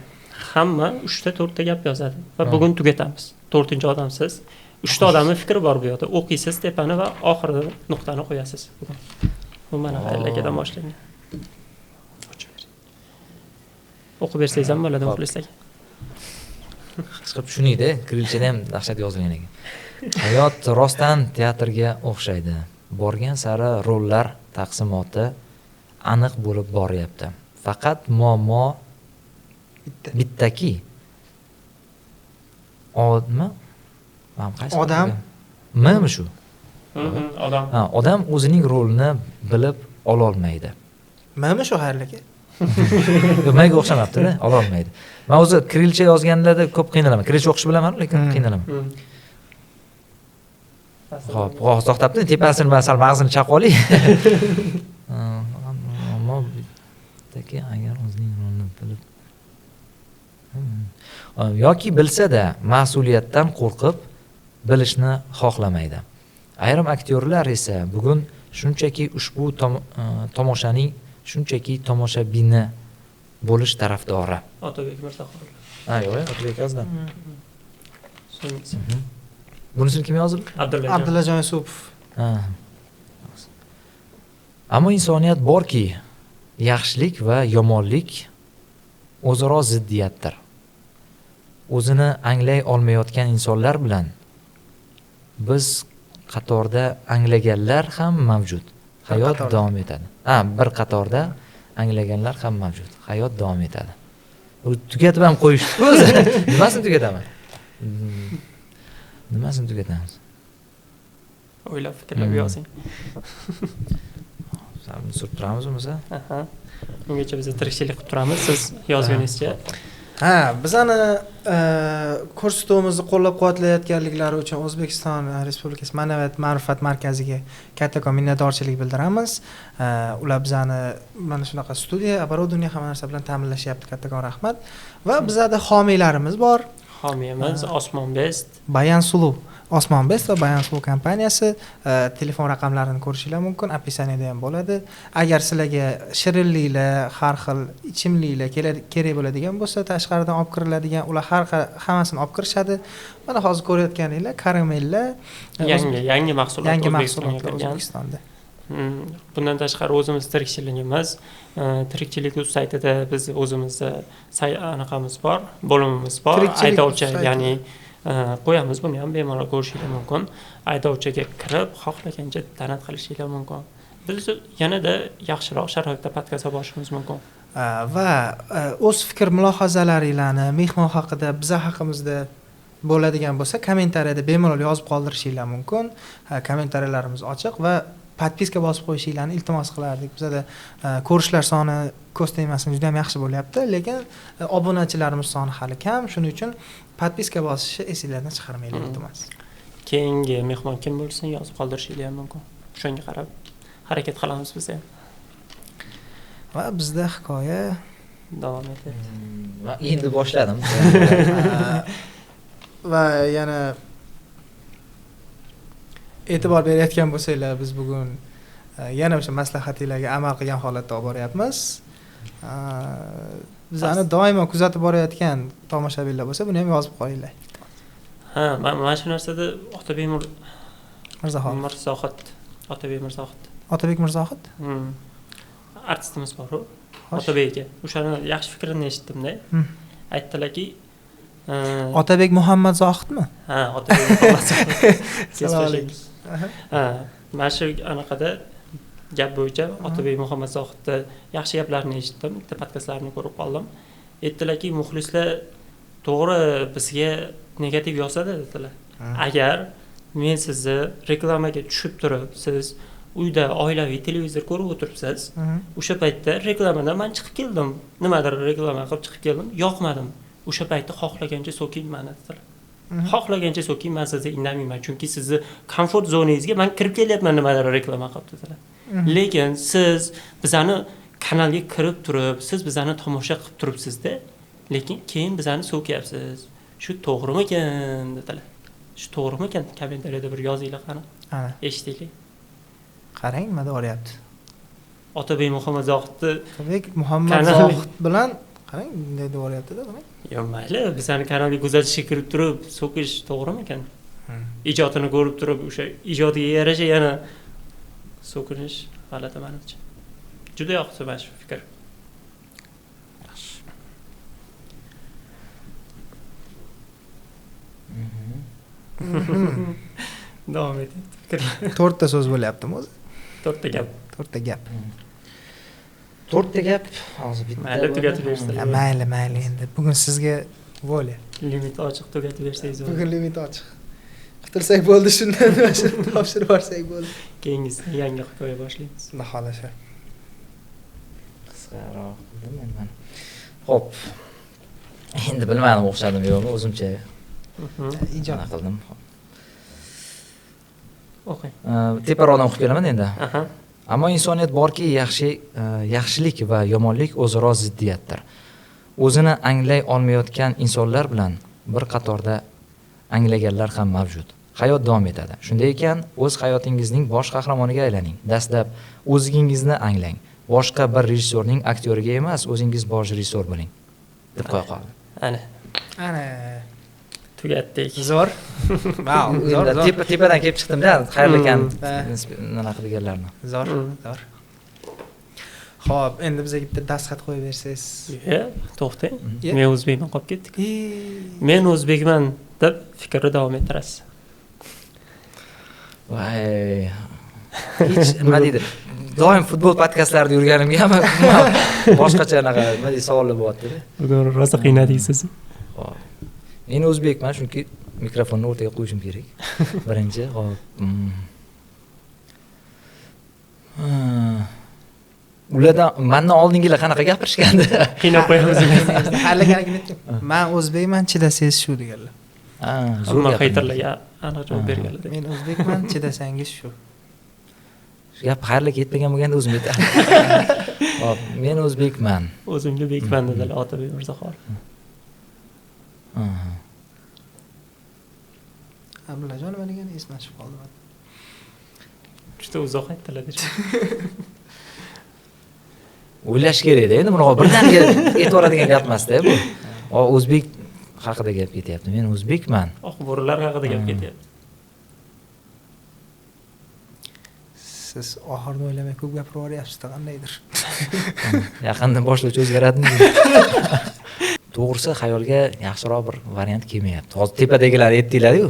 Hamma 3 ta 4 ta gap yozadi va bugun tugatamiz. 4-odamsiz. 3 ta odamning fikri bor bu yoqda. O'qiysiz tepani va oxirida nuqtani qo'yasiz. Bu mana Xayrlidan boshlangan. O'qib bersangiz ham bo'ladi, muxlislarga. Chiqib tushuningda, Kirilchada ham dahshat yozilgan ekan. Hayot rostdan teatrga o'xshaydi. Borgan sari rollar taqsimoti aniq bo'lib boryapti. Faqat muammo bittaki. Odam. Nima shu? Odam. Odam o'zining rolini bilib ola olmaydi. Nima shu Xayrli aka? Menga o'xshamabdi-da, ola olmaydi. Men o'zi kirilcha yozganlarda ko'p qiynalaman. Kirilcha o'qish bilaman, lekin qiynalaman. Xo'p, to'xtabdi, tepasini men sal mag'zini chaqolay. Ammo bittaki agar o'zining rolini bilib yoki bilsa-da mas'uliyatdan qo'rqib bilishni xohlamaydi. Ayrim aktyorlar esa bugun shunchaki ushbu tomoshaning shunchaki tomoshabini bo'lish tarafdori. Otabek Mirzaxo'rov. Yo'q, Otabek yozdim. Bunisini kim yozdi? Abdullajon Yusupov. Ammo insoniyat borki, yaxshilik va yomonlik o'zaro ziddiyatdir. O'zini anglay olmayotgan insonlar bilan biz qatorda anglaganlar ham mavjud. Hayot davom etadi. Bir qatorda anglaganlar ham mavjud. Hayot davom etadi. Tugatib ham qo'yishdi o'zi. Nimasini tugataman? Nimasini tugatamiz? O'ylab fikrlab yozing. Sabni surib turamizmi o'zi? Ungacha biz tirikchilik qilib turamiz, siz yozganingizcha. Bizani ko'rsatuvimizni qo'llab-quvvatlayotganliklari uchun O'zbekiston Respublikasi Ma'naviyat ma'rifat markaziga kattakon minnatdorchilik bildiramiz. Ular bizani mana shunaqa studiya, оборудование hamma narsa bilan ta'minlashyapti. Kattakon rahmat. Va bizada homiylarimiz bor. Homiyamiz Osmonbest, Bayansuluv. Osmonbest va Bayansuluv kompaniyasi telefon raqamlarini ko'rishingiz mumkin, opisiyaniyada ham bo'ladi. Agar sizlarga shirinliklar, har xil ichimliklar kerak bo'ladigan bo'lsa, tashqaridan olib kiriladigan, ular hammasini olib kirishadi. Mana hozir ko'rayotganinglar karamellar, yangi mahsulotlar O'zbekistonda. Bundan tashqari o'zimiz tirikchilik.uz saytida biz o'zimizda anaqamiz bor, bo'limimiz bor. Aydovchi, ya'ni qo'yamiz, buni ham bemalol ko'rishingiz mumkin. Aydovchiga kirib, xohlagancha tanat qilishingiz mumkin. Biz yanada yaxshiroq sharoitda podkast olishimiz mumkin. Va o'z fikr mulohazalaringizni mehmon haqida, biza haqimizda bo'ladigan bo'lsa, kommentariyada bemalol yozib qoldirishingiz mumkin. Kommentariyalarimiz ochiq va podpiska bosib qo'yishingizni iltimos qilardik. Bizda ko'rishlar soni ko'z tegmasin juda ham yaxshi bo'lyapti, lekin obunachilarimiz soni hali kam, shuning uchun podpiska bosishni esingizdan chiqarmanglar, iltimos. keyingi mehmon kim bo'lsin yozib qoldirishingiz ham mumkin. O'shanga qarab harakat qilamiz biz ham. Va bizda hikoya Davom etyapti. Va endi boshladim. va yana e'tibor berayotgan bo'lsanglar, biz bugun yana o'sha maslahatinglarga amal qilgan holatda olib boryapmiz. Bizani doimo kuzatib borayotgan tomoshabinlar bo'lsa, buni ham yozib qo'yinglar. Ha, mana shu narsada Otabek Mirzaxon. Mirzohid, Otabek Mirzohid. Otabek Mirzohid? Artistimiz bor-ku. Otabek aka. O'shani yaxshi fikrini eshitdim-da. Aytdilarki, Otabek Muhammad Zohidmi? ha, Otabek Muhammad Zohid. Assalomu alaykum. Ha, mana shu anaqada gap bo'yicha Otabek Muhammad Zohidni yaxshi gaplarini eshitdim, bitta podkastlarini ko'rib qoldim. Aytdilarki, muxlislar to'g'ri bizga negativ yozadi dedilar. Agar men sizni reklamaga tushib turib, siz uyda oilaviy televizor ko'rib o'tiribsiz, o'sha paytda reklamadan men chiqib keldim. Nimadir reklama qilib chiqib keldim, yoqmadim. O'sha paytda xohlagancha so'king meni dedilar. Xohlagancha so'king, men sizga indamayman, chunki sizni komfort zonangizga men kirib kelyapman nimadir reklama qilib dedilar. Lekin siz bizani kanalga kirib turib, siz bizani tomosha qilib turibsiz-da, lekin keyin bizani so'kyapsiz. Shu to'g'rimikan dedilar. Shu to'g'rimikan? Kommentariyada bir yozinglar qani. Ana, Eshitaylik. qarang nima deyapti. Otabek Muhammad Zohidni Otabek Muhammad Zohid bilan qarang bunday deyapti-da, qarang. yo mayli, bizani kanalga kuzatishga kirib turib, so'kish to'g'rimikan? Ijodini ko'rib turib, o'sha ijodiga yarasha yana so'kinish g'alati menimcha. Juda yoqdi mana shu fikr. Davom etyapti fikrlar. 4 ta so'z bo'lyaptimi o'zi? 4 ta gap. 4 ta gap. 4 ta gap, hozir bitta. Mayli tugatib bersangiz. Mayli endi. Bugun sizga voля. Limit ochiq tugatib bersangiz. Bugun limit ochiq. Qitilsak bo'ldi, shundan topshirib yuborsak bo'ldi. Keyingisida yangi hikoya boshlaymiz. Xudo xolasa. Qisqaroq qildim men. Xo'p. Endi bilmadim o'xshadimi yo'qmi, o'zimcha Ijod qildim. O'qing. Teparoqdan o'qib kelaman endi. Aha. Ammo insoniyat borki, yaxshilik va yomonlik o'zaro ziddiyatdir. O'zini anglay olmayotgan insonlar bilan bir qatorda anglaganlar ham mavjud. Hayot davom etadi. Shunday ekan, o'z hayotingizning bosh qahramoniga aylaning. Dastlab o'zingizni anglang. Boshqa bir rejissyorning aktyoriga emas, o'zingiz bosh rejissyor bo'ling. deb qo'ya qoldi. Ana tugatdik. zo'r. Vau, zo'r. Tepadan kelib chiqdim-da, xayrli ekan nima qilganlarni. Zo'r. Xo'p, endi bizga bitta dastxat qo'yib bersangiz. To'xtang. Men o'zbekman qolib ketdik. Men o'zbekman deb fikrni davom ettirasiz. Voy. Hech nima deydi? Doim futbol podkastlarida yurganimga ham boshqacha anaqa nima deydi savollar bo'lyapti-da. Bugun rosa qiynadingiz. Xo'p. Men o'zbekman, chunki mikrofonni o'rtaga qo'yishim kerak. Birinchi, xo'p. Ulardan mendan oldingilar qanaqa gapirishgandi? Qiynab qo'yamiz. Haliganligini aytdim. Men o'zbekman, chidasangiz shu deganlar. Zo'r qaytarlarga aniq javob berganlar. Men o'zbekman, chidasangiz shu. Gap xayrli ketmagan bo'lganda o'zim aytaman. Hop, men o'zbekman. O'zimga bekman dedilar Otabek Mirzaxon. Abdullajon nima degan esdan chiqib qoldi. Juda uzoq aytdilar. O'ylash kerak-da, endi buni birdaniga aytvoradigan gap emas-da bu. O'zbek haqida gap ketyapti. Men o'zbekman. Oq bo'rilar haqida gap ketyapti. Siz oxirida o'ylamay ko'p gapirib yuboryapsiz-da qandaydir. Yaqindan boshlovchi o'zgaradimi? To'g'risi xayolga yaxshiroq bir variant kelmayapti. Hozir tepadagilar aytdinglar-ku.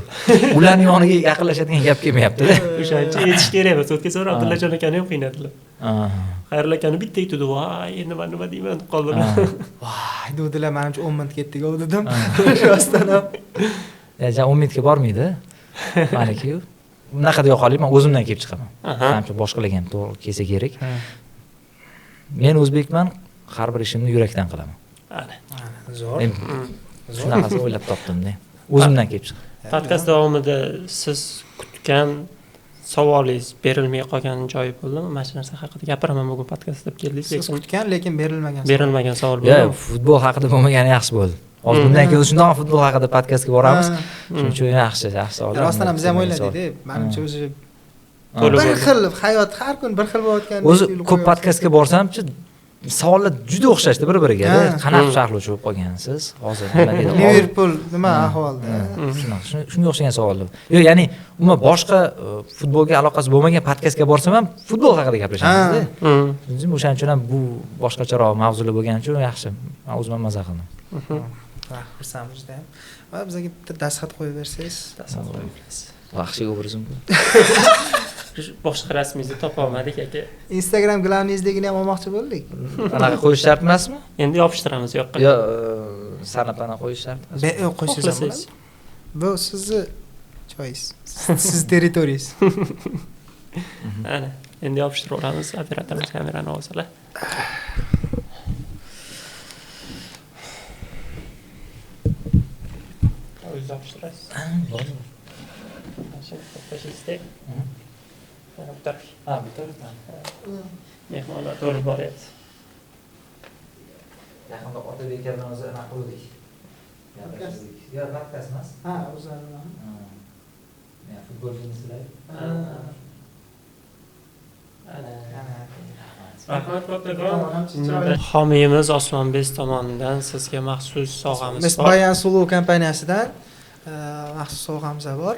Ularning yoniga yaqinlashadigan gap kelmayapti-da. O'shancha aytish kerak emas. O'tkazlar Abdullajon akani ham qiynadilar. Xayrli akani bitta aytdi, "Voy, endi men nima deyman?" deb qoldilar. Voy, dedilar, menimcha 10 minut ketdik-ku dedim. Rostdan ham. Ja 10 minutga bormaydi. Meniki-ku. Bunaqa deya qolib, men o'zimdan kelib chiqaman. Menimcha boshqalarga ham to'g'ri kelsa kerak. Men o'zbekman, har bir ishimni yurakdan qilaman. Zo'r. Shunaqasini o'ylab topdim-da. o'zimdan kelib chiqdi. Podkast davomida siz kutgan savolingiz berilmay qolgan joyi bo'ldimi? Mana shu narsa haqida gapiraman bugun podkastda deb keldik, Siz kutgan lekin berilmagan. berilmagan savol Yo'q, bo'ldimi? futbol haqida bo'lmagani yaxshi bo'ldi. Hozir bundan keyin shundoq futbol haqida podkastga boramiz. Shuning uchun yaxshi savollar. Rostdan ham biz ham o'yladik-da, menimcha o'zi To'liq bir bo'ldi. xil hayot har kun bir xil bo'layotgan. O'zi ko'p podkastga borsam-chi, savollar juda o'xshashdi bir-biriga. Qanaqa sharhlovchi bo'lib qolgansiz? Hozir nima deydi? Liverpool nima ahvolda? Shunga o'xshagan savollar. Yo'q, ya'ni umuman boshqa futbolga aloqasi bo'lmagan podkastga borsam ham futbol haqida gapirishamiz-da. O'shaning uchun ham bu boshqacharoq mavzular bo'lgani uchun yaxshi. Men o'zim ham maza qildim. Xursandman juda ham. Va bizga bitta dastxat qo'yib bersangiz. Tasavvur qilasiz. Vahshiy obrazim. Boshqa rasmingizni topa olmadik aka. Instagram glavningizligini ham olmoqchi bo'ldik. Anaqa qo'yish shart emasmi? Endi yopishtiramiz yoqqa. Yo, sanapana qo'yish shart emas. Yo'q, qo'ysangiz ham Xohlasangiz. bo'ladi. Bu sizni joyingiz. Siz territoriyangiz. Ana, endi yopishtiramiz. Operatorimiz kamerani olsalar. O'zingiz yopishtirasiz. Bo'ldi. To'xtashingizdek. Mana bu taraf. Ha, bu tarafdan. Mehmonlar to'g'ri boryapti. Yaqinda Otabek bilan o'zi anaqa qildik. Yo, podkast emas. Ha, o'zlaridan. Men futbolchimisizlar. Rahmat kattakon. Homiyimiz Osmonbek tomonidan sizga maxsus sovg'amiz Biz bor. Bayan Sulu kompaniyasidan maxsus sovg'amiz bor.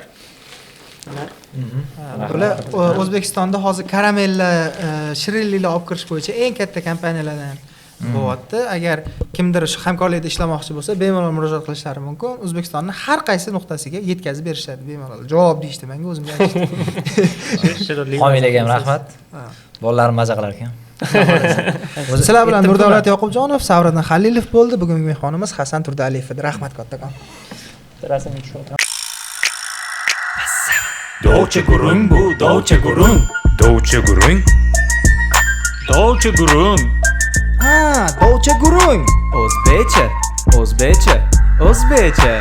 Bular O'zbekistonda hozir karamellar, shirinliklar olib kirish bo'yicha eng katta kompaniyalardan bo'lyapti. Agar kimdir shu hamkorlikda ishlamoqchi bo'lsa, bemalol murojaat qilishlari mumkin. O'zbekistonning har qaysi nuqtasiga yetkazib berishadi bemalol. Javob deyishdi menga o'zim aytdim. Homiylarga ham rahmat. Bolalarim maza qilar ekan. Sizlar bilan Nurdavlat Yoqubjonov, Savriddin Halilov bo'ldi. Bugungi mehmonimiz Hasan Turdaliyev edi. Rahmat kattakon. Rasmni tushirdim. Dolce gurung bu, dolce gurung. Dolce gurung. Dolce gurung. Ha, Dolce Gurung. O'zbekcha, o'zbekcha, o'zbekcha.